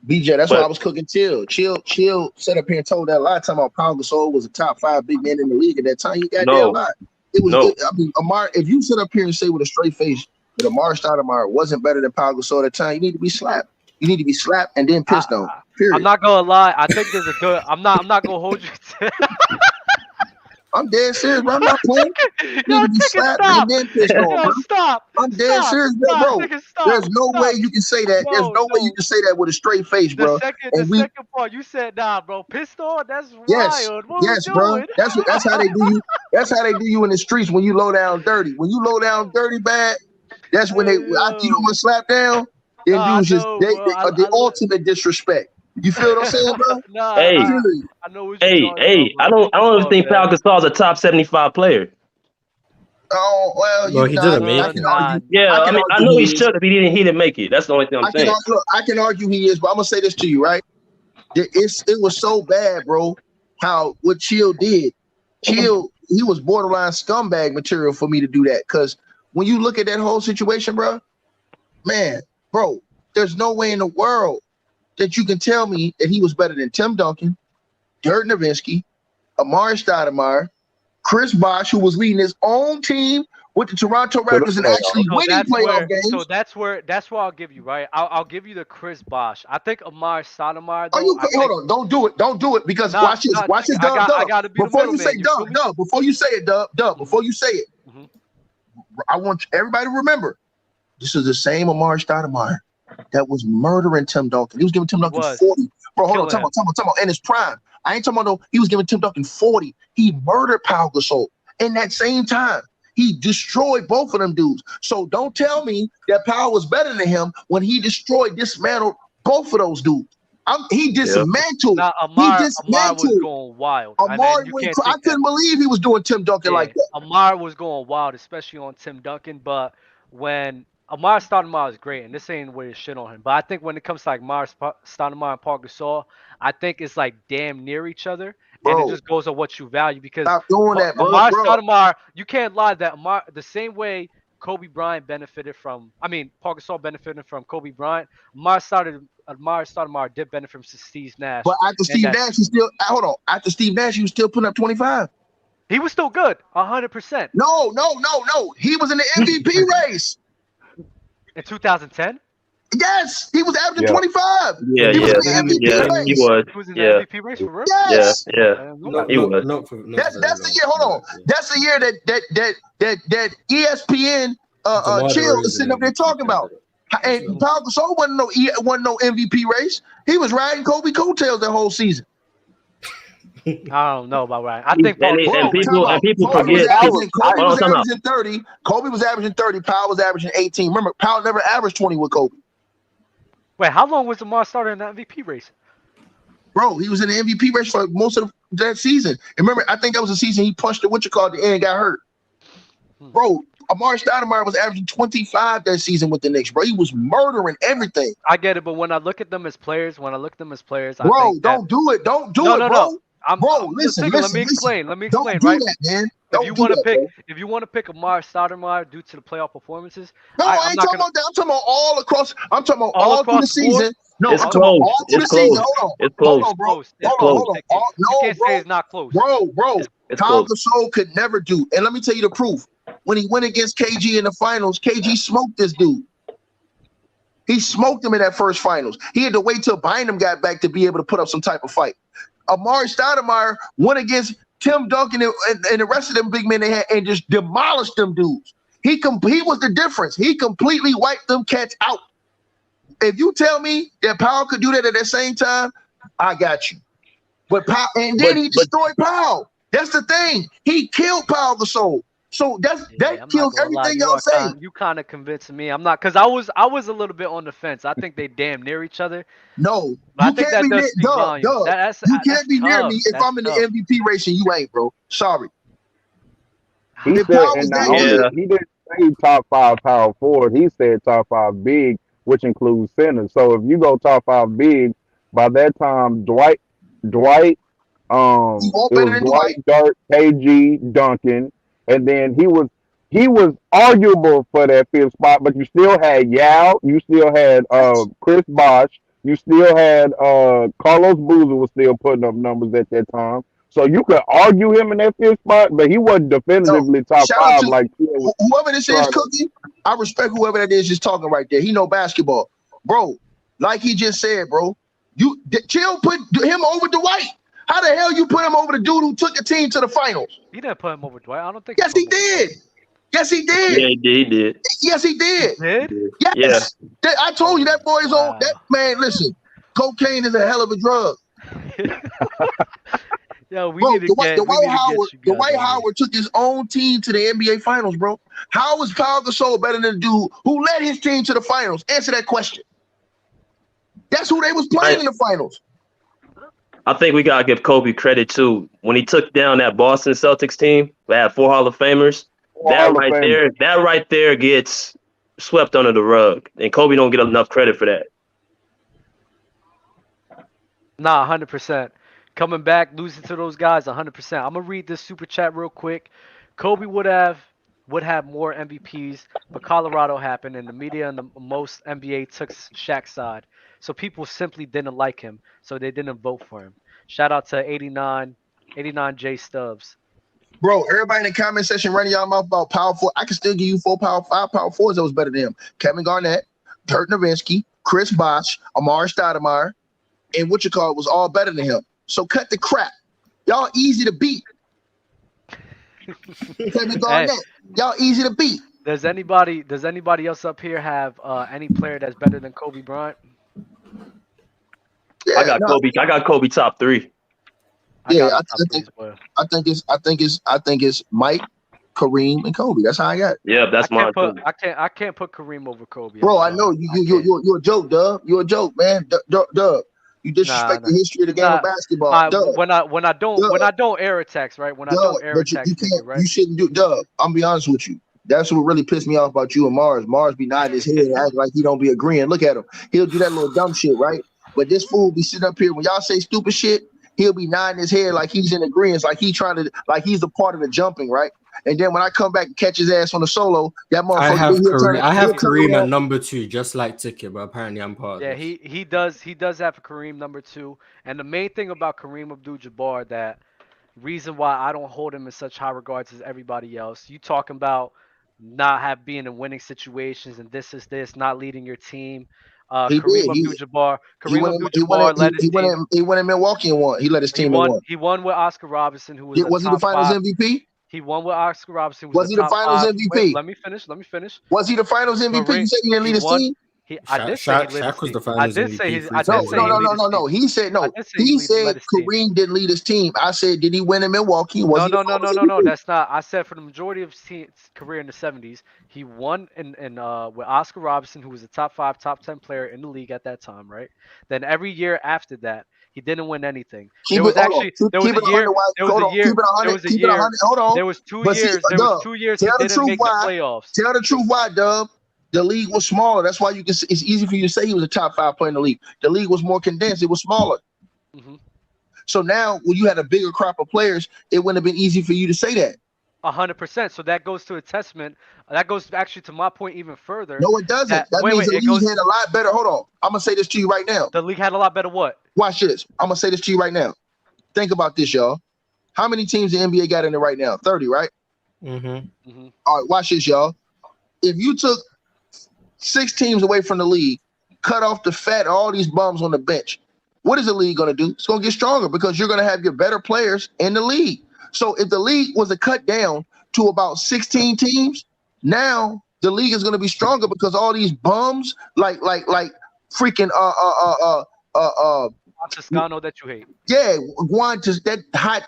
BJ, that's why I was cooking Chill. Chill set up here and told that a lot of time about Pau Gasol was a top 5 big man in the league at that time. He got that a lot. It was. I mean, Amar. If you sit up here and say with a straight face that Amar Stoudemire wasn't better than Pau Gasol at the time, you need to be slapped. You need to be slapped and then pissed on. Period. I'm not gonna lie. I think there's a good. I'm not gonna hold you to. I'm dead serious, bro. I'm not playing. You need to be slapped and then pissed on, bro. Stop. I'm dead serious, bro. There's no way you can say that. There's no way you can say that with a straight face, bro. The second part, you said, nah, bro. Pissed on? That's wild. Yes, bro. That's how they do you. That's how they do you in the streets when you low down dirty. When you low down dirty bad, that's when they after you don't want to slap down, then dudes just the ultimate disrespect. You feel what I'm saying, bro? I know what you're I don't even think Pau Gasol's a top 75 player. Oh well, he didn't make it. I know he should if he didn't make it. That's the only thing I'm saying. I can argue he is, but I'm gonna say this to you, right? It was so bad, bro. What Chill did. Chill, he was borderline scumbag material for me to do that. Because when you look at that whole situation, bro, there's no way in the world that you can tell me that he was better than Tim Duncan, Dirk Nowitzki, Amari Stoudemire, Chris Bosh, who was leading his own team with the Toronto Raptors and actually winning playoff games. So that's where I'll give you, right? I'll give you the Chris Bosh. I think Amari Stoudemire. Hold on, don't do it because watch this, Dub. Before you say Dub, before you say it, mm-hmm. I want everybody to remember this is the same Amari Stoudemire that was murdering Tim Duncan. He was giving Tim Duncan 40. Bro, hold on, talk about in his prime. I ain't talking about no. He was giving Tim Duncan 40. He murdered Pau Gasol in that same time. He destroyed both of them dudes. So don't tell me that Pau was better than him when he dismantled both of those dudes. He dismantled. Nah, Amar was going wild. Amar I couldn't believe he was doing Tim Duncan like that. Amar was going wild, especially on Tim Duncan. But when Amar Stoudemire is great, and this ain't where you shit on him. But I think when it comes to like Amar Stoudemire and Paul Gasol, I think it's like damn near each other. Bro, and it just goes on what you value because stop doing that, bro. Amar Stoudemire, you can't lie that Amar the same way Kobe Bryant benefited from. I mean, Paul Gasol benefited from Kobe Bryant. Amar Stoudemire did benefit from Steve Nash. But after Steve Nash, he still After Steve Nash, he was still putting up 25. He was still good, 100%. No. He was in the MVP race in 2010. Yes, he was averaging 25. Yeah, he was in the MVP race for real. Yes. He was. That's the year. Hold on. That's the year that ESPN Chill is sitting up there talking about. And Pau Gasol wasn't no MVP race. He was riding Kobe coattails that whole season. I don't know about right. I think people forget. Kobe was averaging 30. Kobe was averaging 30. Pau was averaging 18. Remember, Pau never averaged 20 with Kobe. Wait, how long was Amar starting in that MVP race? Bro, he was in the MVP race for most of that season. And remember, I think that was the season he punched the at the end and got hurt. Bro, Amar Stoudemire was averaging 25 that season with the Knicks, bro. He was murdering everything. I get it, but when I look at them as players, I bro, think don't do it. Don't do it, bro. No. Listen. Let me explain, don't right? Do that, man. If you want to pick Amar Stoudemire due to the playoff performances, no, I ain't talking about that. I'm talking about all across. I'm talking about all through the season. No, it's I'm talking about all through the season. Hold on, bro. Hold on. You can't say it's not close, bro. Pau Gasol could never do. And let me tell you the proof. When he went against KG in the finals, KG smoked this dude. He smoked him in that first finals. He had to wait till Bynum got back to be able to put up some type of fight. Amari Stoudemire went against Tim Duncan and the rest of them big men they had and just demolished them dudes. He was the difference. He completely wiped them cats out. If you tell me that Powell could do that at the same time, I got you. But Powell, and then he destroyed Powell. That's the thing. He killed Pau Gasol. So that kills everything else. You kind of convincing me. I'm not, because I was a little bit on the fence. I think they damn near each other. No, you can't be near. You can't be near me if I'm in the MVP race and you ain't, bro. Sorry. He said, he didn't say top 5 power forward. He said top 5 big, which includes centers. So if you go top 5 big, by that time Dwight, it was Dwight, Dirk, KG, Duncan. And then he was arguable for that 5th spot, but you still had Yao, you still had Chris Bosh, you still had Carlos Boozer was still putting up numbers at that time. So you could argue him in that 5th spot, but he wasn't definitively top 5 like whoever this is, Cookie. I respect whoever that is just talking right there. He know basketball. Bro, like he just said, bro. Chill put him over Dwight. How the hell you put him over the dude who took the team to the finals? He didn't put him over Dwight. I don't think. Yes, he did. Yes, he did. Yeah, he did. Yes, he did. Yes. Yeah. I told you that boy is on. That man, listen, cocaine is a hell of a drug. Yo, Dwight Howard took his own team to the NBA Finals, bro. How is Pau Gasol better than the dude who led his team to the finals? Answer that question. That's who they was playing in the finals. I think we gotta give Kobe credit too. When he took down that Boston Celtics team, they had 4 Hall of Famers. That right there gets swept under the rug, and Kobe don't get enough credit for that. Nah, 100%. Coming back, losing to those guys, 100%. I'm gonna read this super chat real quick. Kobe would have more MVPs, but Colorado happened, and the media and the most NBA took Shaq's side. So people simply didn't like him, so they didn't vote for him. Shout out to 89 J Stubbs. Bro, everybody in the comment section running y'all mouth about power forward. I can still give you 5 power forwards that was better than him. Kevin Garnett, Dirk Nowitzki, Chris Bosh, Amari Stoudemire, and was all better than him. So cut the crap. Y'all easy to beat. Kevin Garnett, y'all easy to beat. Does anybody else up here have any player that's better than Kobe Bryant? Yeah, I got Kobe top 3. Yeah, I think it's Mike, Kareem, and Kobe. That's how I got it. Yeah, that's mine too. I can't put Kareem over Kobe. Bro, I know you're a joke, Dub. You're a joke, man. Dub. You disrespect the history of the game of basketball. Dub. When I don't air attacks, right? When I don't air attacks, right? You shouldn't do Dub. I'm gonna be honest with you. That's what really pissed me off about you and Mars. Mars be nodding his head and acting like he don't be agreeing. Look at him. He'll do that little dumb shit, right? But this fool be sitting up here when y'all say stupid shit, he'll be nodding his head like he's in agreement, like he's a part of the jumping, right? And then when I come back and catch his ass on the solo, that motherfucker. I have Kareem at number 2, just like Ticket, but apparently I'm part. Yeah, he does have Kareem number 2. And the main thing about Kareem Abdul-Jabbar, that reason why I don't hold him in such high regards as everybody else. You talking about not being in winning situations and this, not leading your team. Kareem Abdul-Jabbar led his team. He went in Milwaukee and won. He led his team and won. He won with Oscar Robertson, who was he the Finals MVP? He won with Oscar Robertson. Was he the Finals MVP? Wait, let me finish. Was he the Finals MVP? You said he didn't lead his team? I did say he led his team. I did say his. No. He said no. He said Kareem didn't lead his team. I said, did he win in Milwaukee? No. That's not. I said for the majority of his career in the 70s, he won with Oscar Robertson, who was a top 5, top 10 player in the league at that time, right? Then every year after that, he didn't win anything. There was 2 years he didn't make the playoffs. Tell the truth why, Dub. The league was smaller. That's why it's easy for you to say he was a top 5 player in the league. The league was more condensed. It was smaller. Mm-hmm. So now when you had a bigger crop of players, it wouldn't have been easy for you to say that. 100%. So that goes to a testament. That goes actually to my point even further. No, it doesn't. That means the league had a lot better. Hold on. I'm going to say this to you right now. The league had a lot better what? Watch this. I'm going to say this to you right now. Think about this, y'all. How many teams the NBA got in it right now? 30, right? Mm-hmm. All right, watch this, y'all. If you took 6 teams away from the league, cut off the fat, all these bums on the bench, what is the league going to do? It's going to get stronger because you're going to have your better players in the league. So if the league was to cut down to about 16 teams, now the league is going to be stronger because all these bums, like freaking Toscano that you hate. Yeah, Guantas, that hot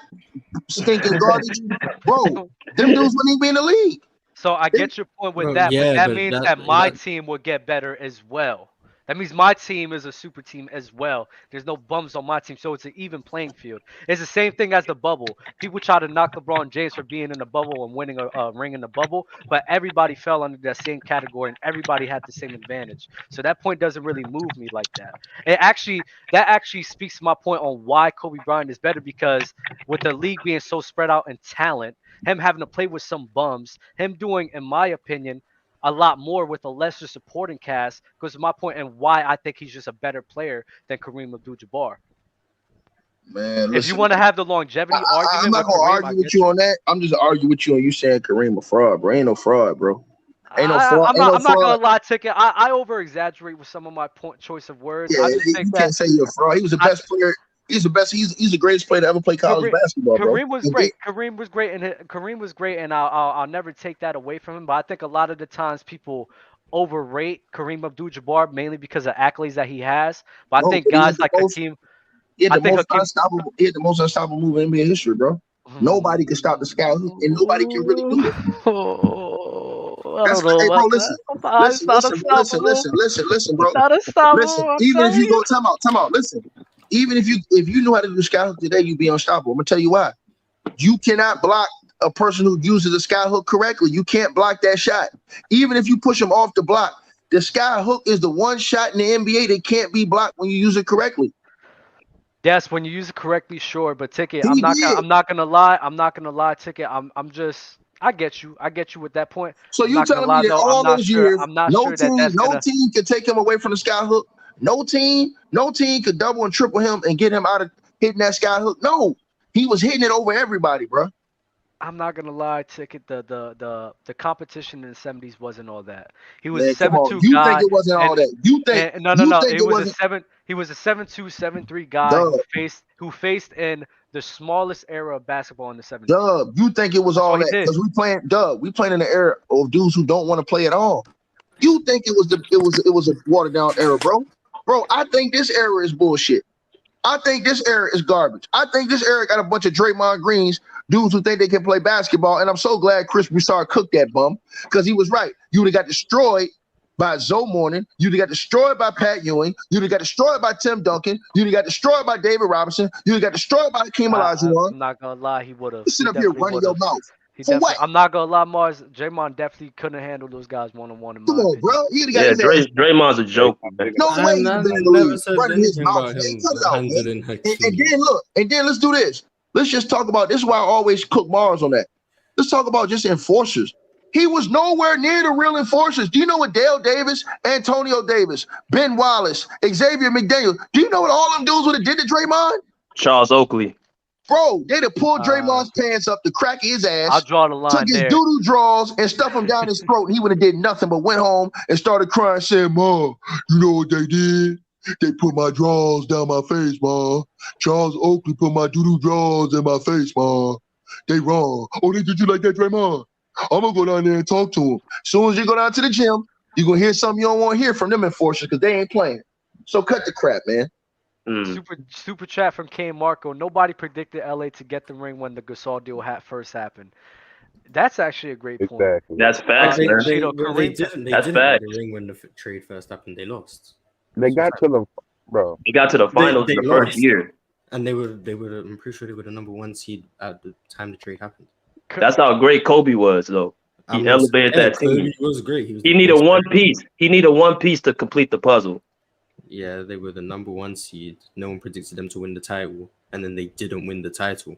stinking garbage, bro. Them dudes wouldn't even be in the league. So I get your point with that, but that means that my team will get better as well. That means my team is a super team as well. There's no bums on my team, so it's an even playing field. It's the same thing as the bubble. People try to knock LeBron James for being in the bubble and winning a ring in the bubble, but everybody fell under that same category and everybody had the same advantage. So that point doesn't really move me like that. That actually speaks to my point on why Kobe Bryant is better, because with the league being so spread out in talent, him having to play with some bums, him doing, in my opinion, a lot more with a lesser supporting cast, goes to my point and why I think he's just a better player than Kareem Abdul-Jabbar. Man, listen, if you want to have the longevity argument, I'm not gonna argue with you on that. I'm just argue with you on you saying Kareem a fraud, bro. Ain't no fraud, bro. Ain't no fraud. I'm not gonna lie, Ticket. I over exaggerate with some of my choice of words. Yeah, I just think you can't say you're a fraud. He was the best player. He's the best. He's the greatest player to ever play college basketball, bro. Kareem was great. Kareem was great, and I'll never take that away from him. But I think a lot of the times people overrate Kareem Abdul-Jabbar mainly because of accolades that he has. But I think guys like Hakeem. He had the most unstoppable move in NBA history, bro. Nobody can stop the scout, and nobody can really do it. That's hey, bro. Listen, bro. Listen, even if you go time out. Listen, even if you know how to do scout hook today, you'd be unstoppable. I'm gonna tell you why. You cannot block a person who uses a sky hook correctly. You can't block that shot. Even if you push them off the block, the sky hook is the one shot in the NBA that can't be blocked when you use it correctly. Yes, when you use it correctly, sure. But Ticket, I'm not gonna lie, Ticket. I get you with that point. So you telling me that all those years, no team could take him away from the sky hook. No team could double and triple him and get him out of hitting that sky hook. No, he was hitting it over everybody, bro. I'm not gonna lie, Ticket. The competition in the 70s wasn't all that. He was a 7'2" guy. You think it wasn't all that? You think? No. He was a 7'2", 7'3" guy who faced in the smallest era of basketball in the 70s. Dub, you think it was all that? Because we playing in the era of dudes who don't want to play at all. You think it was a watered down era, bro? Bro, I think this era is bullshit. I think this era is garbage. I think this era got a bunch of Draymond Greens, dudes who think they can play basketball. And I'm so glad Chris Broussard cooked that bum because he was right. You would have got destroyed by Zoe Morning. You'd have got destroyed by Pat Ewing. You'd have got destroyed by Tim Duncan. You'd have got destroyed by David Robinson. You'd have got destroyed by Hakeem Olajuwon. I'm not going to lie. He would have. Sit up here running your mouth. I'm not gonna lie, Mars. Draymond definitely couldn't handle those guys one-on-one. Come on, bro. Draymond's a joke. Man. No way. Running his mouth. And then look. And then let's do this. Let's just talk about this. Is why I always cook Mars on that. Let's talk about just enforcers. He was nowhere near the real enforcers. Do you know what Dale Davis, Antonio Davis, Ben Wallace, Xavier McDaniel? Do you know what all them dudes would have did to Draymond? Charles Oakley. Bro, they'd have pulled Draymond's pants up to crack his ass. I'll draw the line took his doo-doo drawers and stuff him down his throat, and he would have did nothing but went home and started crying, saying, "Mom, you know what they did? They put my drawers down my face, Mom. Charles Oakley put my doo-doo drawers in my face, Mom. They wrong. Oh, they did you like that, Draymond? I'm going to go down there and talk to him. As soon as you go down to the gym, you're going to hear something you don't want to hear from them enforcers because they ain't playing. So cut the crap, man. Super chat from Kane Marco. Nobody predicted LA to get the ring when the Gasol deal first happened. That's actually a great point. Exactly. That's facts, man. They didn't get the ring when the trade first happened. They lost. They got to the bro. They got to the finals in the first year, and they were. I'm pretty sure they were the number 1 seed at the time the trade happened. That's how great Kobe was, though. He elevated that team. Kobe was great. He needed one piece. He needed one piece to complete the puzzle. Yeah, they were the number 1 seed. No one predicted them to win the title, and then they didn't win the title.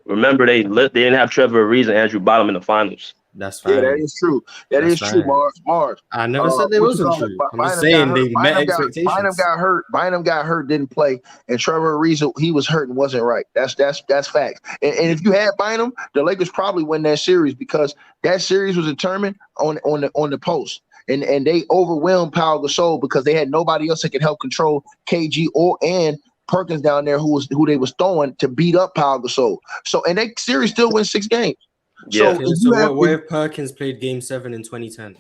Remember, they didn't have Trevor Ariza and Andrew Bottom in the finals. That's fine. Yeah, that is true. That is true, Mars. I never said they wasn't true. I'm just saying they met expectations. Bynum got hurt, didn't play, and Trevor Ariza, he was hurt and wasn't right. That's fact. And if you had Bynum, the Lakers probably win that series because that series was determined on the post. And they overwhelmed Pau Gasol because they had nobody else that could help control KG and Perkins down there who they was throwing to beat up Pau Gasol. So and that series still wins 6 games. Yeah. So what if Perkins played Game 7 in 2010?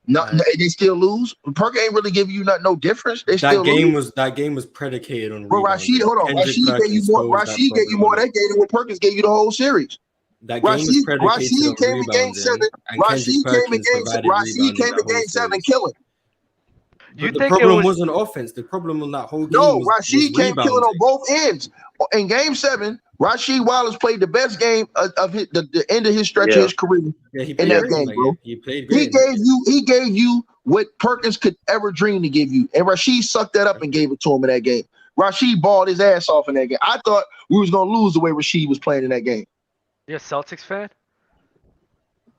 No, they still lose. Perkins ain't really giving you no difference. That game was predicated on. But Rashid, hold on. Rashid gave you more that game than what Perkins gave you the whole series. Rashid came in Game 7. Rashid came in Game 7 killing. The problem wasn't offense. The problem on that whole game was Rashid came killing on both ends. In Game 7, Rasheed Wallace played the best game of the end of his stretch of his career in that game, bro. He played great. He gave you what Perkins could ever dream to give you, and Rasheed sucked that up and gave it to him in that game. Rasheed balled his ass off in that game. I thought we was gonna lose the way Rasheed was playing in that game. You're a Celtics fan?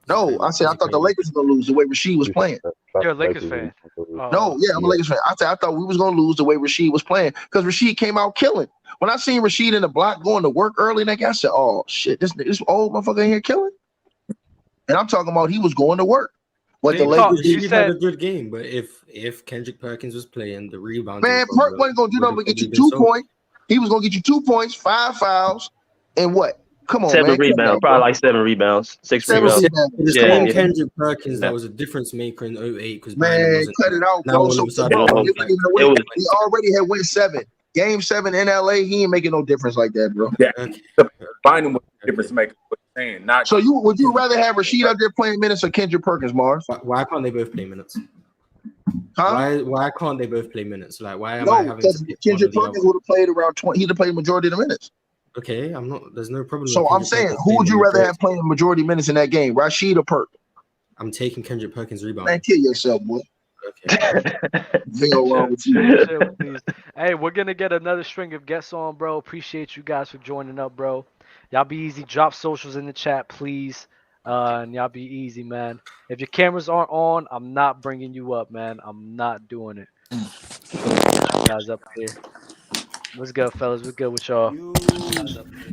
No, I said I thought the Lakers were gonna lose the way Rasheed was playing. You're a Lakers fan. No, yeah, I'm a Lakers fan. I thought we was gonna lose the way Rasheed was playing because Rasheed came out killing. When I seen Rasheed in the block going to work early in that game, I said, "Oh shit, this old motherfucker in here killing." And I'm talking about he was going to work. But the Lakers had a good game. But if Kendrick Perkins was playing, the rebound, man, Perk wasn't gonna do nothing but get you 2 points. He was gonna get you 2 points, 5 fouls, and what? Come on, 7 man. rebounds, probably like 7 rebounds, 6 rebounds. Yeah, Kendrick Perkins, that was a difference maker in 08 because man, cut it out, bro. He already had win 7. Game 7 in LA, he ain't making no difference like that, bro. Yeah, finding what difference maker. Not so would you rather have Rasheed out there playing minutes or Kendrick Perkins, Mars? Why can't they both play minutes? Huh? Why can't they both play minutes? Like why am no, I having because Kendrick Perkins would have played around 20. He'd have played the majority of the minutes. Okay, I'm not. There's no problem. So I'm saying, who would you rather have playing the majority of minutes in that game, Rasheed or Perk? I'm taking Kendrick Perkins rebound. Man, kill yourself, boy. Okay. Wrong with you. Hey, we're gonna get another string of guests on, bro. Appreciate you guys for joining up, bro. Y'all be easy. Drop socials in the chat, please. And y'all be easy, man. If your cameras aren't on, I'm not bringing you up, man. I'm not doing it. Guys up here. What's good, fellas? What's good with y'all?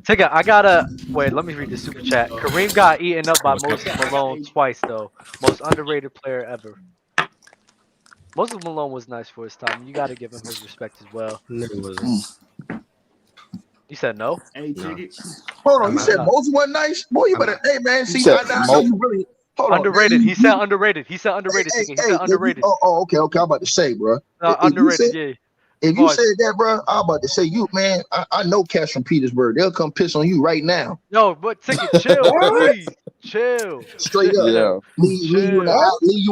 I gotta wait. Let me read the super chat. Kareem got eaten up by Moses Malone twice, though. Most underrated player ever. Moses Malone was nice for his time. You gotta give him his respect as well. No, he wasn't. You said no? No. Hold on, you said Moses wasn't nice? Boy, you better, hey man, see, you really underrated. He said underrated. He said underrated. He said underrated. Oh, okay. I'm about to say, bro. Underrated, yeah. If you said that, bro, I'm about to say you, man. I know cats from Petersburg. They'll come piss on you right now. No, but Ticket, chill, please, chill. Straight up. Yeah. Leave you in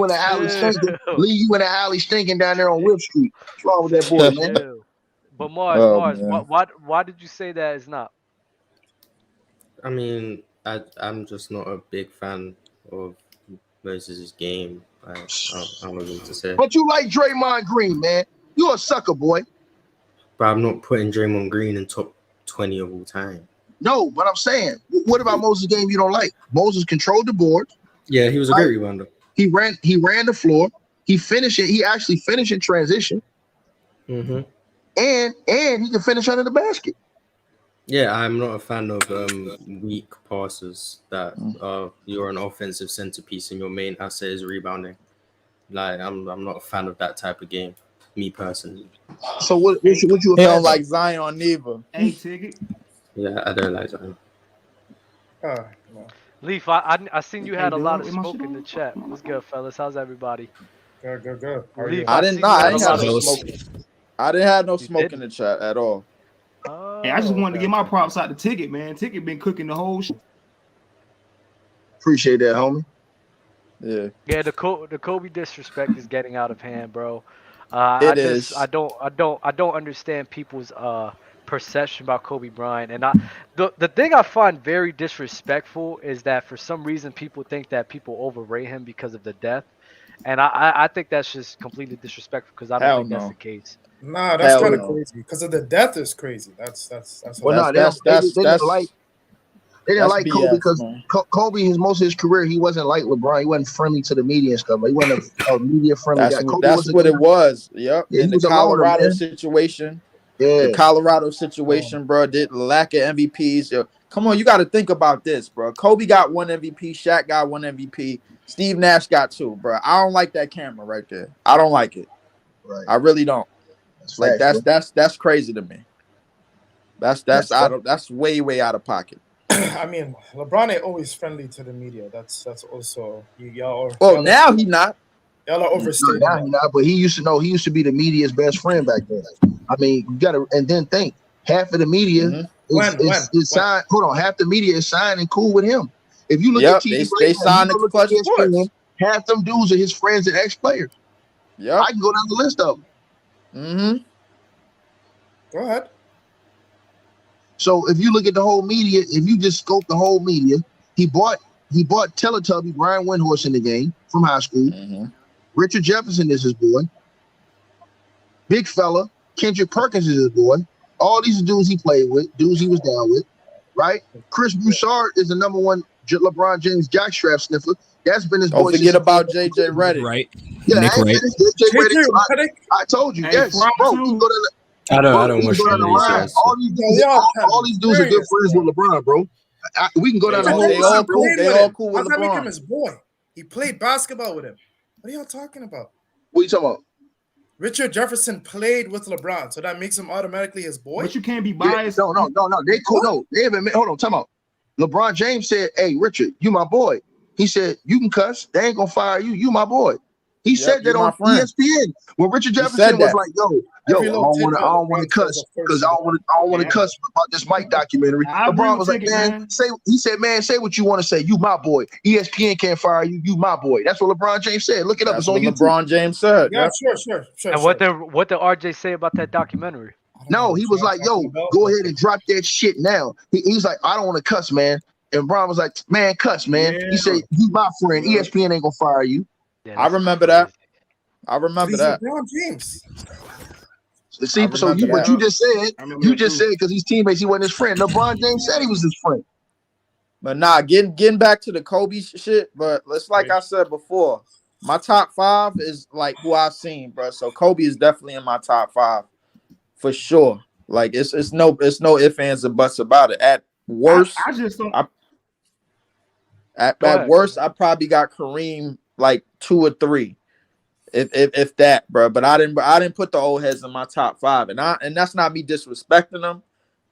the alley stinking. Leave you in the alley stinking down there on Whip Street. What's wrong with that boy, man? Chill. But Mars, why did you say that is not? I mean, I'm just not a big fan of Moses' game. I don't know what to say. But you like Draymond Green, man. You a sucker, boy. But I'm not putting Draymond Green in top 20 of all time. No, but I'm saying, what about Moses' game you don't like? Moses controlled the board. Yeah, he was a great rebounder. He ran the floor. He finished it. He actually finished in transition. Mm-hmm. And he can finish under the basket. Yeah, I'm not a fan of weak passes that you're an offensive centerpiece and your main asset is rebounding. Like I'm not a fan of that type of game, me personally. So what you He don't like Zion neither. Hey, Ticket. Yeah, I don't like Zion. No. Leaf, I seen you had a lot of smoke in the chat. What's good, fellas? How's everybody? Good. Leaf, I didn't have no smoke. I didn't have no smoke in the chat at all. Hey, I just wanted to get my props out the Ticket, man. Ticket been cooking the whole show. Appreciate that, homie. Yeah, the Kobe disrespect is getting out of hand, bro. I don't understand people's perception about Kobe Bryant, and the thing I find very disrespectful is that for some reason people think that people overrate him because of the death, and I think that's just completely disrespectful because I don't think that's the case. Nah, that's kind of crazy because of the death is crazy. That's well, they didn't like Kobe because Kobe, most of his career, he wasn't like LeBron. He wasn't friendly to the media and stuff. He wasn't a media friendly guy. That's what it was. Yep. In the Colorado situation. Yeah. The Colorado situation, bro, did lack of MVPs. Yo, come on, you got to think about this, bro. Kobe got 1 MVP, Shaq got 1 MVP, Steve Nash got 2, bro. I don't like that camera right there. I don't like it. Right. I really don't. That's crazy to me. That's way out of pocket. I mean, LeBron ain't always friendly to the media. That's also y'all. Oh, now he not. Y'all are overstating. Now he not, but he used to know. He used to be the media's best friend back then. I mean, you gotta, and then think half of the media is signed. Hold on, half the media is signed and cool with him. If you look at TV, they signed the Clutch Sports. Half them dudes are his friends and ex-players. Yeah, I can go down the list of them. Mm-hmm. Go ahead. So if you look at the whole media, if you just scope the whole media, he bought Teletubby, Brian Windhorst in the game from high school. Mm-hmm. Richard Jefferson is his boy. Big fella. Kendrick Perkins is his boy. All these dudes he played with, dudes he was down with, right? Chris Broussard is the #1 LeBron James jockstrap sniffer. That's been his boy. Don't forget about JJ Redick. Right. Yeah, Nick Wright. JJ Redick. I told you, yes, bro. You can go to I don't watch the all these dudes are good friends with LeBron, bro. We can go down the whole. They all cool with LeBron. How's that make him LeBron. his boy? He played basketball with him. What are y'all talking about? What are you talking about? Richard Jefferson played with LeBron, so that makes him automatically his boy. But you can't be biased. No. They cool. No, they haven't. Hold on, time out. LeBron James said, "Hey, Richard, you my boy." He said, "You can cuss. They ain't gonna fire you. You my boy." He said that on ESPN when Richard Jefferson was like, "Yo, I don't want to cuss because I don't want to cuss about this Mike documentary." LeBron was like, "Man, say." He said, "Man, say what you want to say. You my boy. ESPN can't fire you. You my boy." That's what LeBron James said. Look it up. That's It's on what YouTube. LeBron James said. Yeah, sure. And what did RJ say about that documentary? No, he was like, "Yo, go ahead and drop that shit now." He's like, "I don't want to cuss, man." And Bron was like, "Man, cuss, man." He said, "You my friend. ESPN ain't gonna fire you." Yeah, I remember that. I remember that. LeBron James. See, so you just said because he's teammates, he wasn't his friend. LeBron James said he was his friend. But nah, getting back to the Kobe shit. But it's like I said before, my top 5 is like who I've seen, bro. So Kobe is definitely in my top 5 for sure. Like it's no ifs, ands, or buts about it. At worst, I just don't. At worst, I probably got Kareem like 2 or 3. If that, bro, but I didn't put the old heads in my top 5, and that's not me disrespecting them,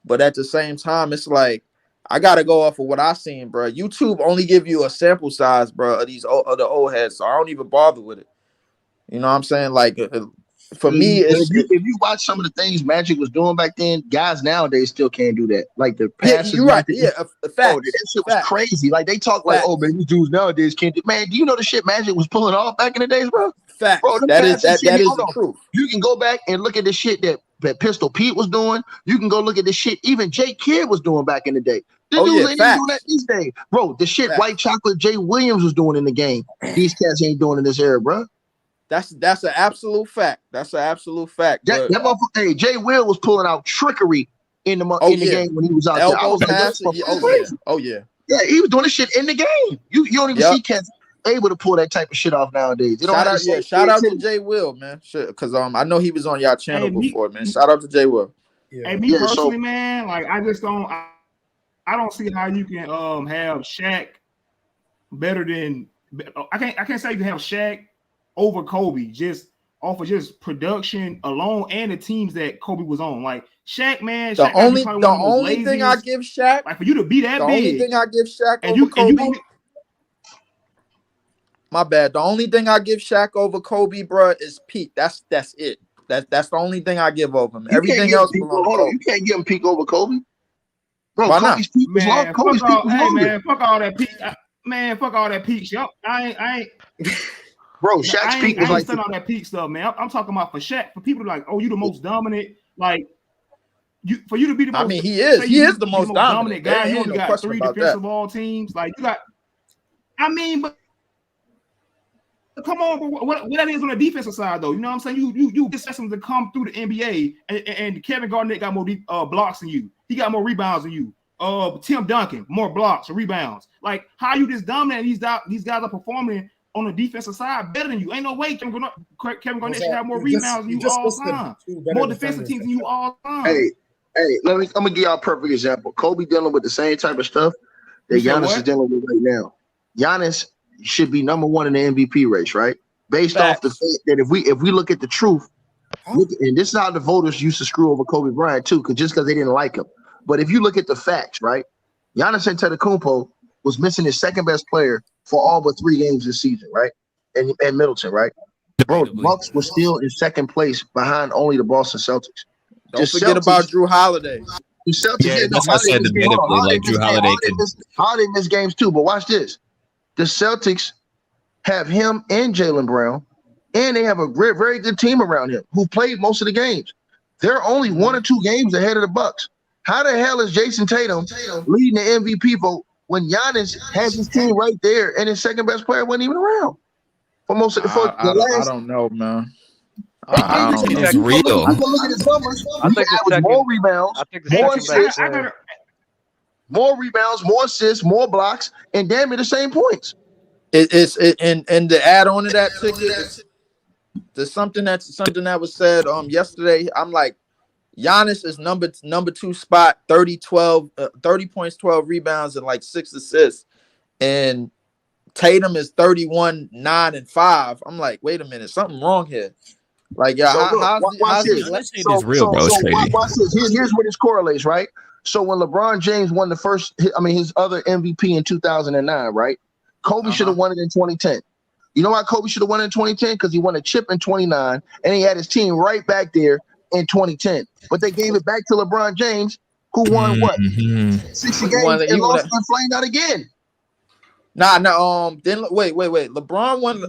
but at the same time, it's like I gotta go off of what I seen, bro. YouTube only give you a sample size, bro, of the old heads, so I don't even bother with it. You know what I'm saying? Like For me, if you watch some of the things Magic was doing back then, guys nowadays still can't do that. Like the passes, you're right. Yeah, that shit was crazy. Like they talk like, oh man, these dudes nowadays can't do. Man, do you know the shit Magic was pulling off back in the days, bro? Facts. Bro, that is the truth. You can go back and look at the shit that Pistol Pete was doing. You can go look at the shit even Jay Kidd was doing back in the day. These dudes ain't even doing that these days, bro. The shit White Chocolate Jay Williams was doing in the game, these cats ain't doing in this era, bro. That's an absolute fact. That's an absolute fact. Hey, Jay Will was pulling out trickery in the game when he was out there. I was like, yeah, he was doing this shit in the game. You don't even see cats able to pull that type of shit off nowadays. Shout out to Jay Will, man. Because I know he was on y'all channel before, man. Shout out to Jay Will. Hey, me personally, man, like I just don't. I don't see how you can have Shaq better than. I can't say you can have Shaq over Kobe just off of just production alone and the teams that Kobe was on. Like Shaq, man. The only thing I give Shaq, like for you to be that big, only thing I give Shaq over Kobe. My bad. The only thing I give Shaq over Kobe, bro, is peak. That's it. That's the only thing I give over him. Everything else belongs to Kobe. You can't give him peak over Kobe. Bro, why not? Kobe's peak was longer. Fuck all that peak. Man, fuck all that peak shit. I ain't. Bro, Shaq's peak was like all that peak stuff, man. I'm talking about for Shaq. For people like, oh, you the most dominant. Like for you to be the most. I mean, he is the most dominant guy. You only got 3 defensive all teams. Like you got. I mean, but. Come on, what that is on the defensive side, though. You know what I'm saying? You expect him to come through the NBA, and Kevin Garnett got more blocks than you. He got more rebounds than you. Tim Duncan, more blocks or rebounds. Like, how you just dominant? These guys are performing on the defensive side better than you. Ain't no way Kevin Garnett should have more rebounds than you all time. More defensive teams than you all time. Hey, I'm gonna give y'all a perfect example. Kobe dealing with the same type of stuff that Giannis is dealing with right now. Giannis should be number 1 in the MVP race, right? Based off the fact that if we look at the truth, and this is how the voters used to screw over Kobe Bryant too, because they didn't like him. But if you look at the facts, right? Giannis Antetokounmpo was missing his second best player for all but 3 games this season, right? And Middleton, right? Bro, the Bucks were still in second place behind only the Boston Celtics. Don't forget about Drew Holiday. The Celtics, that's why I said debatably, like Drew Holiday Holiday missed games too, but watch this. The Celtics have him and Jaylen Brown, and they have a very good team around him who played most of the games. They're only 1 or 2 games ahead of the Bucks. How the hell is Jason Tatum leading the MVP vote when Giannis has his team right there and his second best player wasn't even around for most of the I don't know, man. It's real. You can look at his numbers. I think it's more rebounds, more assists, more rebounds, more assists, more blocks, and damn near the same points. And to add on to that ticket, there's something that was said yesterday. I'm like, Giannis is number 2 spot, 30 points, 12 rebounds, and like 6 assists. And Tatum is 31, 9, and 5. I'm like, wait a minute, something wrong here. Like, yeah, watch this. It's real, bro. It's crazy. Watch this. Here's where this correlates, right? So when LeBron James won his other MVP in 2009, right? Kobe should have won it in 2010. You know why Kobe should have won it in 2010? Because he won a chip in 29, and he had his team right back there in 2010. But they gave it back to LeBron James, who won 60 games and lost and flamed out again. Then wait. LeBron won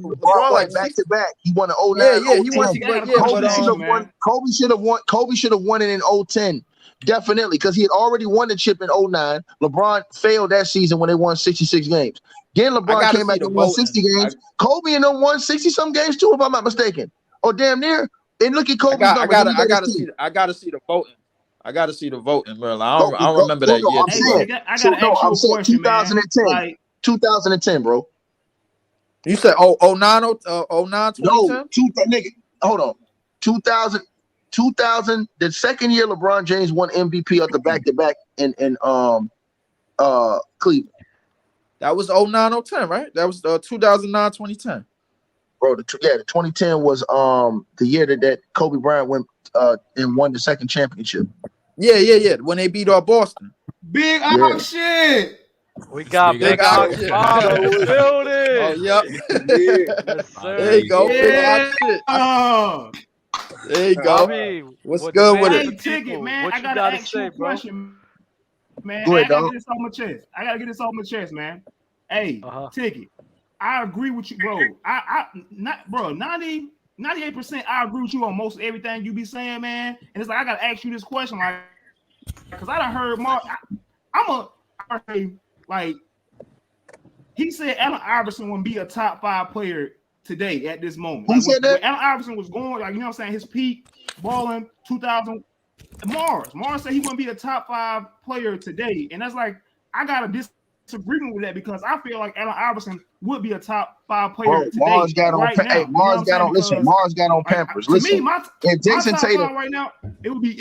like back to back. He won an 09. Yeah, he won. Kobe should have won it in 010. Definitely, because he had already won the chip in 09. LeBron failed that season when they won 66 games. Then LeBron came back and won 60 games. Kobe and them won 60-some games too, if I'm not mistaken. Or damn near. And look at Kobe's numbers. I gotta see the voting. I gotta see the voting, bro. I don't remember that year. I gotta ask you a question, 2010. Man. 2010, bro. You said 09, 2010? No, nigga, hold on. 2000, the second year LeBron James won MVP at the back-to-back in Cleveland. That was 09, 010, right? That was 2009, 2010. Bro, the 2010 was the year that Kobe Bryant went and won the second championship. Yeah. When they beat up Boston. Big shit. We got Big Ox in the building. Oh, yep. Yes, there you go. Big Ox shit. There you go. Bobby, What's good with Hey, it? Ticket, man. What I you gotta gotta ask you say, a bro? question, man. Go I ahead, gotta dog. get this off my chest. I gotta get this off my chest, man. Hey, Uh-huh. Ticket. I agree with you, bro. Bro, 98%. I agree with you on most everything you be saying, man. And it's like I gotta ask you this question, like, because I done heard Mark. Like he said, Allen Iverson would be a top 5 player today at this moment. Who Like said that? when Allen Iverson was going, like you know what I'm saying, his peak balling 2000. Mars said he wouldn't be a top 5 player today, and that's like I got a disagreement with that because I feel like Allen Iverson would be a top 5 player Bro, today. Mars got on. Right now, Hey, Mars got on. Listen, Mars got on Pampers. Listen, to me, if Jason top Tatum 5 right now, it would be.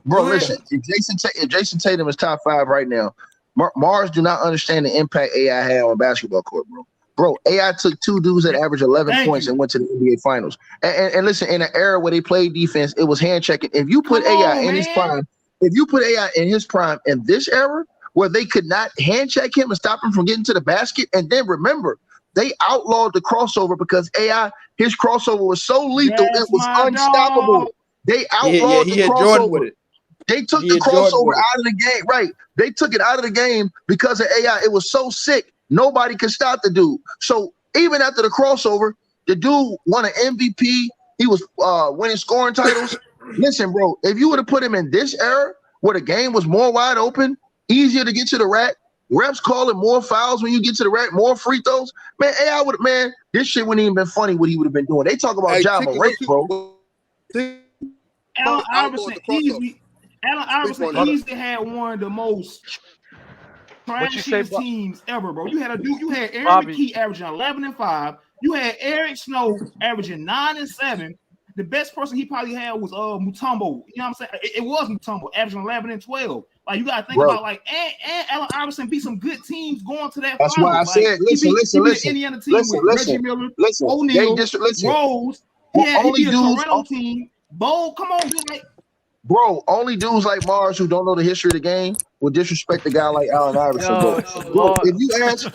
Bro, listen. If Jason Tatum is top 5 right now, Mars do not understand the impact AI had on basketball court, bro. Bro, AI took 2 dudes that averaged 11 points and went to the NBA Finals. And listen, in an era where they played defense, it was hand checking. If you put AI in his prime, in this era where they could not hand check him and stop him from getting to the basket, and then remember, they outlawed the crossover because AI, his crossover was so lethal, it was unstoppable. They outlawed the crossover. They took the crossover out of the game, right? They took it out of the game because of AI. It was so sick, nobody could stop the dude. So even after the crossover, the dude won an MVP. He was winning scoring titles. Listen, bro, if you would have put him in this era where the game was more wide open, easier to get to the rack, refs calling more fouls when you get to the rack, more free throws, man, AI would, man, this shit wouldn't even been funny what he would have been doing. They talk about Ja Morant, bro. Allen Iverson easily had one of the most trashiest teams ever, bro. You had Aaron McKee averaging 11 and 5. You had Eric Snow averaging 9 and 7. The best person he probably had was Mutombo. You know what I'm saying? It was Mutombo, averaging 11 and 12. Like you gotta think about like and Allen Iverson beat some good teams going to that. That's finals. why I said, listen. The Indiana team with Reggie Miller, O'Neal, Rose. He beat a Toronto team. Bo, come on, dude. Like, bro, only dudes like Mars who don't know the history of the game will disrespect a guy like Allen Iverson. Bro, if you ask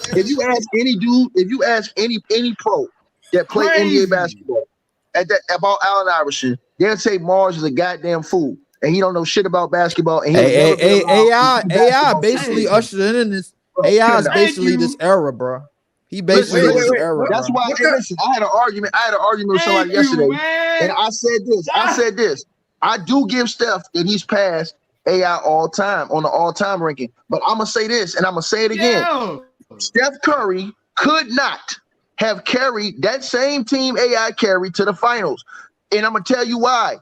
any dude, if you ask any pro that play NBA basketball about Allen Iverson, they'll say Mars is a goddamn fool and he don't know shit about basketball. And AI basically ushered in this. AI is basically this era, bro. He basically this era. That's why. Listen, I had an argument with somebody yesterday, and I said this. I do give Steph that he's passed AI all time on the all-time ranking, but I'm gonna say this, and I'm gonna say it again. Yeah. Steph Curry could not have carried that same team AI carried to the finals, and I'm gonna tell you why.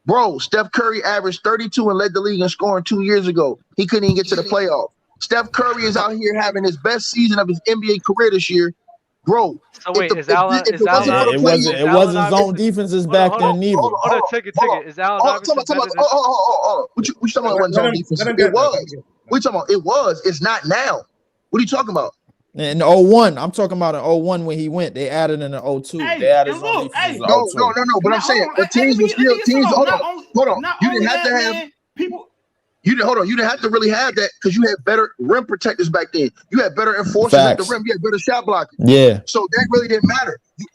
Bro, Steph Curry averaged 32 and led the league in scoring 2 years ago. He couldn't even get to the playoff. Steph Curry is out here having his best season of his NBA career this year. Bro, so wait, it wasn't zone defenses back then neither. Hold on, ticket. Is Allen Iverson better than? What you talking about? Zone defense? It was. What you talking about? It was. It's not now. What are you talking about? In 01, I'm talking about in 01 when he went. They added in the 02. They added zone defenses. No. But I'm saying, but teams were still teams. Hold on. You didn't have to have people. You didn't have to really have that because you had better rim protectors back then. You had better enforcers at the rim. You had better shot blockers. Yeah. So that really didn't matter. You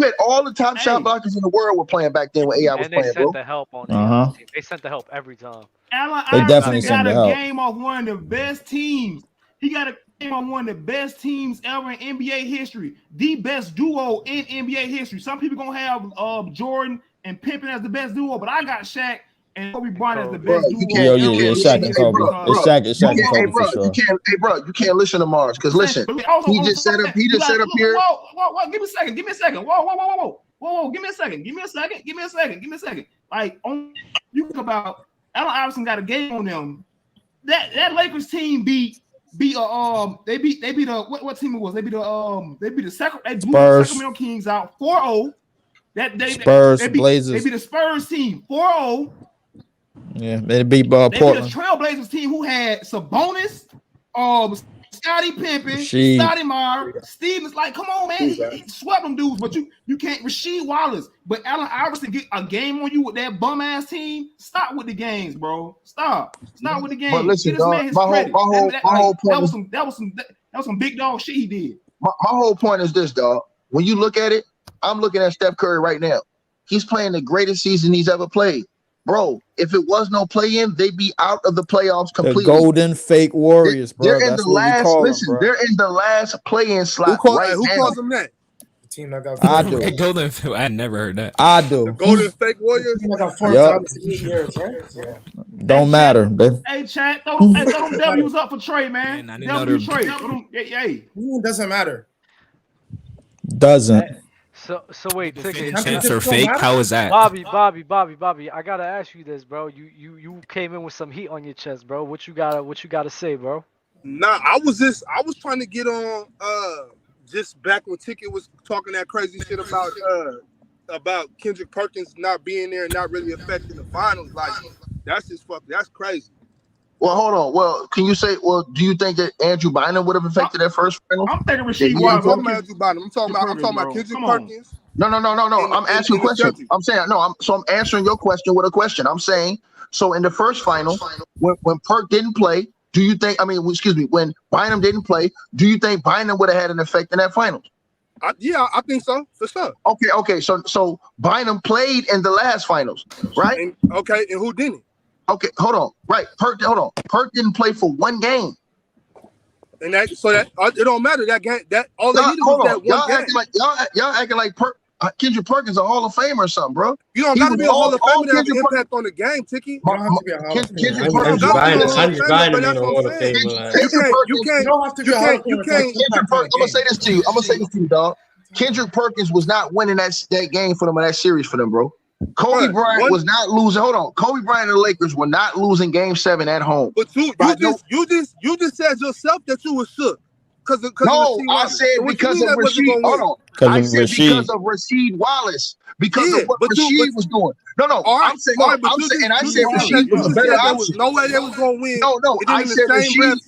had all the top shot blockers in the world were playing back then when AI was playing, bro. They sent the help on the team. They sent the help every time. Allen Iverson got a game off one of the best teams. He got a game on one of the best teams ever in NBA history. The best duo in NBA history. Some people gonna have Jordan and Pippen as the best duo, but I got Shaq and Kobe Bryant as the best duo. Shaq and Kobe. It's Shaq and Kobe for sure. You can't listen to Mars because listen, he just set up here. Whoa, give me a second. Whoa, give me a second. Like you think about Allen Iverson got a game on them. That Lakers team beat what team it was? They beat the Sacramento Kings out 4-0. Blazers. They beat the Spurs team 4-0. Yeah, they beat Portland. They beat the Trailblazers team who had Sabonis, Scottie Pippen, Scottie Meyer, Stevens. Like, come on, man, he swept them dudes. But you can't. Rasheed Wallace, but Allen Iverson get a game on you with that bum ass team. Stop with the games, bro. Stop with the games. But listen, dog, my whole point that was some big dog shit he did. My whole point is this, dog. When you look at it, I'm looking at Steph Curry right now. He's playing the greatest season he's ever played. Bro, if it was no play-in, they'd be out of the playoffs completely. The golden fake Warriors, bro. They're in That's the what we last. call Listen, them, bro. they're in the last play-in slot Who now. calls them that? The team that got I do. golden. I never heard that. I do. The golden fake Warriors. The team that got 4 Yup. times in 8 years, right? Yeah. Don't matter. Hey, chat, throw them W's up for Trey, man. Man, I W didn't know Trey. Throw them, yay. It doesn't matter. Doesn't. So wait, ticket. Champs are fake. How is that? Bobby, I gotta ask you this, bro. You came in with some heat on your chest, bro. What you gotta say, bro? Nah, I was trying to get on just back when Ticket was talking that crazy shit about Kendrick Perkins not being there and not really affecting the finals. Like that's crazy. Well, hold on. Well, can you say? Well, do you think that Andrew Bynum would have affected that first final? I'm thinking Rasheed I'm Wallace. talking about Andrew Bynum. I'm talking about Kendrick Perkins. No. I'm asking a question. I'm saying no. I'm answering your question with a question. I'm saying so in the first final, when Perk didn't play, do you think? I mean, excuse me, when Bynum didn't play, do you think Bynum would have had an effect in that finals? Yeah, I think so for sure. Okay. So Bynum played in the last finals, right? And who didn't? Okay, hold on. Right, Perk didn't play for one game. And that it don't matter. That game, that all they needed was that one game. Y'all acting like Kendrick Perkins a Hall of Famer or something, bro. You don't got to be a Hall of Famer to have an impact on the game, Tiki. You don't have to be a Hall of Famer. Kendrick Perkins, I'm gonna say this to you, dog. Kendrick Perkins was not winning that game for them in that series for them, bro. Kobe Bryant was not losing. Hold on, Kobe Bryant and the Lakers were not losing Game 7 at home. But you just said yourself that you were shook. No, I said because of Rasheed. Hold on, I said because of Rasheed Wallace. Because of what Rasheed was doing. No. I'm saying Rasheed was a better option. No way they was going to win. No. I said Rasheed.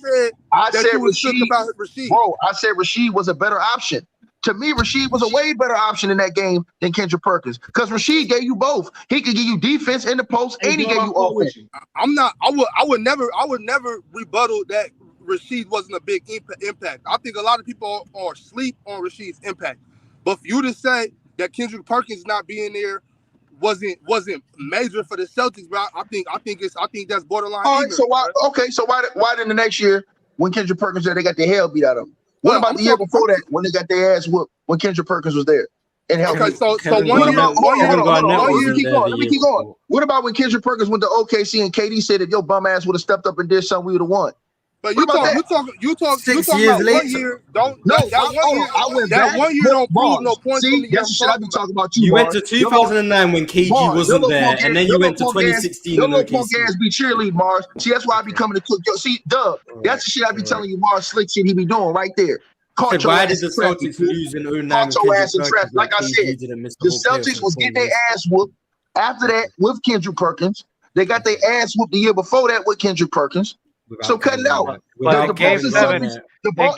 Bro, I said Rasheed was a better option. To me, Rasheed was a way better option in that game than Kendrick Perkins because Rasheed gave you both. He could give you defense in the post, and he gave you offense. I would never rebuttal that Rasheed wasn't a big impact. I think a lot of people are asleep on Rasheed's impact. But for you to say that Kendrick Perkins not being there wasn't major for the Celtics, bro, I think that's borderline. All right, so why didn't the next year when Kendrick Perkins there, they got the hell beat out of them? What about the year before that when they got their ass whooped when Kendrick Perkins was there? And okay, so let me keep going. What about when Kendrick Perkins went to OKC and KD said if your bum ass would have stepped up and did something, we would have won? But you talk 6 years later. 1 year, don't that 1 year don't prove no points. See, that's the shit I be talking about. You went to 2009 when KG wasn't there, and then you went to 2016. Your little punk ass be cheerleading, Mars. See, that's why I be coming to cook. See, Dub, that's the shit I be telling you, Mars. Slick shit he be doing right there. Why did the Celtics lose in 09? Caught your ass in traffic. Like I said, the Celtics was getting their ass whooped after that with Kendrick Perkins. They got their ass whooped the year before that with Kendrick Perkins. So cut it out. But in Game 7, hold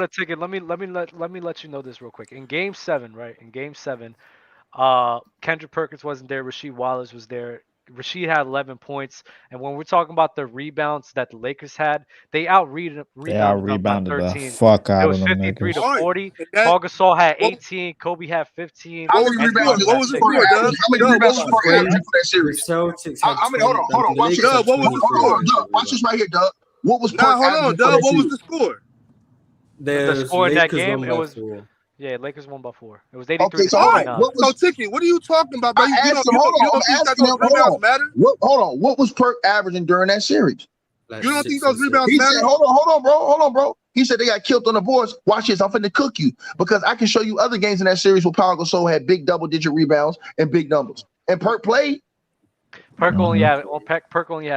a ticket. Let me let you know this real quick. In Game 7, right? In Game 7, Kendrick Perkins wasn't there. Rasheed Wallace was there. Rasheed had 11 points, and when we're talking about the rebounds that the Lakers had, they rebounded the fuck out of them. It was 53 to 40. Paul Gasol had 18. Kobe had 15. How many rebounds? What was the score? How many rebounds was for that series? I mean, hold on. Watch this. What was the score? Watch this right here, Doug. What was? Hold on, Doug. What was the score? The score in that game, it was. Yeah, Lakers won by 4. It was 83 to 49. So, Tiki, what are you talking about? Hold on. What was Perk averaging during that series? You don't think those rebounds matter? Said, hold on, bro. He said they got killed on the boards. Watch this. I'm finna cook you because I can show you other games in that series where Paul Gasol had big double-digit rebounds and big numbers. And Perk played. Perk only had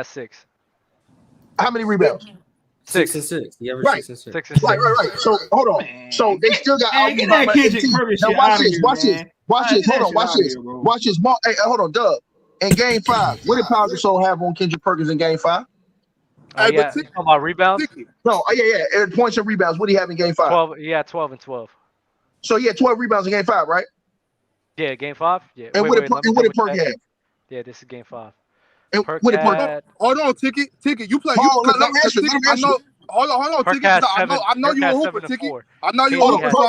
6. How many rebounds? 6 and 6. Right. 6 and 6. Right. So hold on. So they still got out. Now watch this. Hold on. Watch this. Hey, hold on, Doug. In Game 5, what did Paul Gasol have on Kendrick Perkins in Game 5? Talking about rebounds? No, yeah. Points and rebounds. What do you have in Game 5? 12 and 12. So 12 rebounds in Game 5, right? Yeah, Game 5. Yeah. And what did Perk have? Yeah, this is Game 5. And what did Perk? Hold on, Tiki. You play. Let me answer. Hold on, Perk Tiki. has I know Perk you a has hooper, 7 and Tiki. 4. I know you a KD hooper. has So I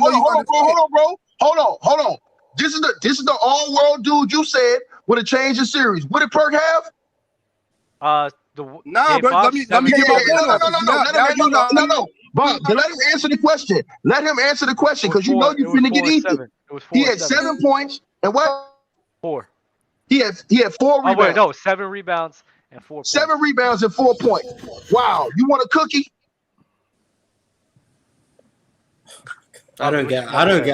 know you Hold on, bro. Hold on. This is the all-world dude you said would have changed the series. What did Perk have? Nah, but let me get my point off. No. But let him answer the question. Let him answer the question because you know you finna get easy. He had 7 points and what? 4. He had 4 rebounds. Oh wait, no, 7 rebounds and 4 points. 7 rebounds and 4 points. Wow, you want a cookie? I don't get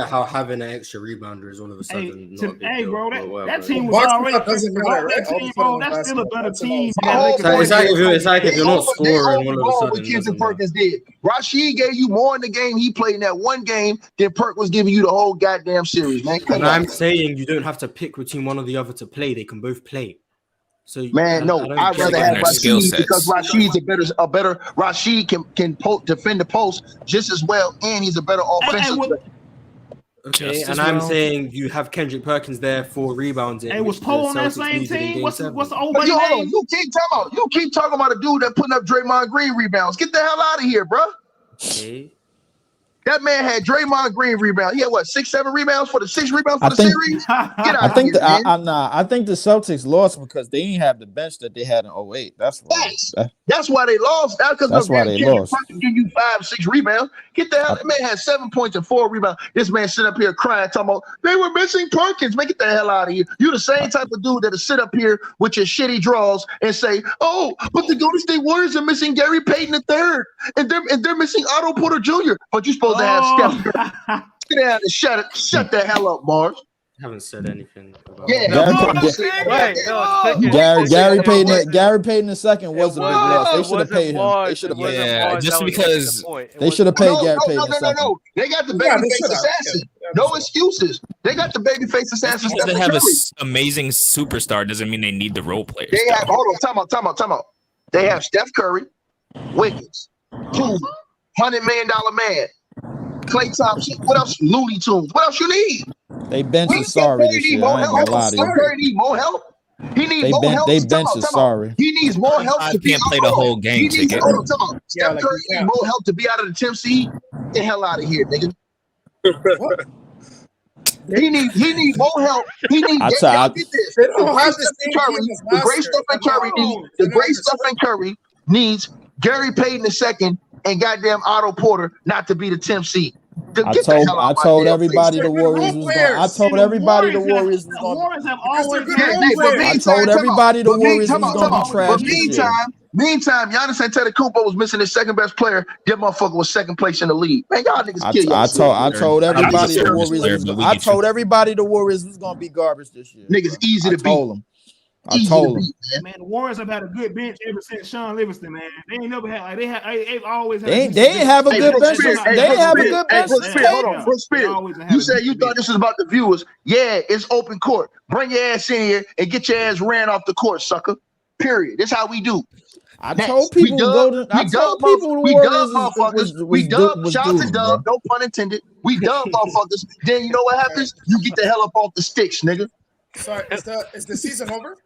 how having an extra rebounder is all of a sudden not a big deal. Bro, that team was Box already doesn't matter, right? that team, bro, that's still a better team. It's like if you're not scoring all of a sudden. What Kendrick Perkins did. Rashid gave you more in the game he played in that one game than Perk was giving you the whole goddamn series, man. And I'm saying you don't have to pick between one or the other to play. They can both play. So man, I'd rather have Rashid because Rashid's a better Rashid can defend the post just as well, and he's a better offensive. Okay, and I'm saying you have Kendrick Perkins there for rebounding. Hey, was Poe on that same team? What's the old buddy name? You keep talking about a dude that putting up Draymond Green rebounds. Get the hell out of here, bro. Okay. That man had Draymond Green rebound. He had what, 6-7 rebounds for the 6 rebounds for the series? Get out I think of here, I think the Celtics lost because they didn't have the bench that they had in 08. That's why. That's why they lost. That's why they lost. Give you 5-6 rebounds. Get the hell. That man had 7 points and 4 rebounds. This man sit up here crying, talking about they were missing Perkins. Man, get the hell out of here. You the same type of dude that'll sit up here with your shitty draws and say, "Oh, but the Golden State Warriors are missing Gary Payton III, and they're missing Otto Porter Jr." But you supposed to have Steph Curry. Get down and shut the hell up, Mars. I haven't said anything about Gary Payton II wasn't a big loss. They should have paid him. They should have paid him. Just because they should have paid Gary Payton II. No. They got the babyface assassin. No excuses. They got the babyface assassin. they have an amazing superstar doesn't mean they need the role players. They have time out. They have Steph Curry, Wiggins, $200 million man. Klay Thompson. What else? Looney Tunes. What else you need? They bench is sorry this year. I ain't gonna lie to you. Curry need more help. He needs more help. They bench is sorry. He needs more help to can't play the whole game. Steph Curry needs more help to be out of the 10th seed. Get the hell out of here, nigga. He need more help. He need. Get this. The great Stephen Curry needs Gary Payton II and goddamn Otto Porter not to be the 10th seed. I told everybody the Warriors was going. I told everybody the Warriors was going. I told everybody the Warriors was going to be trash this year. Meantime, Giannis Antetokounmpo was missing his second best player. That motherfucker was second place in the league. Man, y'all niggas kill yourself. I told everybody the Warriors. I told everybody the Warriors was going to be garbage this year. Niggas easy to beat. I told him. Man, the Warriors have had a good bench ever since Sean Livingston, man. They ain't never had they've always had. They ain't have a good bench. They ain't have a good bench. Hold on, Spirit. You said you thought this was about the viewers. Yeah, it's open court. Bring your ass in here and get your ass ran off the court, sucker. Period. That's how we do. I told people the Warriors we dub. Shout out to Dub. No pun intended. We dub motherfuckers. Then you know what happens? You get the hell up off the sticks, nigga. Sorry, is the season over?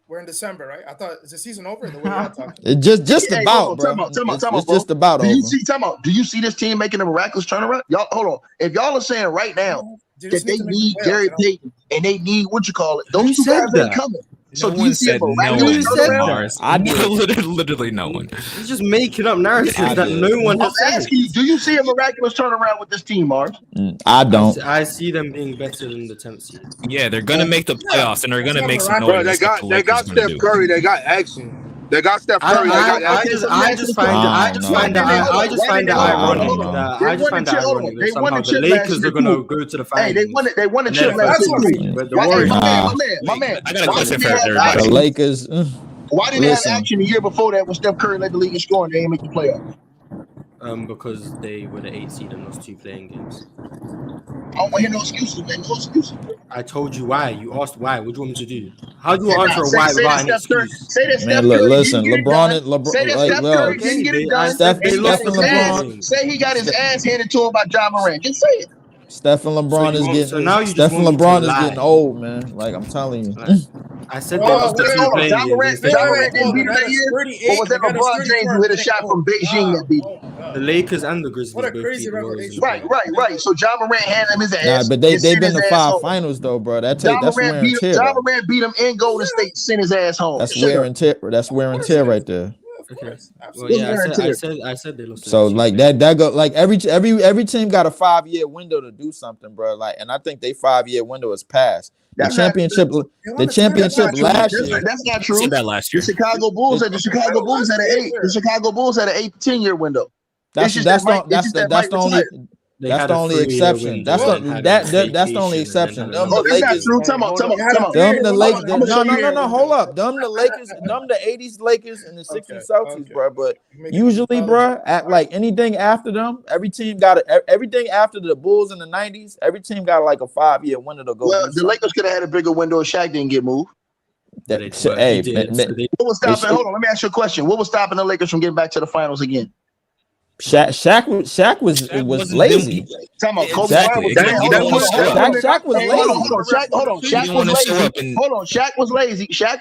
We're in December, right? I thought, is the season over? The way y'all talking? It just about, bro. It's just about over. Do you see this team making a miraculous turnaround? Y'all, hold on. If y'all are saying right now that they need Gary Payton and they need those two guys ain't coming. So no one said no one. I literally no one. He's just making up narratives that no one has said. I'm asking you, do you see a miraculous turnaround with this team, Mars? I don't. I see them being better than the 10th seed. Yeah, they're gonna make the playoffs and they're gonna make some noise. They got Steph Curry. They got action. They got Steph Curry. I just find it ironic that somehow the Lakers are gonna go to the finals. Hey, they won the chip last year. But the Warriors, my man. I got a question for everybody. The Lakers. Why didn't they have action the year before that when Steph Curry led the league in scoring? They didn't make the playoffs. Because they were the 8th seed and lost 2 playing games. I don't want to hear no excuses, man. No excuses. I told you why. You asked why. What do you want me to do? How do you answer a why without an excuse? Say that Man, look, listen. LeBron. Say that Steph Curry didn't get it done. Steph and LeBron. Say he got his ass handed to him by John Moran. Just say it. Steph and LeBron is getting. So now Steph and LeBron is getting old, man. Like I'm telling you. I said they lost the two playing games. Ja Morant didn't beat him that year. Or was that LeBron James who hit a shot from Beijing that beat him? The Lakers and the Grizzlies both beat the Warriors. Right. So Ja Morant handed him his ass. Nah, but they've been to 5 finals though, bro. That's wear and tear. Ja Morant beat him in Golden State, sent his ass home. That's wear and tear. That's wear and tear right there. Okay. Well, yeah, I said they lost. So like that go like every team got a 5-year window to do something, bro. Like, and I think they 5-year window is passed. The championship last year. That's not true. That last year. The Chicago Bulls had an 8. The Chicago Bulls had an 8-10-year window. That's the only exception. That's the only exception. Them the Lakers. Them the Lakers. No. Hold up. Them the Lakers. Them the 80s Lakers and the 60s Celtics, bro. But usually, bro, at like anything after them, every team got everything after the Bulls in the 90s. Every team got like a 5-year window to go. Well, the Lakers could have had a bigger window if Shaq didn't get moved. What was stopping? Hold on. Let me ask you a question. What was stopping the Lakers from getting back to the finals again? Shaq was lazy. Shaq was lazy. Hold on. Shaq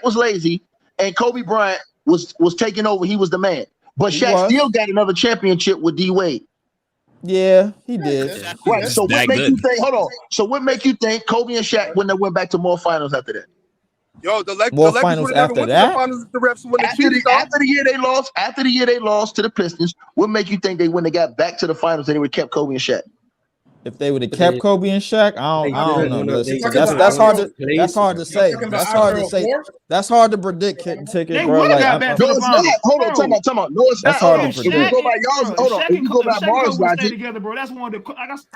was lazy, and Kobe Bryant was taking over. He was the man. But Shaq still got another championship with D Wade. Yeah, he did. Right. So what make you think? Hold on. So what make you think Kobe and Shaq wouldn't have went back to more finals after that? Yo, the Lakers finals after that. After the year they lost to the Pistons, what make you think they wouldn't have got back to the finals and they would have kept Kobe and Shaq? If they would have kept Kobe and Shaq, I don't know. Listen, that's hard to say. That's hard to predict. Ticket, bro. Like, hold on, time out. No, it's not. Hold on. If you go by y'all's, hold on. If you go by Mars logic,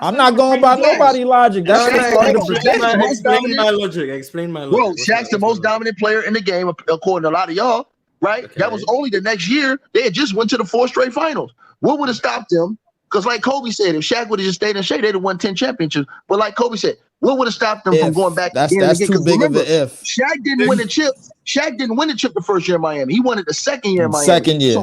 I'm not going by nobody logic. That's hard to predict. Explain my logic. Bro, Shaq's the most dominant player in the game, according to a lot of y'all. Right? Okay. That was only the next year. They had just went to the 4 straight finals. What would have stopped them? Because like Kobe said, if Shaq would have just stayed in shape, they'd have won 10 championships. But like Kobe said, what would have stopped them from going back? That's too big of an if. Shaq didn't win a chip. Shaq didn't win a chip the first year in Miami. He won it the second year in Miami. Second year,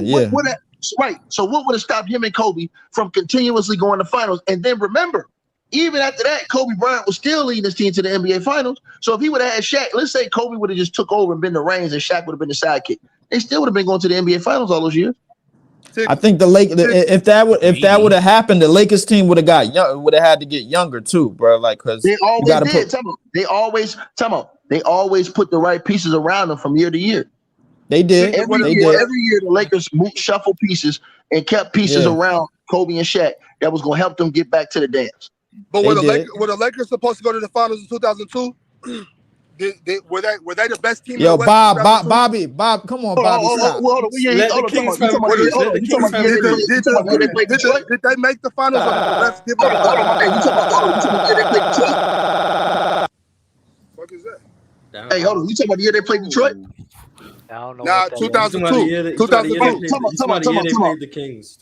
Right. So what would have stopped him and Kobe from continuously going to finals? And then remember, even after that, Kobe Bryant was still leading his team to the NBA finals. So if he would have had Shaq, let's say Kobe would have just took over and been the reins and Shaq would have been the sidekick, they still would have been going to the NBA finals all those years. I think if that would have happened, the Lakers team would have had to get younger too, bro. Like, because they always they always put the right pieces around them from year to year. They did. Every year the Lakers shuffle pieces and kept pieces around Kobe and Shaq that was gonna help them get back to the dance. But were the Lakers supposed to go to the finals in 2002? Were they the best team? Yo, Bob, come on, Bobby. Did they make the finals? What is that? Hey, hold on. You talking about the year they played Detroit? Nah, 2002. 2002. They played the Kings.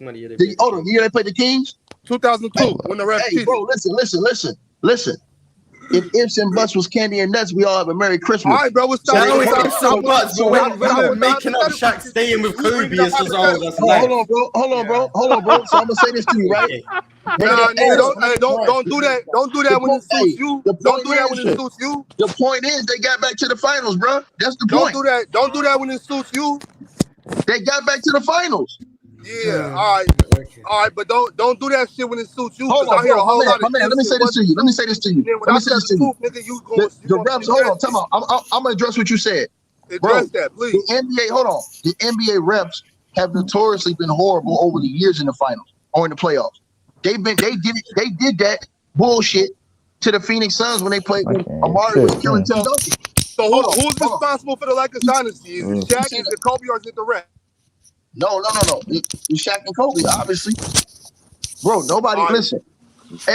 Hold on, the year they played the Kings? 2002. When the refs. Hey, bro, listen. If ifs and buts was candy and nuts, we all have a Merry Christmas. All right, bro. Making up Shaq staying with Kobe is Hold on, bro. So I'm gonna say this to you, right? Don't do that. Don't do that when it suits you. Don't do that when it suits you. The point is, they got back to the finals, bro. That's the point. Don't do that when it suits you. They got back to the finals. Yeah, all right, but don't do that shit when it suits you. Hold on, let me say this to you. The refs, hold on, time out. I'm gonna address what you said. Address that, please. The NBA, hold on. The NBA refs have notoriously been horrible over the years in the finals or in the playoffs. They did that bullshit to the Phoenix Suns when they played when Amari was killing Tim Duncan. So who's responsible for the Lakers dynasty? Is it Shaq, is it Kobe, or is it the refs? No. It's Shaq and Kobe, obviously. Bro, nobody listen.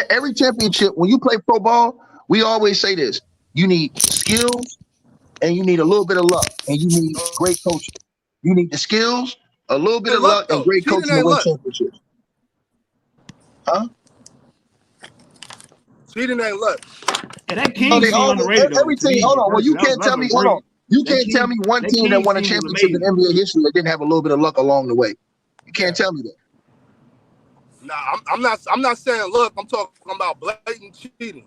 Every championship, when you play pro ball, we always say this. You need skills and you need a little bit of luck. And you need great coaching. You need the skills, a little bit of luck, and great coaching to win championships. Huh? Cheating ain't luck. And that Kings is underrated. Every team, hold on. Well, you can't tell me, hold on. You can't tell me one team that won a championship in NBA history that didn't have a little bit of luck along the way. You can't tell me that. Nah, I'm not saying look. I'm talking about blatant cheating.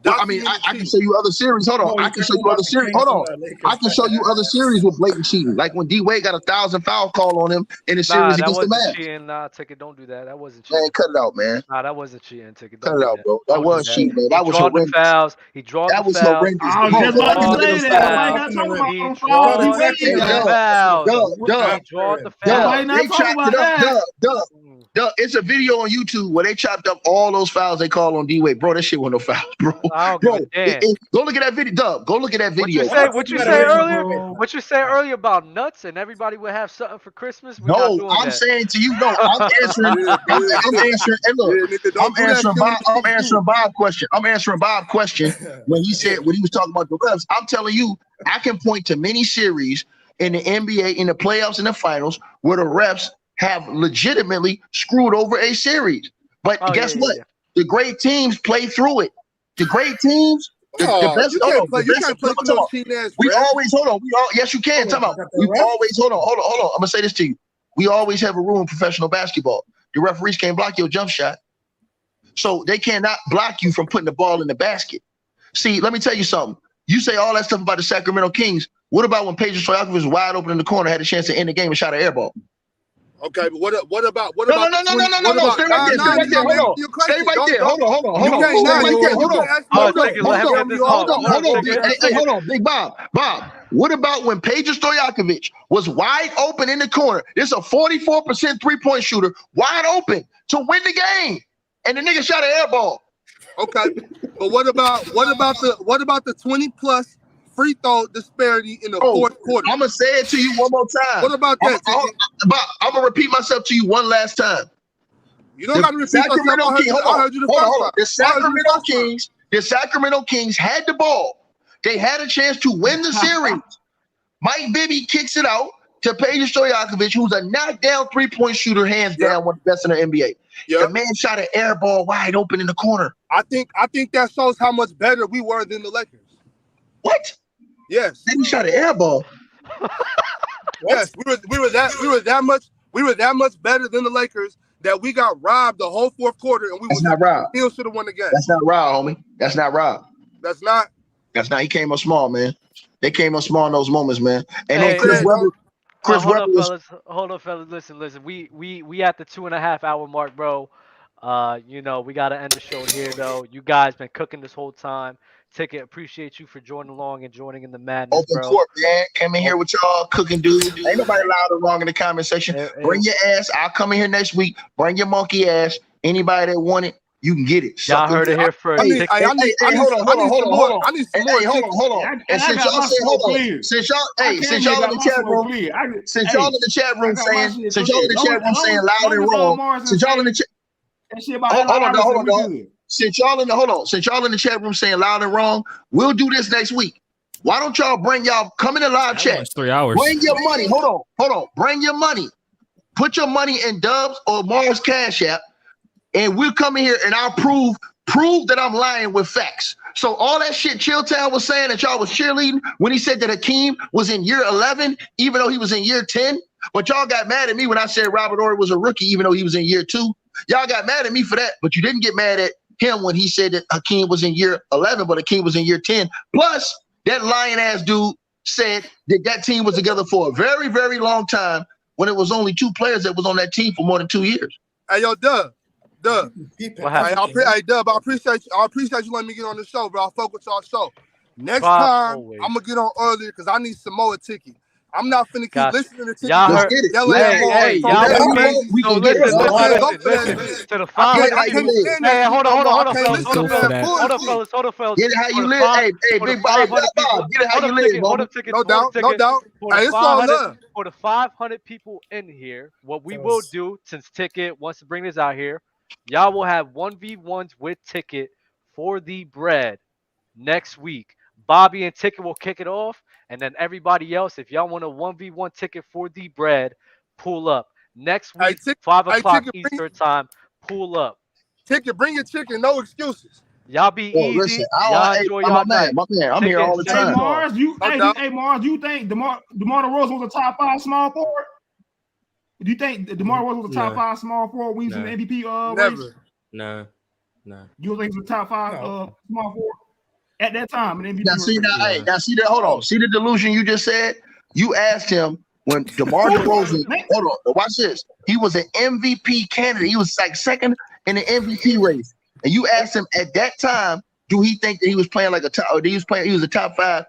Well, I mean, I can show you other series. Hold on, I can show you other series. Hold on, I can show you other series with blatant cheating, like when D Wade got 1,000 foul call on him in the series against the Mavs. Cheating. Nah, Ticket, don't do that. That wasn't cheating. Man, cut it out, man. Nah, that wasn't cheating, Ticket. Cut it out, bro. That was cheating, man. That was horrendous. Fouls. He drawed the fouls. That was horrendous. I was just about to say that. Duh, it's a video on YouTube where they chopped up all those fouls they call on D-Wade. Bro, that shit wasn't no fouls, bro. Go look at that video. Dub, go look at that video. What you say earlier? What you say earlier about nuts and everybody would have something for Christmas? No, I'm saying to you, no, I'm answering. I'm answering Bob's question. I'm answering Bob's question when he was talking about the refs. I'm telling you, I can point to many series in the NBA, in the playoffs, and the finals where the refs have legitimately screwed over a series. But guess what? The great teams play through it. The great teams, the best. Yes, you can. Talk about. We always hold on. I'm gonna say this to you. We always have a rule in professional basketball. The referees can't block your jump shot, so they cannot block you from putting the ball in the basket. See, let me tell you something. You say all that stuff about the Sacramento Kings. What about when Pedro Stojakovic was wide open in the corner, had a chance to end the game and shot an air ball? Okay, but what about? No. Stay right there. Hold on. Big Bob. What about when Pedro Stojakovic was wide open in the corner? This is a 44% three-point shooter, wide open to win the game, and the nigga shot an air ball. Okay, but what about the 20+ free throw disparity in the fourth quarter? I'm gonna say it to you one more time. What about that? I'm gonna repeat myself to you one last time. You don't got to repeat yourself. I heard you the first time. The Sacramento Kings had the ball. They had a chance to win the series. Mike Bibby kicks it out to Pedro Stojakovic, who's a knockdown three-point shooter, hands down, one of the best in the NBA. The man shot an air ball wide open in the corner. I think that shows how much better we were than the Lakers. What? Yes. Then he shot an air ball. Yes, we were that much better than the Lakers that we got robbed the whole fourth quarter, and still should have won the game. That's not robbed, homie. That's not robbed. That's not. He came up small, man. They came up small in those moments, man. And then Chris Webber. Hold on, fellas. Listen. We at the 2.5 hour mark, bro. We gotta end the show here, though. You guys been cooking this whole time. Ticket, appreciate you for joining along and joining in the madness, Open court, man. Came in here with y'all cooking, dude. Ain't nobody loud or wrong in the comment section. Bring your ass. I'll come in here next week.Ring your monkey ass. Anybody that want it, you can get it. Y'all heard it here first. Hold on. I need some more. Hold on. And since y'all say hold on, since y'all in the chat room, saying loud and wrong, since y'all in the chat. Hold on. Since y'all in the chat room saying loud and wrong, we'll do this next week. Why don't y'all come in the live chat? 3 hours. Bring your money. Hold on. Bring your money. Put your money in Dubs or Mars Cash App, and we'll come in here and I'll prove that I'm lying with facts. So all that shit Chilltown was saying that y'all was cheerleading when he said that Hakeem was in year 11, even though he was in year 10. But y'all got mad at me when I said Robert Horry was a rookie, even though he was in year 2. Y'all got mad at me for that, but you didn't get mad at him when he said that Hakeem was in year 11, but Hakeem was in year 10. Plus, that lying ass dude said that team was together for a very, very long time when it was only 2 players that was on that team for more than 2 years. Hey, yo, Dub. Dub, I appreciate you letting me get on the show, bro. I'll fuck with y'all show. Next time, I'm gonna get on earlier because I need some more ticket. I'm not finna keep listening to ticket. Y'all heard it. Hold on, fellas. Get it how you live. Hey, big Bob, get it how you live, no doubt. Hey, it's all love. For the 500 people in here, what we will do, since Ticket wants to bring this out here, y'all will have 1v1s with Ticket for the bread next week. Bobby and Ticket will kick it off, and then everybody else, if y'all want a 1v1 ticket for the bread, pull up. Next week, 5 o'clock Eastern time, pull up. Ticket, bring your chicken, no excuses. Y'all be easy. Listen, y'all enjoy y'all night. My man, I'm here all the time. Mars, you think DeMar DeRozan was a top 5 small forward? Do you think DeMar Rosen was a top 5 small forward when he was in the MVP race? No. You think he was a top 5 small forward at that time in MVP Now see that. Hold on. See the delusion you just said. You asked him when DeMar DeRozan. Hold on. Watch this. He was an MVP candidate. He was like second in the MVP race, and you asked him at that time, do he think that he was playing like a top? Or he was a top 5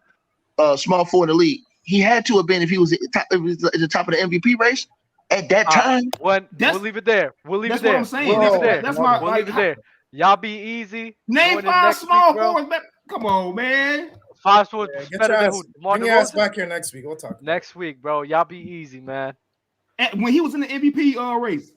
small forward in the league? He had to have been if he was at the top of the MVP race at that time. We'll leave it there. We'll leave it there. What I'm saying. We'll leave it there. That's my. We'll leave it there. Y'all be easy. Name 5 small forwards. Come on, man. 5 forwards better than who? Bring your ass back here next week. We'll talk. Next week, bro. Y'all be easy, man. When he was in the MVP race,